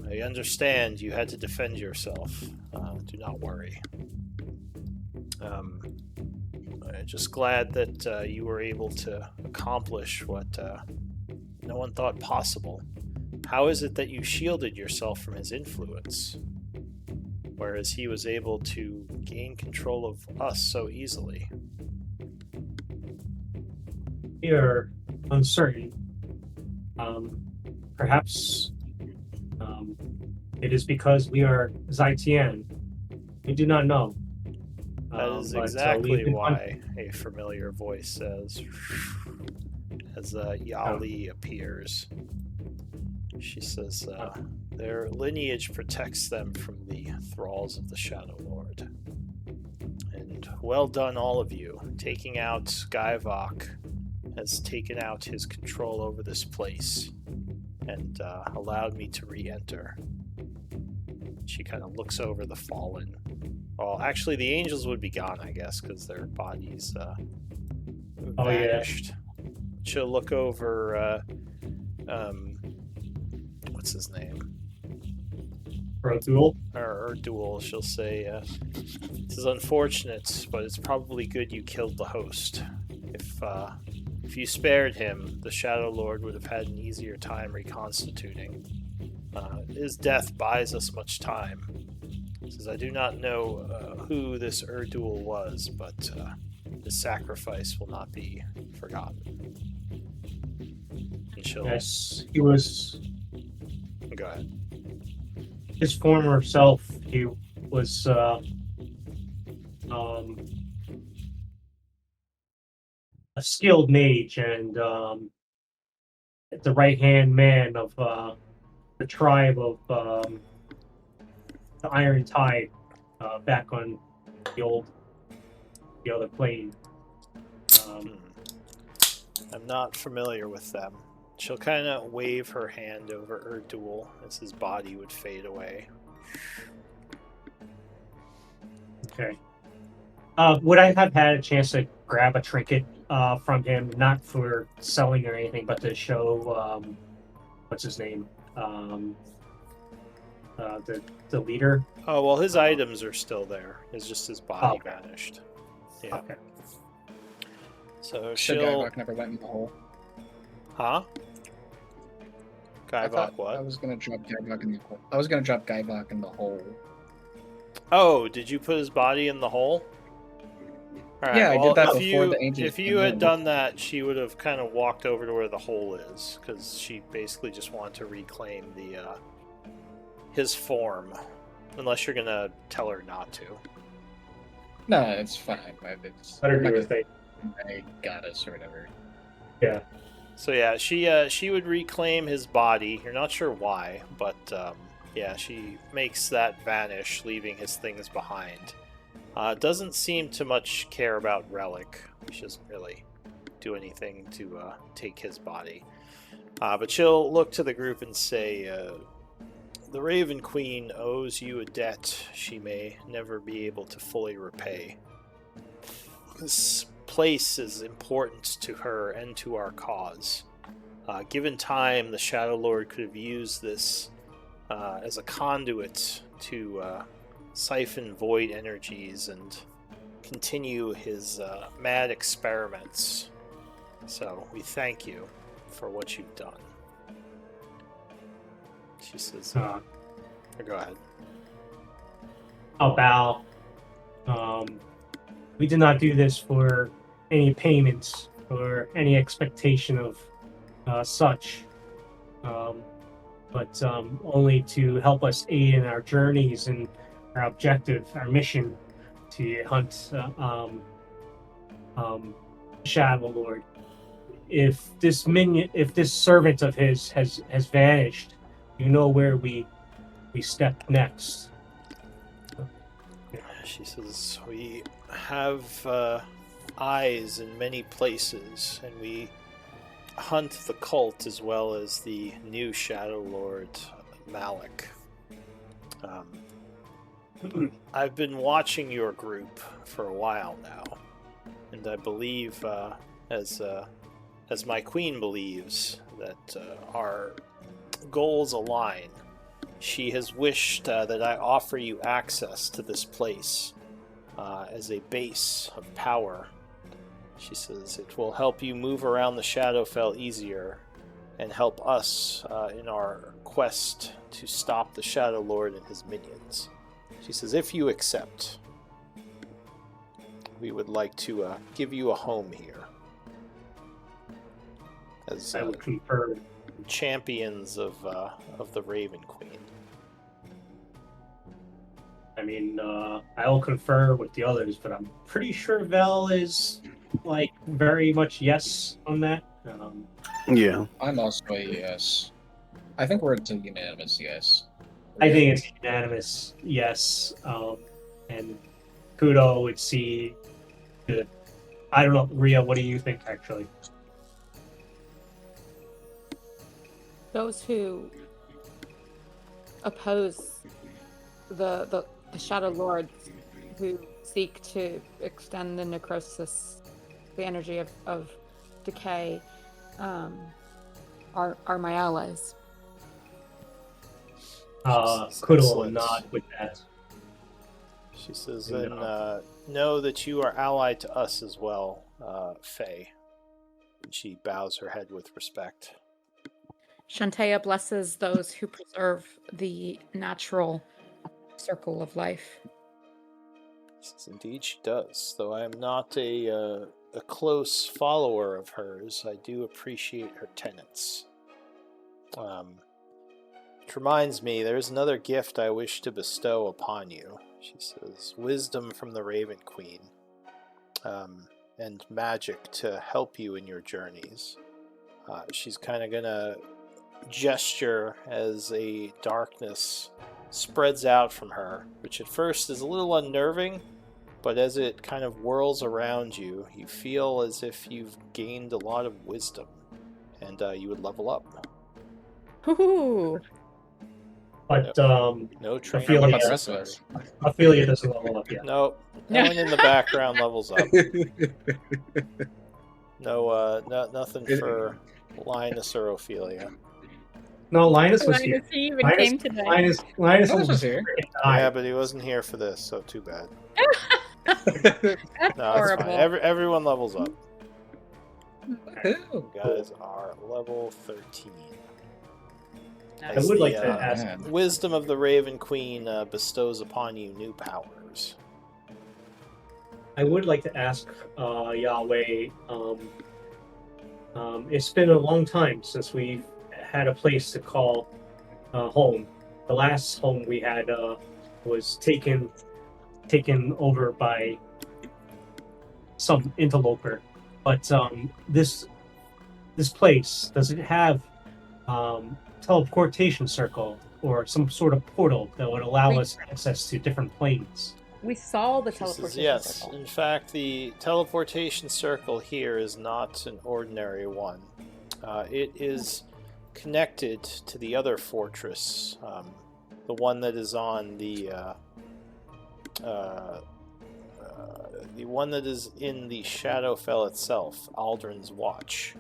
I understand you had to defend yourself. Do not worry. I'm just glad that you were able to accomplish what no one thought possible. How is it that you shielded yourself from his influence, whereas he was able to gain control of us so easily? We are uncertain. Perhaps it is because we are Zaitian. We do not know. That is but, exactly we've been why a familiar voice says, as Yali appears. She says, their lineage protects them from the thralls of the Shadowlord. And well done, all of you, taking out Gaivok has taken out his control over this place and allowed me to re-enter. She kind of looks over the fallen. Well, actually, the angels would be gone, I guess, because their bodies vanished. She'll look over. What's his name? Erdul. Or Erdul. She'll say, "This is unfortunate, but it's probably good you killed the host. If you spared him, the Shadowlord would have had an easier time reconstituting. His death buys us much time. Says, I do not know who this Erdul was, but his sacrifice will not be forgotten." And she'll... Yes, he was Go ahead. his former self. He was a skilled mage and the right-hand man of the tribe of the Iron Tide back on the other plane. I'm not familiar with them. She'll kind of wave her hand over Erdul as his body would fade away. Okay. Would I have had a chance to grab a trinket from him, not for selling or anything, but to show what's his name? The leader? Oh, well, his items are still there. It's just his body Okay. vanished. Yeah. Okay. So Shit, she'll... Guyvok never went in the hole. Huh? I Guyvok thought what? I was gonna drop Guyvok in the hole. I was gonna drop Guyvok in the hole. Oh, did you put his body in the hole? All right, Yeah, I well, did that if before you, the angels If you came had in. done that, she would have kind of walked over to where the hole is, because she basically just wanted to reclaim the his form. Unless you're gonna tell her not to. No, it's fine. It's Better do like his thing. a goddess or whatever. Yeah. So yeah, she would reclaim his body. You're not sure why, but yeah, she makes that vanish, leaving his things behind. Doesn't seem to much care about Relic. She doesn't really do anything to take his body. But she'll look to the group and say, the Raven Queen owes you a debt she may never be able to fully repay. This place is important to her and to our cause. Given time, the Shadowlord could have used this as a conduit to siphon void energies and continue his mad experiments. So we thank you for what you've done. She says, go ahead. I'll bow. We did not do this for any payments or any expectation of such, but only to help us aid in our journeys and our objective, our mission to hunt Shadowlord. If this servant of his has vanished, you know where we step next. She says, we have eyes in many places, and we hunt the cult as well as the new Shadowlord, Malik. I've been watching your group for a while now, and I believe, as my queen believes, that our goals align. She has wished that I offer you access to this place as a base of power. She says it will help you move around the Shadowfell easier and help us in our quest to stop the Shadowlord and his minions. She says if you accept, we would like to give you a home here. As I would confirm. champions of the Raven Queen. I mean, I'll confer with the others, but I'm pretty sure Vel is like very much yes on that. Yeah. I'm also a yes. I think we're a unanimous yes. I think it's unanimous yes. And Kudo would see the. I don't know, Ria. What do you think actually? those who oppose the Shadow Lords who seek to extend the necrosis, the energy of decay, are my allies. Kudo will Excellent. nod with that. She says, And, then know that you are allied to us as well, Faye. And she bows her head with respect. Shantea blesses those who preserve the natural circle of life. Says, indeed she does. Though I am not a close follower of hers, I do appreciate her tenets. Which reminds me, there is another gift I wish to bestow upon you. She says, wisdom from the Raven Queen, and magic to help you in your journeys. She's kind of gonna gesture as a darkness spreads out from her, which at first is a little unnerving, but as it kind of whirls around you, you feel as if you've gained a lot of wisdom, and you would level up. Ooh. But No training Ophelia- What about the necessary. rest of us? Ophelia doesn't level up yet. No, Ellen in the background levels up. No, nothing for Linus or Ophelia. No, Linus was here. Linus, he even came today. Linus Linus was was here. Yeah, but he wasn't here for this, so too bad. That's No, it's horrible. fine. Everyone levels up. Woohoo. You guys are level 13. I As would the, like to ask. man. wisdom of the Raven Queen bestows upon you new powers. I would like to ask Yahweh. It's been a long time since we've had a place to call home. The last home we had was taken over by some interloper. But this place, does it have teleportation circle or some sort of portal that would allow us access to different planes? We saw the She says, teleportation yes, circle. in fact, the teleportation circle here is not an ordinary one. It is connected to the other fortress, the one that is on the one that is in the Shadowfell itself, Aldrin's Watch,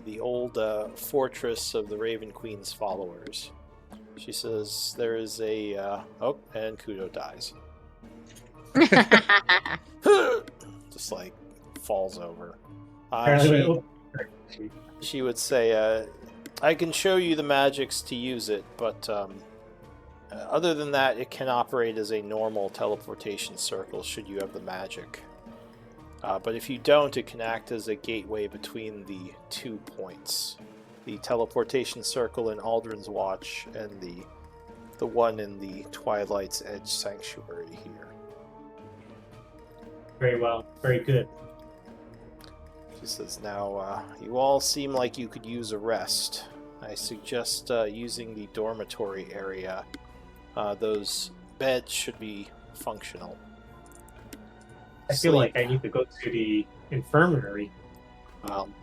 the old fortress of the Raven Queen's followers. She says there is a oh, and Kudo dies. Just like falls over. She would say, I can show you the magics to use it, but other than that, it can operate as a normal teleportation circle should you have the magic. But if you don't, it can act as a gateway between the 2 points. The teleportation circle in Aldrin's Watch and the one in the Twilight's Edge Sanctuary here. Very well. Very good. She says, now, you all seem like you could use a rest. I suggest using the dormitory area. Those beds should be functional. I feel like I need to go to the infirmary.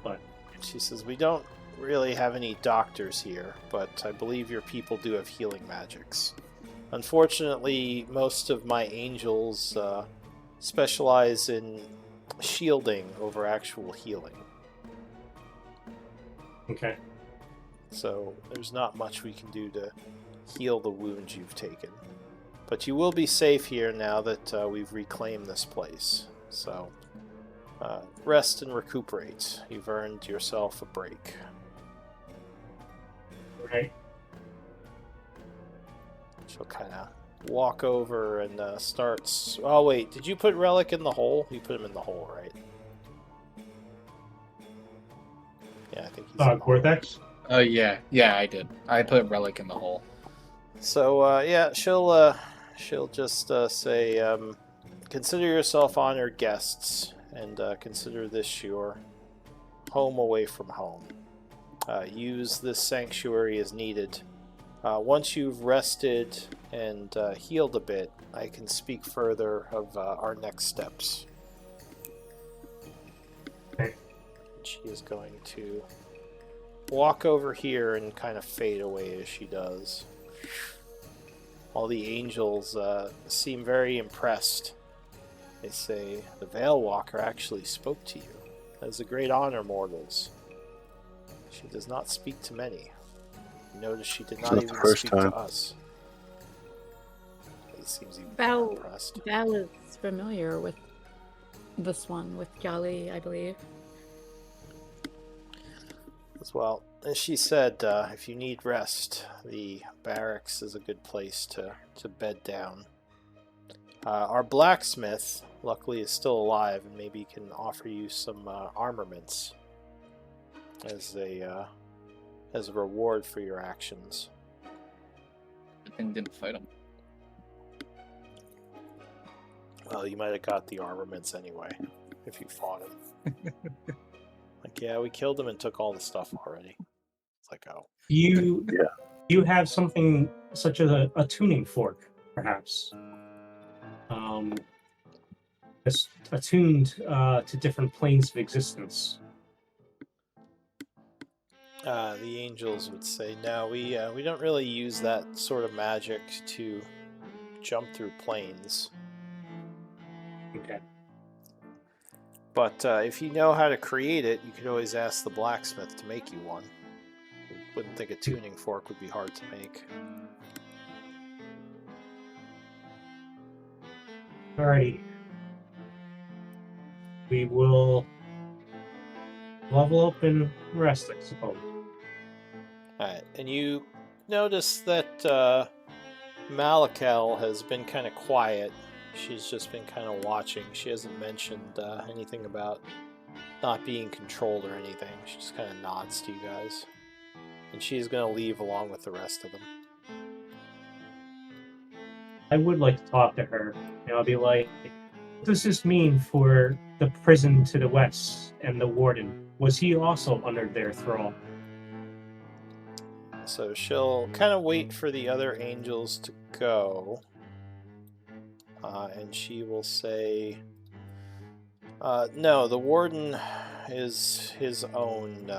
But She says, we don't really have any doctors here, but I believe your people do have healing magics. Unfortunately, most of my angels specialize in shielding over actual healing. okay. So there's not much we can do to heal the wounds you've taken. But you will be safe here now that we've reclaimed this place. So rest and recuperate. You've earned yourself a break. Right. She'll kind of walk over and starts... Oh, wait. Did you put Relic in the hole? You put him in the hole, right? Yeah, I think he's in the hole. Cortex? Oh yeah, I did. I put Relic in the hole. So, yeah, she'll just say, consider yourself honored guests, and consider this your home away from home. Use this sanctuary as needed. Once you've rested and healed a bit, I can speak further of our next steps. Okay. She is going to walk over here and kind of fade away as she does. All the angels seem very impressed. They say, the Veil Walker actually spoke to you. That is a great honor, mortals. She does not speak to many. You notice she did not not the even first speak time. to us. He seems even Val, impressed. Val is familiar with this one, with Yali, I believe. As well. And she said, if you need rest, the barracks is a good place to bed down. Our blacksmith, luckily, is still alive and maybe can offer you some armaments as a reward for your actions. I think didn't fight him. Well, you might have got the armaments anyway if you fought him. Like, yeah, we killed him and took all the stuff already. It's like, oh. You have something such as a tuning fork, perhaps. It's attuned to different planes of existence. The angels would say, no, we don't really use that sort of magic to jump through planes. Okay. But if you know how to create it, you could always ask the blacksmith to make you one. Wouldn't think a tuning fork would be hard to make. Alrighty. We will level up and rest, I suppose. Alright, and you notice that Malakal has been kind of quiet. She's just been kind of watching. She hasn't mentioned anything about not being controlled or anything. She just kind of nods to you guys. And she's going to leave along with the rest of them. I would like to talk to her. I'll be like, what does this mean for the prison to the west and the warden? Was he also under their thrall? So she'll kind of wait for the other angels to go. And she will say, no, the warden is his own,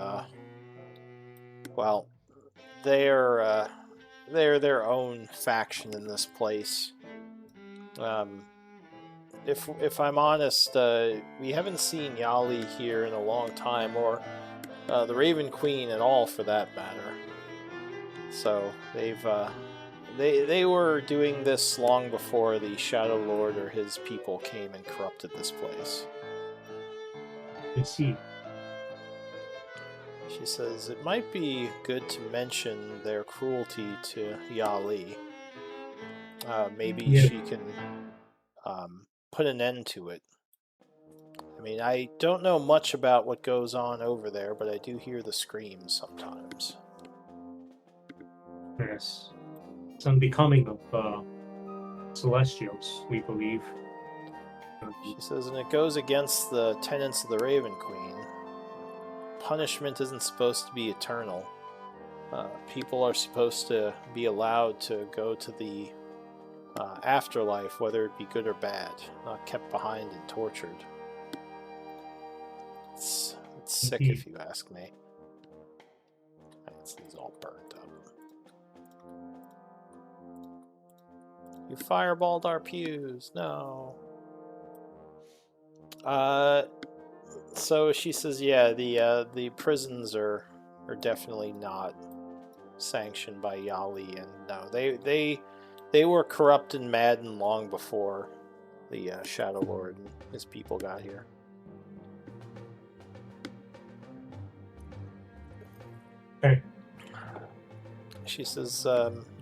well, they're their own faction in this place. If I'm honest, we haven't seen Yali here in a long time, or the Raven Queen at all, for that matter. So they were doing this long before the Shadowlord or his people came and corrupted this place. I see. She says it might be good to mention their cruelty to Yali. Maybe she can put an end to it. I mean, I don't know much about what goes on over there, but I do hear the screams sometimes. Yes. It's unbecoming of Celestials, we believe. She says, and it goes against the tenets of the Raven Queen. Punishment isn't supposed to be eternal. People are supposed to be allowed to go to the afterlife, whether it be good or bad, not kept behind and tortured. It's sick, if you ask me. This thing's all burned up. You fireballed our pews. No. So she says, yeah, the prisons are definitely not sanctioned by Yali, and no, they were corrupt and maddened long before the Shadowlord and his people got here. Okay. She says,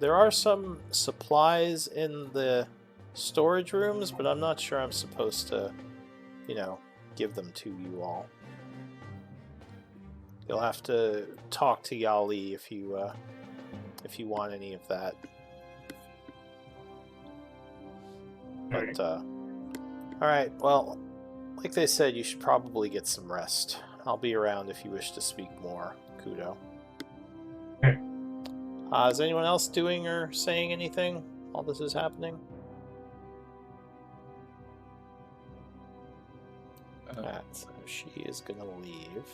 there are some supplies in the storage rooms, but I'm not sure I'm supposed to, give them to you all. You'll have to talk to Yali if you want any of that. But, alright, well, like they said, you should probably get some rest. I'll be around if you wish to speak more, Kudo. Okay. Is anyone else doing or saying anything while this is happening? So she is going to leave.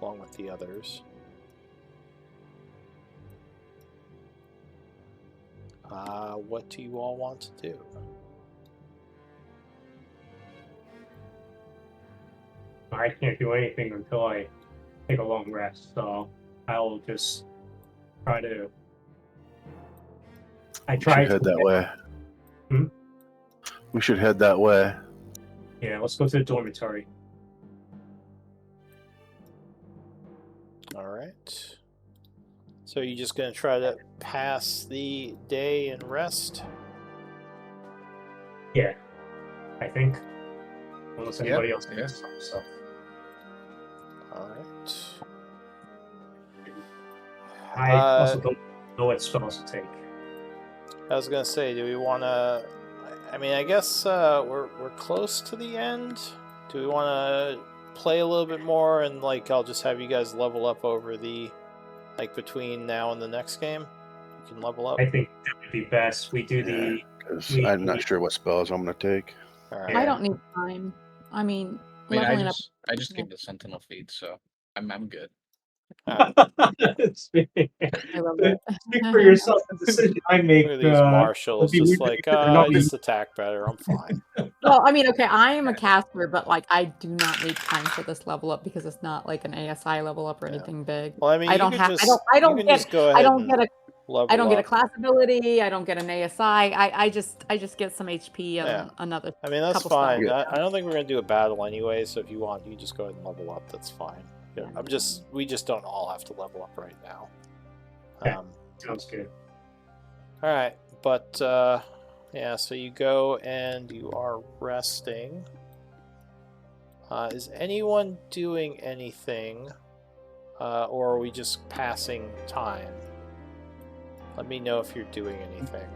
along with the others. What do you all want to do? I can't do anything until I take a long rest, so I'll just try to. I We should tried head to. that way. Hmm? We should head that way. Yeah, let's go to the dormitory. All right. So you're just going to try to pass the day and rest? Yeah, I think. Unless anybody else yeah. thinks so. All right. I also don't know what spells to take. I was going to say, do we want to... I mean, I guess we're close to the end. Do we want to play a little bit more and, like, I'll just have you guys level up over the... Like, between now and the next game? You can level up? I think that would be best. We do the. Because I'm not sure what spells I'm going to take. All right. I don't need time. I mean, I mean, leveling up. I just gave the Sentinel feed, so I'm good. Speak I love it. for yourself. The decision I make. Look at these marshals, be just weird like, because they're not I just attack better, I'm fine. Well, I mean, okay, I am a caster, but like, I do not need time for this level up because it's not like an ASI level up or Yeah. anything big. Well, I mean, I don't you have. can I just, don't. I you don't can get. just go ahead I don't and get a. level I don't get a up. class ability. I don't get an ASI. I just get some HP and Yeah. another. I mean, that's couple fine. spells. I don't think we're going to do a battle anyway, so if you want, you just go ahead and level up. That's fine. Yeah, Yeah. We just don't all have to level up right now. Okay. Sounds good. All right, but yeah, so you go and you are resting. Is anyone doing anything, or are we just passing time? Let me know if you're doing anything.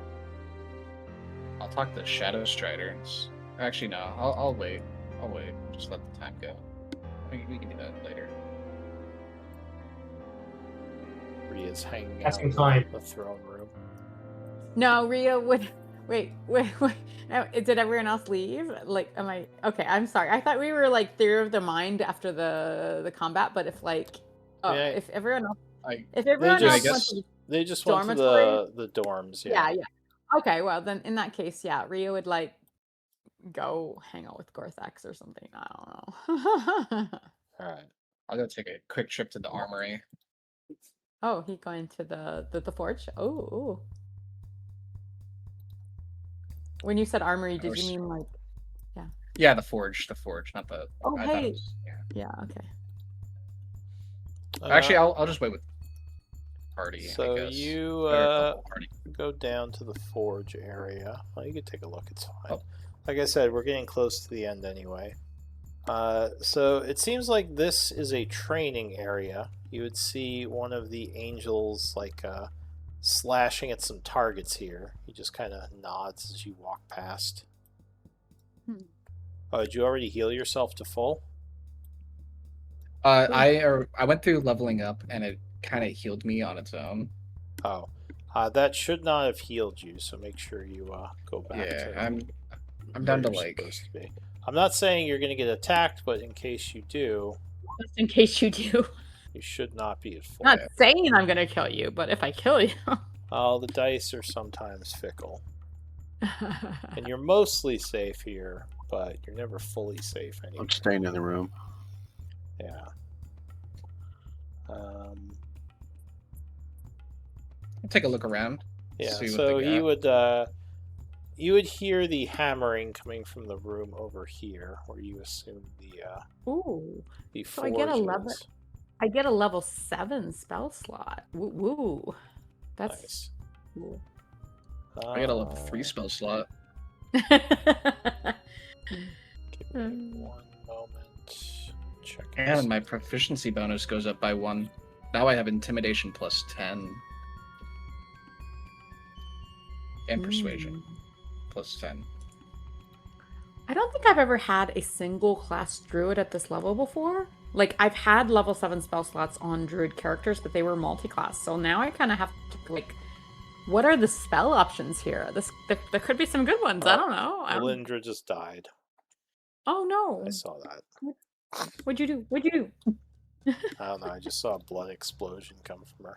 I'll talk to Shadow Striders. Actually, no. I'll wait. I'll wait. Just let the time go. We can do that later. Ria's hanging out Passing in time. the throne room. No, Ria would. Wait. No, did everyone else leave? Like, am I okay? I'm sorry. I thought we were like theory of the mind after the combat, but if like, Yeah. if everyone else, I if everyone They else just, went to they just went to dormitory? the dorms. yeah. Okay, well then in that case, yeah, Ria would like go hang out with Gorthax or something. I don't know. All right. I'll go take a quick trip to the armory. Oh, he going to the forge? Oh. When you said armory, did you mean like? Yeah, the forge, not the. Oh, I thought it hey. was- yeah. Yeah. Okay. Actually, I'll just wait with party. So I guess. you Better the whole party. go down to the forge area. Well, you can take a look. It's fine. Oh. Like I said, we're getting close to the end anyway. So it seems like this is a training area. You would see one of the angels like slashing at some targets here. He just kind of nods as you walk past. Oh, did you already heal yourself to full? I went through leveling up and it kind of healed me on its own. Oh, that should not have healed you. So make sure you go back. Yeah, to I'm down to where you're like. supposed to be. I'm not saying you're going to get attacked, but in case you do, Just in case you do. you should not be at full. Not saying I'm gonna kill you, but if I kill you. Oh, the dice are sometimes fickle. And you're mostly safe here, but you're never fully safe anyway. I'm staying in the room. Yeah. I'll take a look around. Yeah, See what so they you would hear the hammering coming from the room over here, where you assume Ooh. the So forge I get a level. is. I get a level 7 spell slot. Woo. That's Nice. cool. I got a level 3 spell slot. Give me one moment. Check. And my proficiency bonus goes up by 1. Now I have intimidation plus 10. And persuasion plus 10. I don't think I've ever had a single class druid at this level before. Like, I've had level 7 spell slots on druid characters, but they were multi-class. So now I kind of have to, like, what are the spell options here? There could be some good ones. I don't know. Lindra just died. Oh, no. I saw that. What'd you do? don't know. I just saw a blood explosion come from her.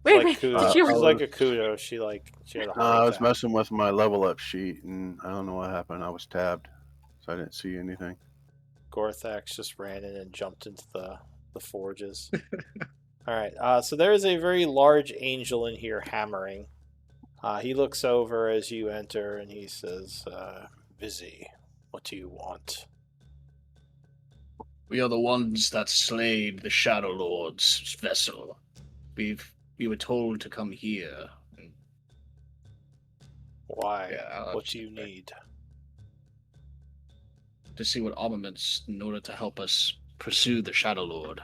Wait, Like wait. Kudo. Did She's you? like a Kudo. She had a heart I was attack. messing with my level up sheet, and I don't know what happened. I was tabbed, so I didn't see anything. Gorthax just ran in and jumped into the forges. All right. So there is a very large angel in here hammering. He looks over as you enter and he says, "Busy. What do you want?" We are the ones that slayed the Shadowlord's vessel. We were told to come here. Why? Yeah, What do you need? To see what armaments in order to help us pursue the Shadowlord.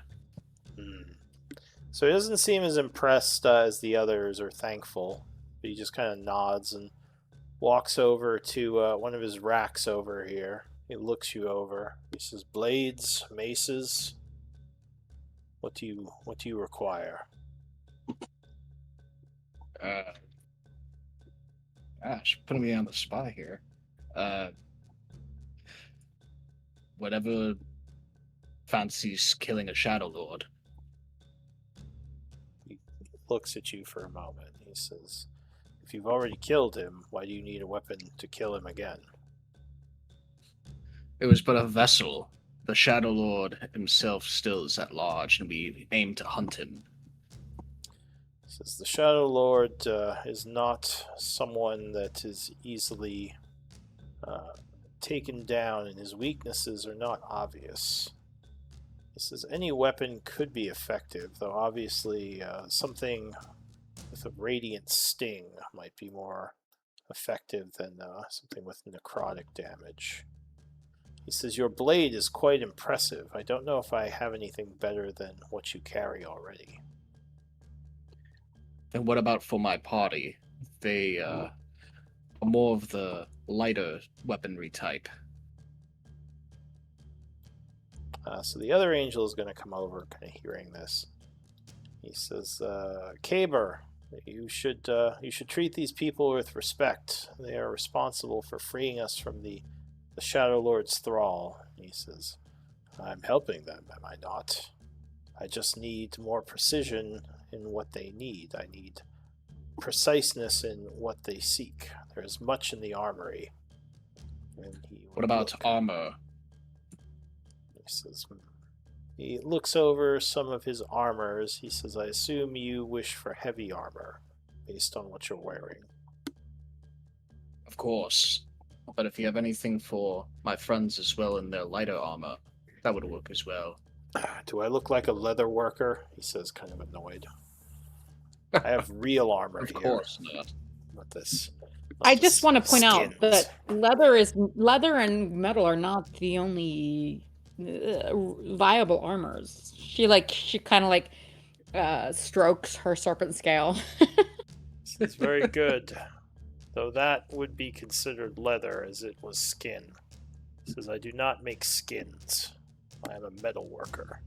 So he doesn't seem as impressed as the others or thankful. But he just kind of nods and walks over to one of his racks over here. He looks you over. He says, "Blades, maces. What do you require?" Gosh, putting me on the spot here. Whatever fancies killing a Shadowlord. He looks at you for a moment. He says, "If you've already killed him, why do you need a weapon to kill him again?" It was but a vessel. The Shadowlord himself still is at large, and we aim to hunt him. He says, "The Shadowlord is not someone that is easily taken down, and his weaknesses are not obvious." He says, "Any weapon could be effective, though obviously something with a radiant sting might be more effective than something with necrotic damage." He says, "Your blade is quite impressive. I don't know if I have anything better than what you carry already." And what about for my party? They are more of the lighter weaponry type. So the other angel is going to come over, kind of hearing this. He says, "Caber, you should treat these people with respect. They are responsible for freeing us from the Shadow Lord's thrall." He says, "I'm helping them, am I not? I just need more precision in what they need. I need preciseness in what they seek. There is much in the armory." And What about armor? He says, he looks over some of his armors. He says, "I assume you wish for heavy armor based on what you're wearing." Of course. But if you have anything for my friends as well in their lighter armor, that would work as well. "Do I look like a leather worker?" He says, kind of annoyed. "I have real armor Of here. course not. Not this. I just want to point out skins." that leather and metal are not the only viable armors. She kind of strokes her serpent scale. It's very good, though that would be considered leather as it was skin. He says, "I do not make skins. I am a metal worker."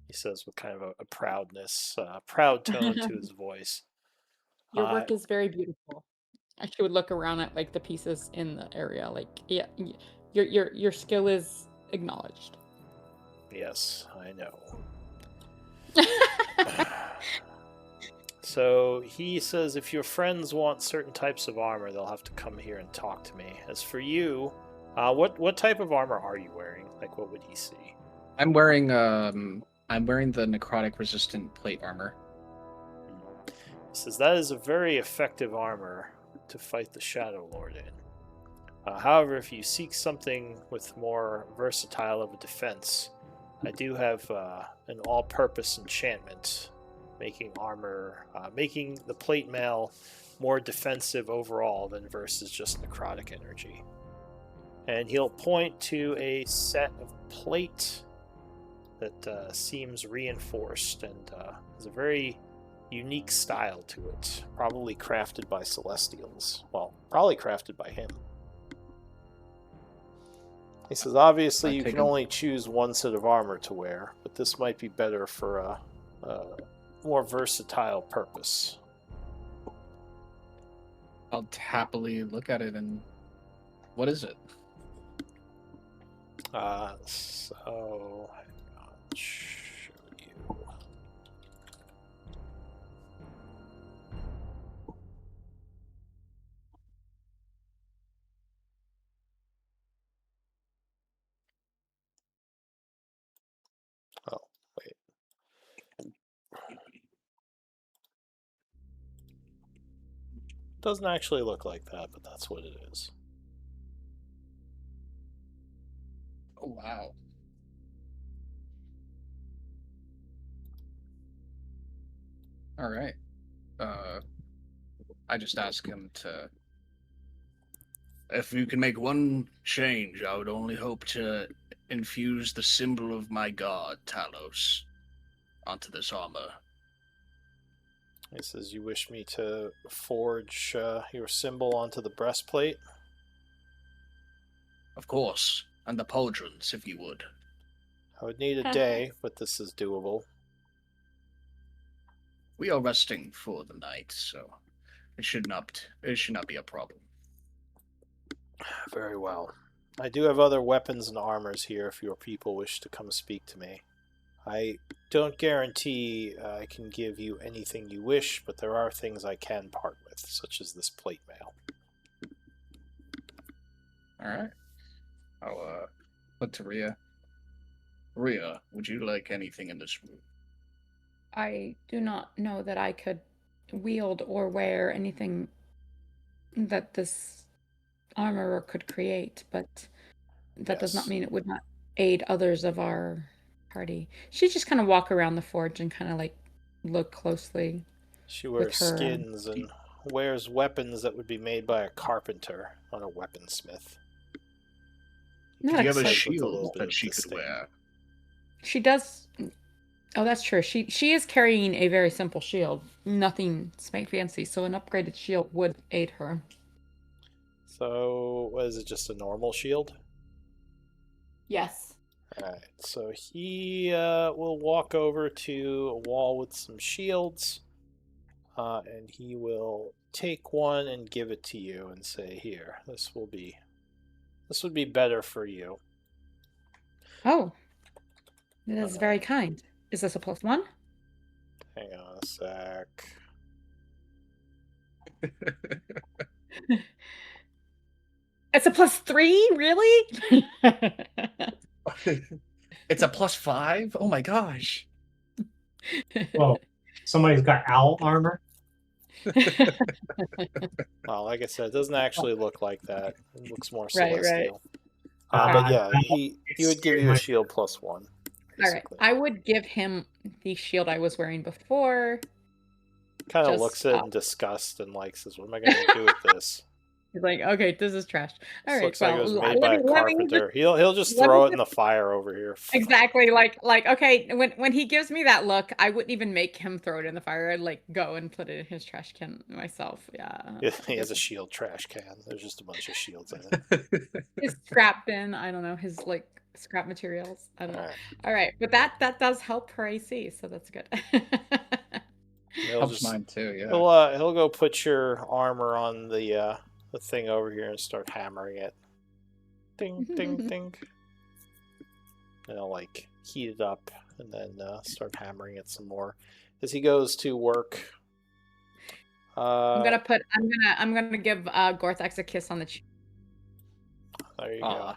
He says with kind of a proudness, proud tone to his voice. Your work is very beautiful. And she would look around at like the pieces in the area, like, yeah, your skill is acknowledged. Yes, I know. So he says, "If your friends want certain types of armor, they'll have to come here and talk to me. As for you, what type of armor are you wearing? Like, what would he see?" I'm wearing the necrotic resistant plate armor. He says, "That is a very effective armor to fight the Shadow Lord in. However, if you seek something with more versatile of a defense, I do have an all-purpose enchantment, making the plate mail more defensive overall than versus just necrotic energy." And he'll point to a set of plate that seems reinforced and has a very unique style to it, probably crafted by Celestials. Well, probably crafted by him. He says, "Obviously you can only choose one set of armor to wear, but this might be better for a more versatile purpose." I'll happily look at it and... What is it? So... hang on. show you. Oh, wait. Doesn't actually look like that, but that's what it is. Oh wow. All right. I just asked him to. If you can make one change, I would only hope to infuse the symbol of my god, Talos, onto this armor. He says, you wish me to forge your symbol onto the breastplate? Of course, and the pauldrons, if you would. I would need a day, but this is doable. We are resting for the night, so it should not be a problem. Very well. I do have other weapons and armors here if your people wish to come speak to me. I don't guarantee I can give you anything you wish, but there are things I can part with, such as this plate mail. Alright. I'll look to Rhea. Rhea, would you like anything in this room? I do not know that I could wield or wear anything that this armorer could create, but that does not Yes. mean it would not aid others of our party. She just kind of walk around the forge and kind of like look closely. She wears her, skins and wears weapons that would be made by a carpenter, not a weaponsmith. Not Do you have a Says with a shield little bit that of she could disdain. wear? She does. Oh, that's true. She is carrying a very simple shield, nothing fancy. So an upgraded shield would aid her. So, what is it, just a normal shield? Yes. Alright, so he will walk over to a wall with some shields, and he will take one and give it to you and say, here, this would be better for you. Oh, that is very kind. Is this a +1? Hang on a sec. It's a +3, really? It's a +5? Oh my gosh. Well, somebody's got owl armor. Well, like I said, it doesn't actually look like that. It looks more Right. celestial. But yeah, he would give you a shield +1. All right. Basically. I would give him the shield I was wearing before. Kind of just, looks at it in disgust and like says, what am I going to do with this? He's like, okay, this is trash. All This right, looks like it was well, made by a let me carpenter. He'll just let me throw it just- in the fire over here. Exactly. Like, okay, when he gives me that look, I wouldn't even make him throw it in the fire. I'd like go and put it in his trash can myself. Yeah. He has a shield trash can. There's just a bunch of shields in it. His scrap bin, I don't know, his like scrap materials. I don't know. Alright. All right, but that does help her AC, so that's good. Helps mine too, yeah. He'll go put your armor on the thing over here and start hammering it. Ding, ding, ding. And he'll like heat it up and then start hammering it some more as he goes to work. I'm gonna give Gorthax a kiss on the cheek. There you go.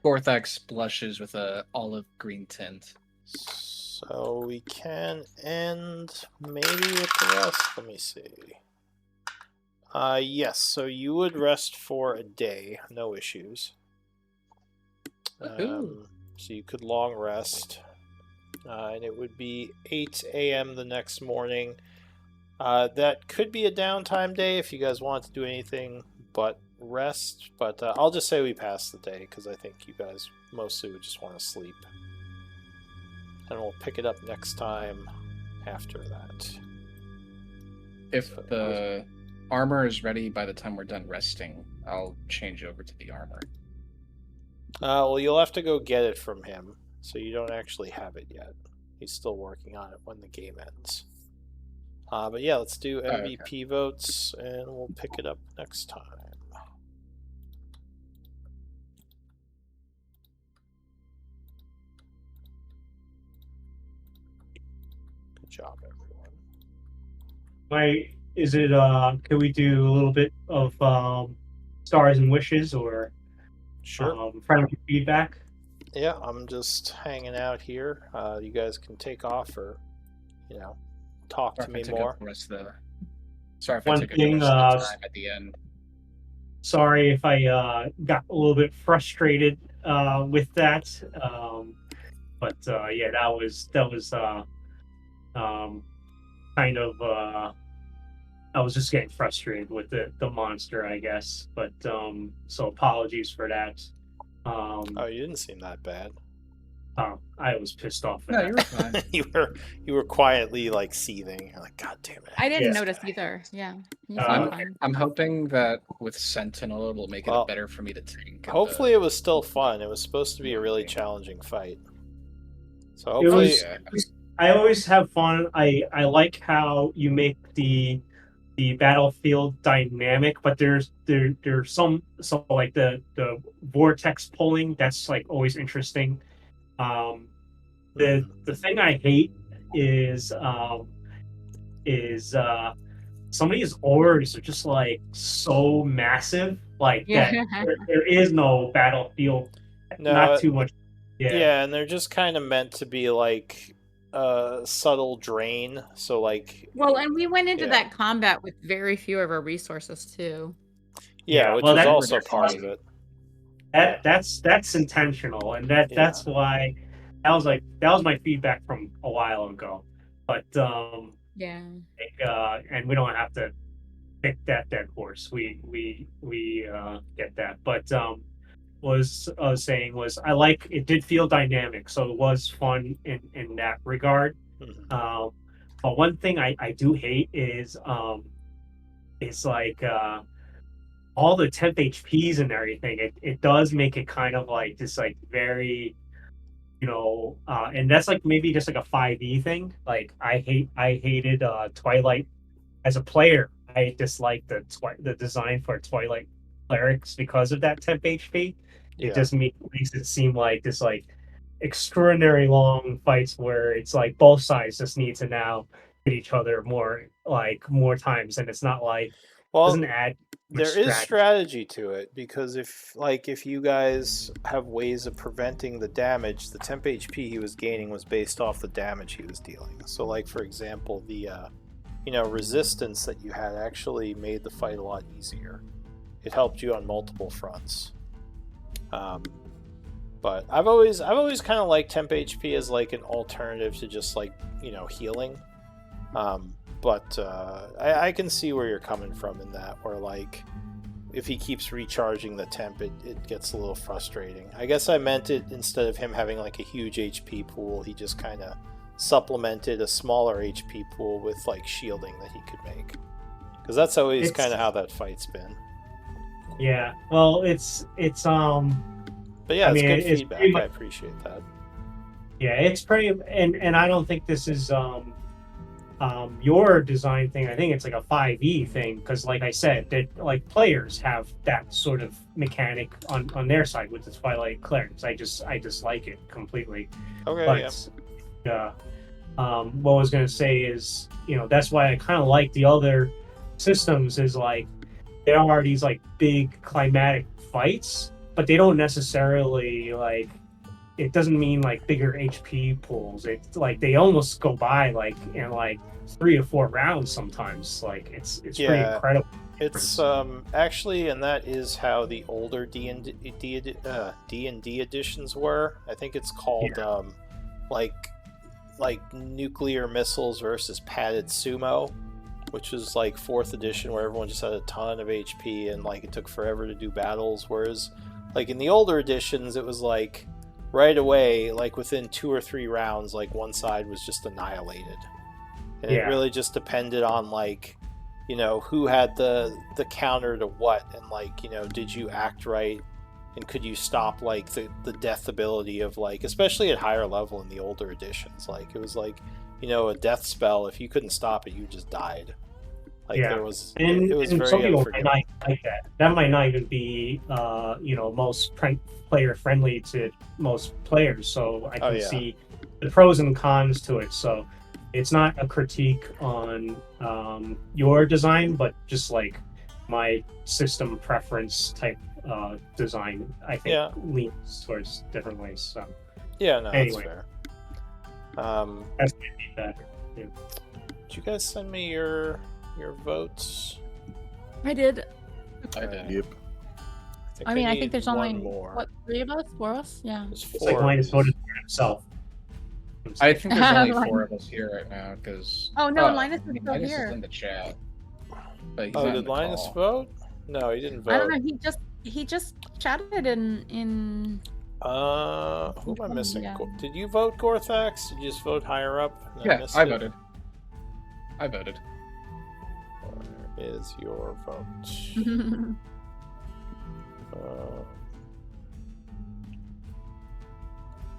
Gorthax blushes with a olive green tint. So we can end maybe with the rest. Let me see. Yes, so you would rest for a day, no issues. So you could long rest. And it would be 8 a.m. the next morning. That could be a downtime day if you guys want to do anything but rest. But I'll just say we pass the day because I think you guys mostly would just want to sleep. And we'll pick it up next time after that. If the armor is ready by the time we're done resting, I'll change over to the armor. Well, you'll have to go get it from him, so you don't actually have it yet. He's still working on it when the game ends. But yeah, let's do MVP votes, and we'll pick it up next time. Good job, everyone. Is it can we do a little bit of stars and wishes or Sure. friendly feedback? Yeah, I'm just hanging out here. You guys can take off or, talk Sorry to if I me took up more. the rest of the. Sorry if I One took up the thing, rest of the time at the end. sorry if I got a little bit frustrated with that. But yeah, that was kind of I was just getting frustrated with the monster, I guess. But so apologies for that. Oh, you didn't seem that bad. I was pissed off at No, that. you were fine. you were quietly like seething. You're like, God damn it! I didn't Yeah. notice either. Yeah. You Uh, seem fine. I'm hoping that with Sentinel it'll make it Well, better for me to tank. Hopefully, it was still fun. It was supposed to be a really challenging fight. So It hopefully, was. yeah. I always have fun. I like how you make the battlefield dynamic, but there's some like the vortex pulling that's like always interesting. Um, the thing I hate is is some of these ores are just like so massive, like Yeah. that there is no battlefield, not no, too much. Yeah, yeah, and they're just kind of meant to be like a subtle drain. So like, Well, and we went into Yeah. that combat with very few of our resources too. yeah, Yeah, which well, was that- also part of it. that's intentional, and that's why that was my feedback from a while ago. But Yeah. and we don't have to pick that dead horse. We get that, but was I was saying was I like it did feel dynamic, so it was fun in that regard. Mhm. But one thing I do hate is like all the temp HPs and everything. It does make it kind of like this like very and that's like maybe just like a 5e thing. Like I hated Twilight as a player. I disliked the design for Twilight clerics because of that temp HP. It Yeah. just makes it seem like this like extraordinary long fights where it's like both sides just need to now hit each other more times, and it's not like Well, doesn't add much there is strategy. strategy to it because if you guys have ways of preventing the damage, the temp HP he was gaining was based off the damage he was dealing. So like for example, the resistance that you had actually made the fight a lot easier. It helped you on multiple fronts. But I've always kind of liked temp HP as like an alternative to just like healing. But I can see where you're coming from in that, where like if he keeps recharging the temp, it gets a little frustrating. I guess I meant it instead of him having like a huge HP pool, he just kind of supplemented a smaller HP pool with like shielding that he could make. Because that's always kind of how that fight's been. Yeah, well, it's But yeah, it's good it's feedback. pretty I much- appreciate that. Yeah, it's pretty, and I don't think this is your design thing. I think it's like a 5e thing because, like I said, that like players have that sort of mechanic on their side with the Twilight clerics. I just like it completely. Okay, yeah. But what I was gonna say is, that's why I kind of like the other systems. Is like there are these like big climatic fights, but they don't necessarily like. It doesn't mean like bigger HP pools. It's like they almost go by like in like 3 or 4 rounds sometimes. Like it's pretty Yeah. incredible. It's actually, and that is how the older D&D editions were. I think it's called like nuclear missiles versus padded sumo, which was like 4th edition, where everyone just had a ton of HP and like it took forever to do battles. Whereas like in the older editions, it was like right away, like within 2 or 3 rounds, like one side was just annihilated, and it really just depended on like who had the counter to what, and like did you act right, and could you stop like the death ability of like, especially at higher level in the older editions, like it was like a death spell, if you couldn't stop it, you just died. Like there was and, it was and very some people might unforgiving. not like that. That might not even be most player friendly to most players. So I can see the pros and cons to it. So It's not a critique on your design, but just like my system preference type design. I think leans towards different ways. So Yeah, no, anyway, that's fair. that's my feedback. Yeah. Did you guys send me your votes? I did. I did. Yep. I mean, I think need there's only one more. what, 3 of us, 4 of us? Yeah. There's It's 4 like of Linus these. voted for himself. I think there's only Linus. 4 of us here right now because. Oh no, Linus is still Linus here. is in the chat. But he's Oh, not in did the Linus call. vote? No, he didn't vote. I don't know. He just chatted in. Who am I missing? Yeah. Did you vote, Gorthax? Did you just vote higher up? And Yeah, missed I it? voted. I voted. Where is your vote?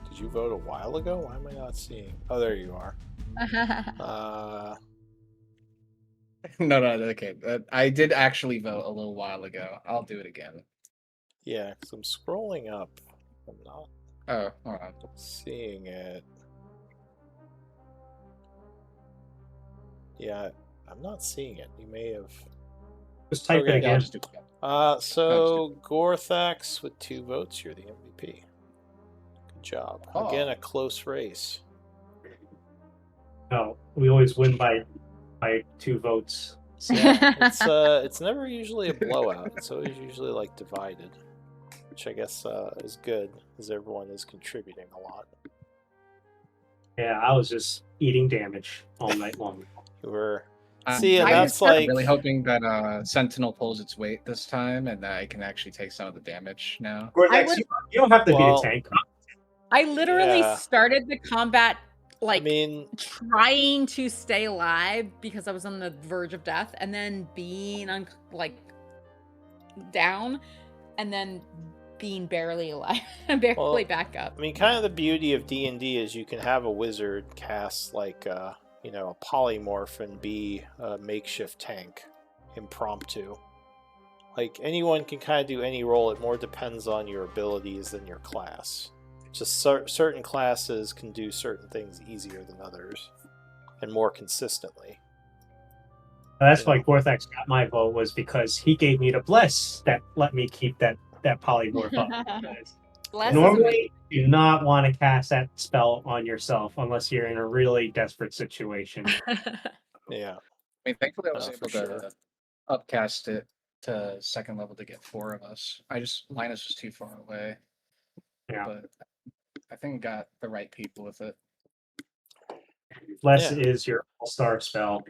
Did you vote a while ago? Why am I not seeing? Oh, there you are. No, okay. I did actually vote a little while ago. I'll do it again. Yeah, because I'm scrolling up. I'm not Oh, hold on. seeing it. Yeah, I'm not seeing it. You may have. Just type Okay. it Yeah, I'll again. just do it again. So Gorthax with 2 votes, you're the MVP. Good job. Oh. Again, a close race. No, we always win by 2 votes. Yeah, it's never usually a blowout. It's always usually like divided, which I guess is good, as everyone is contributing a lot. Yeah, I was just eating damage all night long. You were. I'm See, and really- that's like. really hoping that Sentinel pulls its weight this time, and that I can actually take some of the damage now. Gorthax, would- you don't have to Well, be a tank. I literally Yeah. started the combat like I mean, trying to stay alive because I was on the verge of death, and then being down, and then being barely alive, barely back up. I mean, kind of the beauty of D&D is you can have a wizard cast like a polymorph and be a makeshift tank, impromptu. Like anyone can kind of do any role. It more depends on your abilities than your class. Just certain classes can do certain things easier than others, and more consistently. That's why Gorthax got my vote, was because he gave me the bless that let me keep that polymorph up. Bless Normally, you do not want to cast that spell on yourself unless you're in a really desperate situation. Yeah. I mean, thankfully I was able for to sure. upcast it to 2nd level to get 4 of us. Linus was too far away. Yeah. But I think I got the right people with it. Bless Yeah. is your all-star spell.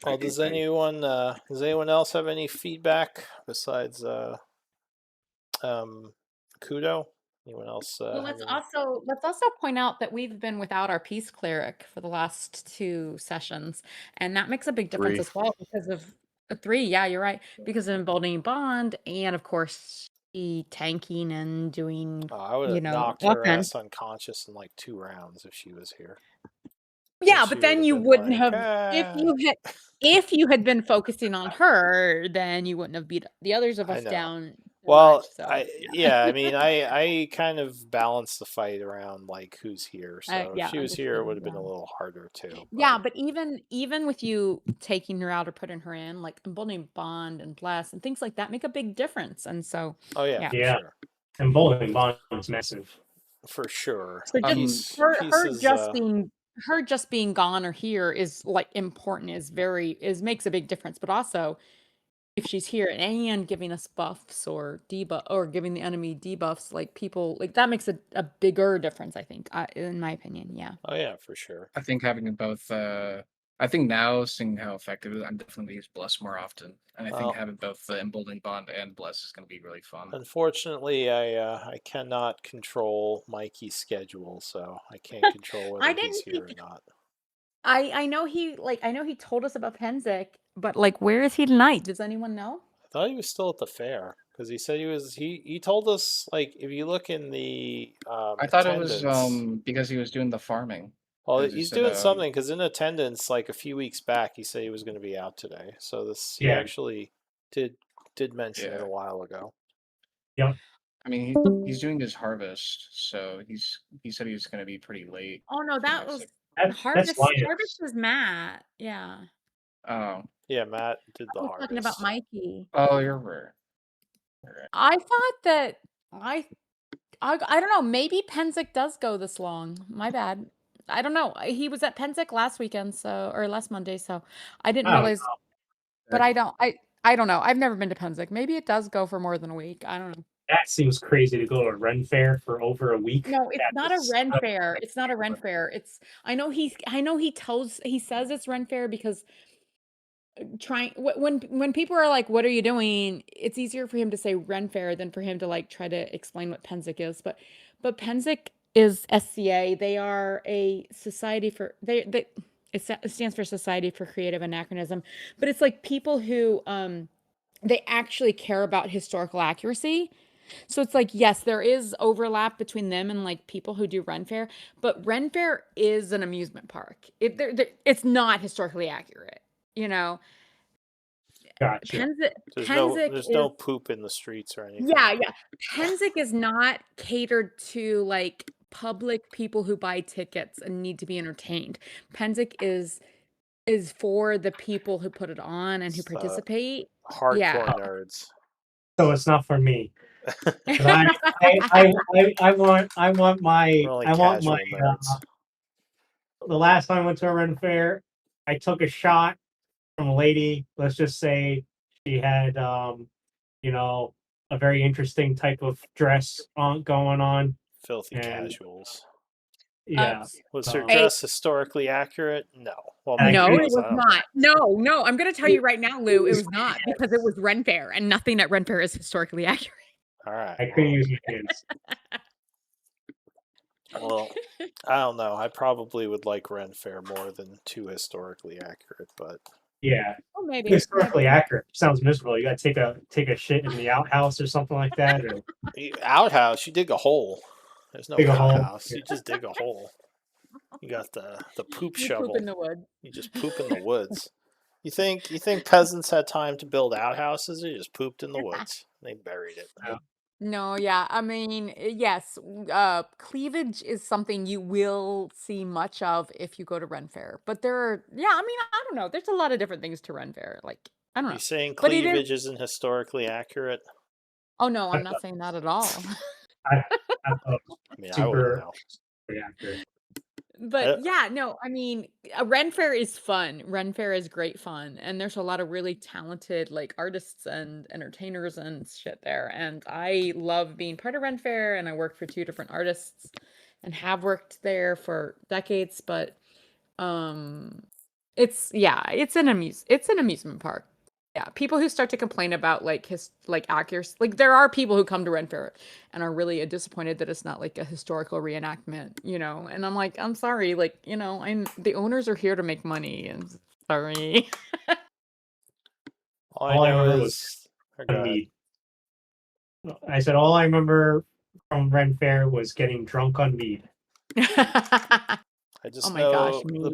Well, does anyone else have any feedback besides Kudo? Anyone else? Well, let's also point out that we've been without our peace cleric for the last 2 sessions, and that makes a big difference 3. as well because of 3. Yeah, you're right, because of emboldening bond, and of course, tanking and doing. I would have knocked her offense. ass unconscious in like 2 rounds if she was here. Yeah, She but then would've you been wouldn't like, have "Ah." if you had been focusing on her, then you wouldn't have beat the others of I us know. down. Well, much, so, I mean, I kind of balanced the fight around like who's here. So yeah, if she was here, it understood, would have been yeah. a little harder too. Yeah, but even with you taking her out or putting her in, like emboldening bond and bless and things like that make a big difference. And so, Oh yeah, yeah. for Yeah. sure. Emboldening bond is massive. For sure. So just her just being gone or here is like important, makes a big difference. But also, if she's here and giving us buffs or debuff or giving the enemy debuffs, like people like that makes a bigger difference. I think, in my opinion, yeah. Oh yeah, for sure. I think having both. I think now, seeing how effective it is, I'm definitely going to use Bless more often. And I think having both the Emboldening Bond and Bless is going to be really fun. Unfortunately, I cannot control Mikey's schedule, so I can't control whether he's here or not. I know he told us about Penzik, but like, where is he tonight? Does anyone know? I thought he was still at the fair because he said he told us, like, if you look in the I thought it was attendance- because he was doing the farming. Well, 'cause he he's said, doing something because in attendance, like a few weeks back, he said he was going to be out today. So he Yeah. actually did mention it a while ago. Yep. I mean, he's doing his harvest, so he said he was going to be pretty late. Oh no, for that next was sec- That's Linus. Harvest is Matt. Yeah. Oh. Yeah, Matt did the I was talking about harvest. Mikey. Oh, you're right. I thought that I don't know. Maybe Penzic does go this long. My bad. I don't know. He was at Penzic last weekend, or last Monday, so I didn't I don't realize. know. But I don't know. I've never been to Penzic. Maybe it does go for more than a week. I don't know. That seems crazy to go to a Ren Fair for over a week. No, it's not a Ren Fair. Fair. It's not a Ren Fair. I know he says it's Ren Fair because when people are like, "What are you doing?" It's easier for him to say Ren Fair than for him to like try to explain what Penzic is. But Penzic is SCA. They are a society for it stands for Society for Creative Anachronism, but it's like people who they actually care about historical accuracy. So it's like, yes, there is overlap between them and like people who do Ren Fair, but Ren Fair is an amusement park. It's not historically accurate, you know. Gotcha. There's no poop in the streets or anything. Yeah. Penzic is not catered to like public people who buy tickets and need to be entertained. Penzic is for the people who put it on and who participate. Hardcore nerds. So it's not for me. I want my nerds. The last time I went to a Ren Fair, I took a shot from a lady. Let's just say she had you know, a very interesting type of dress going on. Filthy casuals. Yeah. Was her dress historically accurate? No. Well, no, it was not. No, I'm going to tell you right now, Lou, it was not, because it was Ren Fair, and nothing at Ren Fair is historically accurate. All right. I couldn't use my hands. Well, I don't know. I probably would like Ren Fair more than too historically accurate, but yeah, well, maybe historically accurate sounds miserable. You got to take a shit in the outhouse or something like that. Or outhouse, you dig a hole. There's no outhouse. You just dig a hole. You got the poop shovel. Poop in the woods. You just poop in the woods. You think peasants had time to build outhouses? They just pooped in the woods. They buried it. No, yeah. I mean, yes, cleavage is something you will see much of if you go to Ren Fair. But I don't know. There's a lot of different things to Ren Fair. Like, I don't know. You're saying cleavage isn't historically accurate? Oh, no, I'm not saying that at all. I wouldn't know. Accurate. But yeah, no, I mean, a Ren Fair is fun. Ren Fair is great fun. And there's a lot of really talented like artists and entertainers and shit there. And I love being part of Ren Fair, and I work for 2 different artists and have worked there for decades, but it's an amusement park. Yeah, people who start to complain about like accuracy, like there are people who come to Ren Fair and are really disappointed that it's not like a historical reenactment, you know. And I'm like, I'm sorry, like, you know, the owners are here to make money, and sorry. All I remember was mead. I said all I remember from Ren Fair was getting drunk on mead. I just know the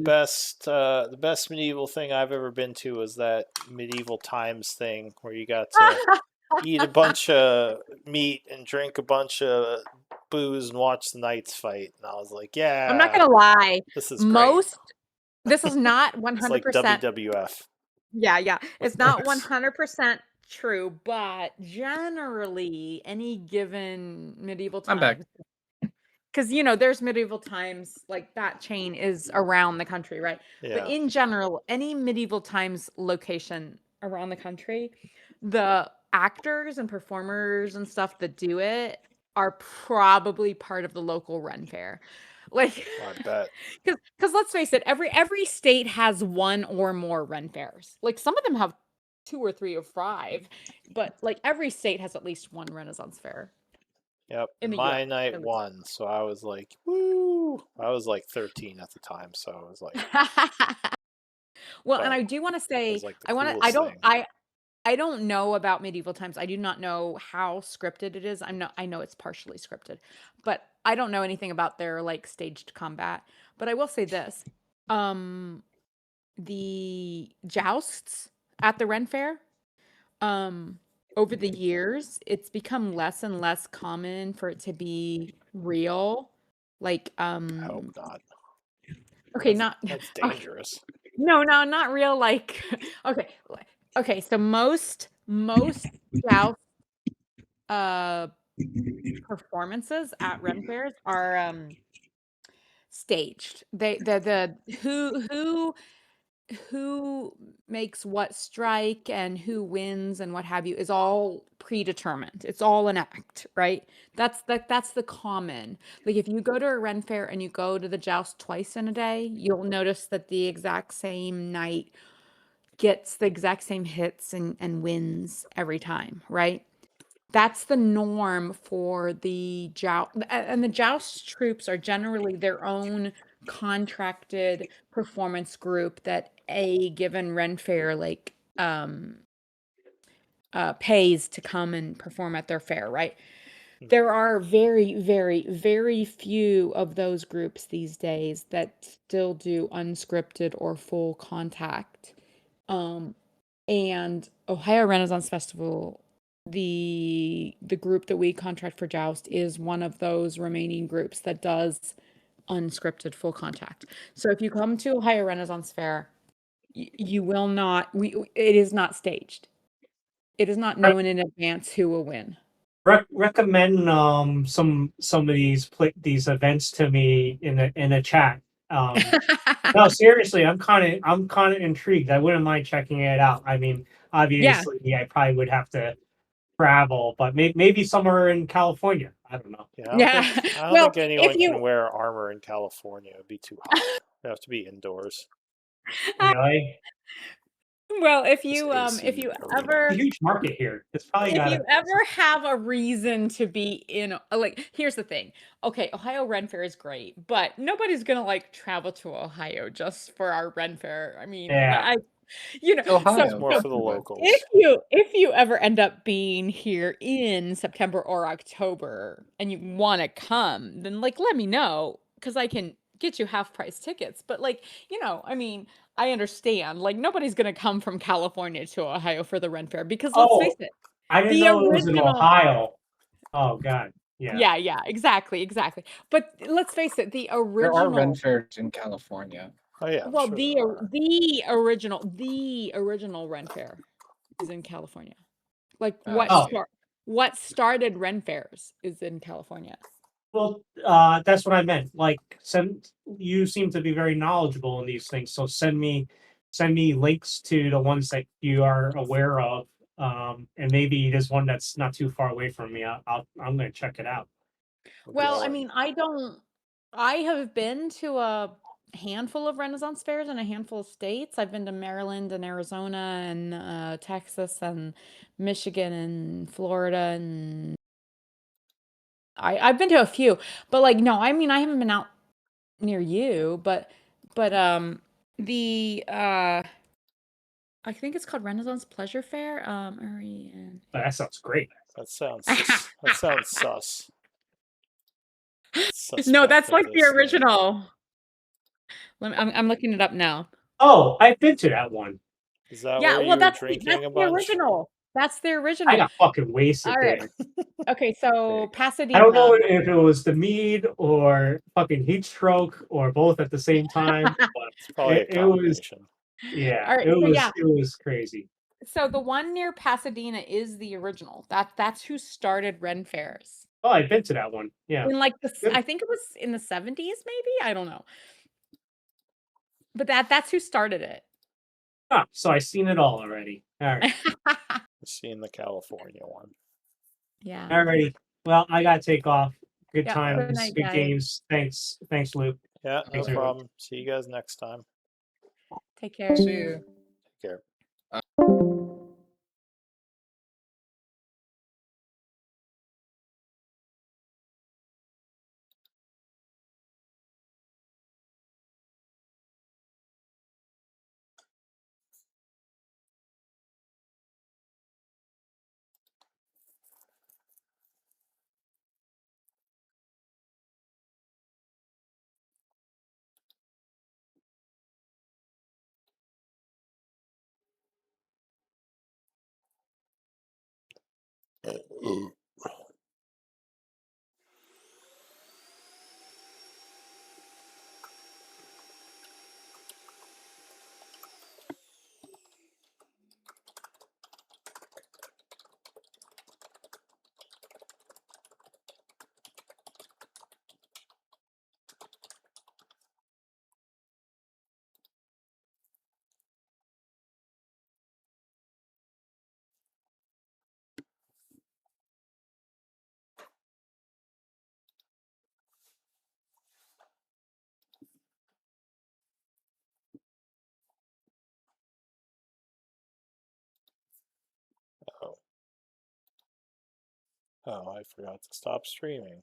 best medieval thing I've ever been to was that medieval times thing where you got to eat a bunch of meat and drink a bunch of booze and watch the knights fight. And I was like, yeah. I'm not gonna lie. This is this is not 100%. It's like WWF. Yeah. It's not 100% true, but generally any given medieval time. I'm back. Because, you know, there's medieval times, like that chain is around the country, right? Yeah. But in general, any medieval times location around the country, the actors and performers and stuff that do it are probably part of the local Ren Fair. Like, I bet. Because let's face it, every state has 1 or more Ren Fairs. Like, some of them have 2 or 3 or 5, but like every state has at least 1 Renaissance fair. Yep. My night won, so I was like, woo! I was like 13 at the time, so I was like, well, and I do want to say, like I don't know about medieval times. I do not know how scripted it is. I know it's partially scripted, but I don't know anything about their like staged combat. But I will say this: the jousts at the Ren Fair, over the years, it's become less and less common for it to be real. Like, I hope not. Okay, not That's okay. dangerous. No, not real. Like okay. So most Joust performances at Ren fairs are staged. The who makes what strike and who wins and what have you is all predetermined. It's all an act, right? That's the common. Like if you go to a Ren fair and you go to the joust twice in a day, you'll notice that the exact same night gets the exact same hits and wins every time, right? That's the norm for the joust, and the joust troops are generally their own contracted performance group that a given Ren fair pays to come and perform at their fair, right? There are very, very, very few of those groups these days that still do unscripted or full contact. And Ohio Renaissance Festival, the group that we contract for Joust is one of those remaining groups that does unscripted full contact. So if you come to Ohio Renaissance Fair, you will not it is not staged. It is not known in advance who will win. Recommend some of these events to me in a chat. No, seriously, I'm kind of intrigued. I wouldn't mind checking it out. I mean, Yeah. obviously, I probably would have to travel, but maybe somewhere in California. I don't know. Yeah, Yeah. I don't Well, think anyone can wear armor in California. It'd be too hot. They have to be indoors. Really, if This you AC if you arena. it's a ever huge market here. It's probably if got you ever have a reason to be in, like, here's the thing. Okay, Ohio Ren Fair is great, but nobody's gonna like travel to Ohio just for our Ren Fair. I mean, Yeah. It's Ohio. It's more for the locals. if you ever end up being here in September or October and you want to come, then like let me know because I can get you half price tickets. But like, I mean, I understand. Like nobody's gonna come from California to Ohio for the Ren Fair because let's face Oh, it, I didn't the know it was in original. Ohio. Oh God. Yeah. Yeah, exactly. But let's face it, the There are Ren original. fairs in California. Oh yeah, I'm Well, sure the there are. the original Ren Fair is in California. Like I Oh. see. what started Ren fairs is in California. Well, that's what I meant. Like, you seem to be very knowledgeable in these things, so send me links to the ones that you are aware of, and maybe there's one that's not too far away from me. I'm gonna check it out. We'll be Well, I going. mean, I have been to a handful of Renaissance fairs in a handful of states. I've been to Maryland and Arizona and Texas and Michigan and Florida and I've been to a few, but like no, I mean I haven't been out near you, but the I think it's called Renaissance Pleasure Fair. But that sounds great. That sounds sus. No, Suspect that's of like the this name. original. I'm looking it up now. Oh, I've been to that one. Is that Yeah, where well, you were drinking a the bunch? original. That's the I original. got fucking wasted All right. there. Okay, so I don't know Pasadena. if it was the mead or fucking heat stroke or both at the same time, but It's probably a it was combination. yeah, All right, it so yeah, was crazy. so the one near Pasadena is the original. That's who started Ren fairs. Oh, I've been to that one. Yeah. In like Good. I think it was in the 70s, maybe? I don't know. But that's who started it. Ah, so I've seen it all already. All right. Seeing the California one. Yeah. Alrighty. Well, I gotta take off. Good Yeah, good times, night, good guys. games. Thanks, Luke. Yeah, no Thanks, everyone. problem. See you guys next time. Take care. See you. Take care. Oh, I forgot to stop streaming.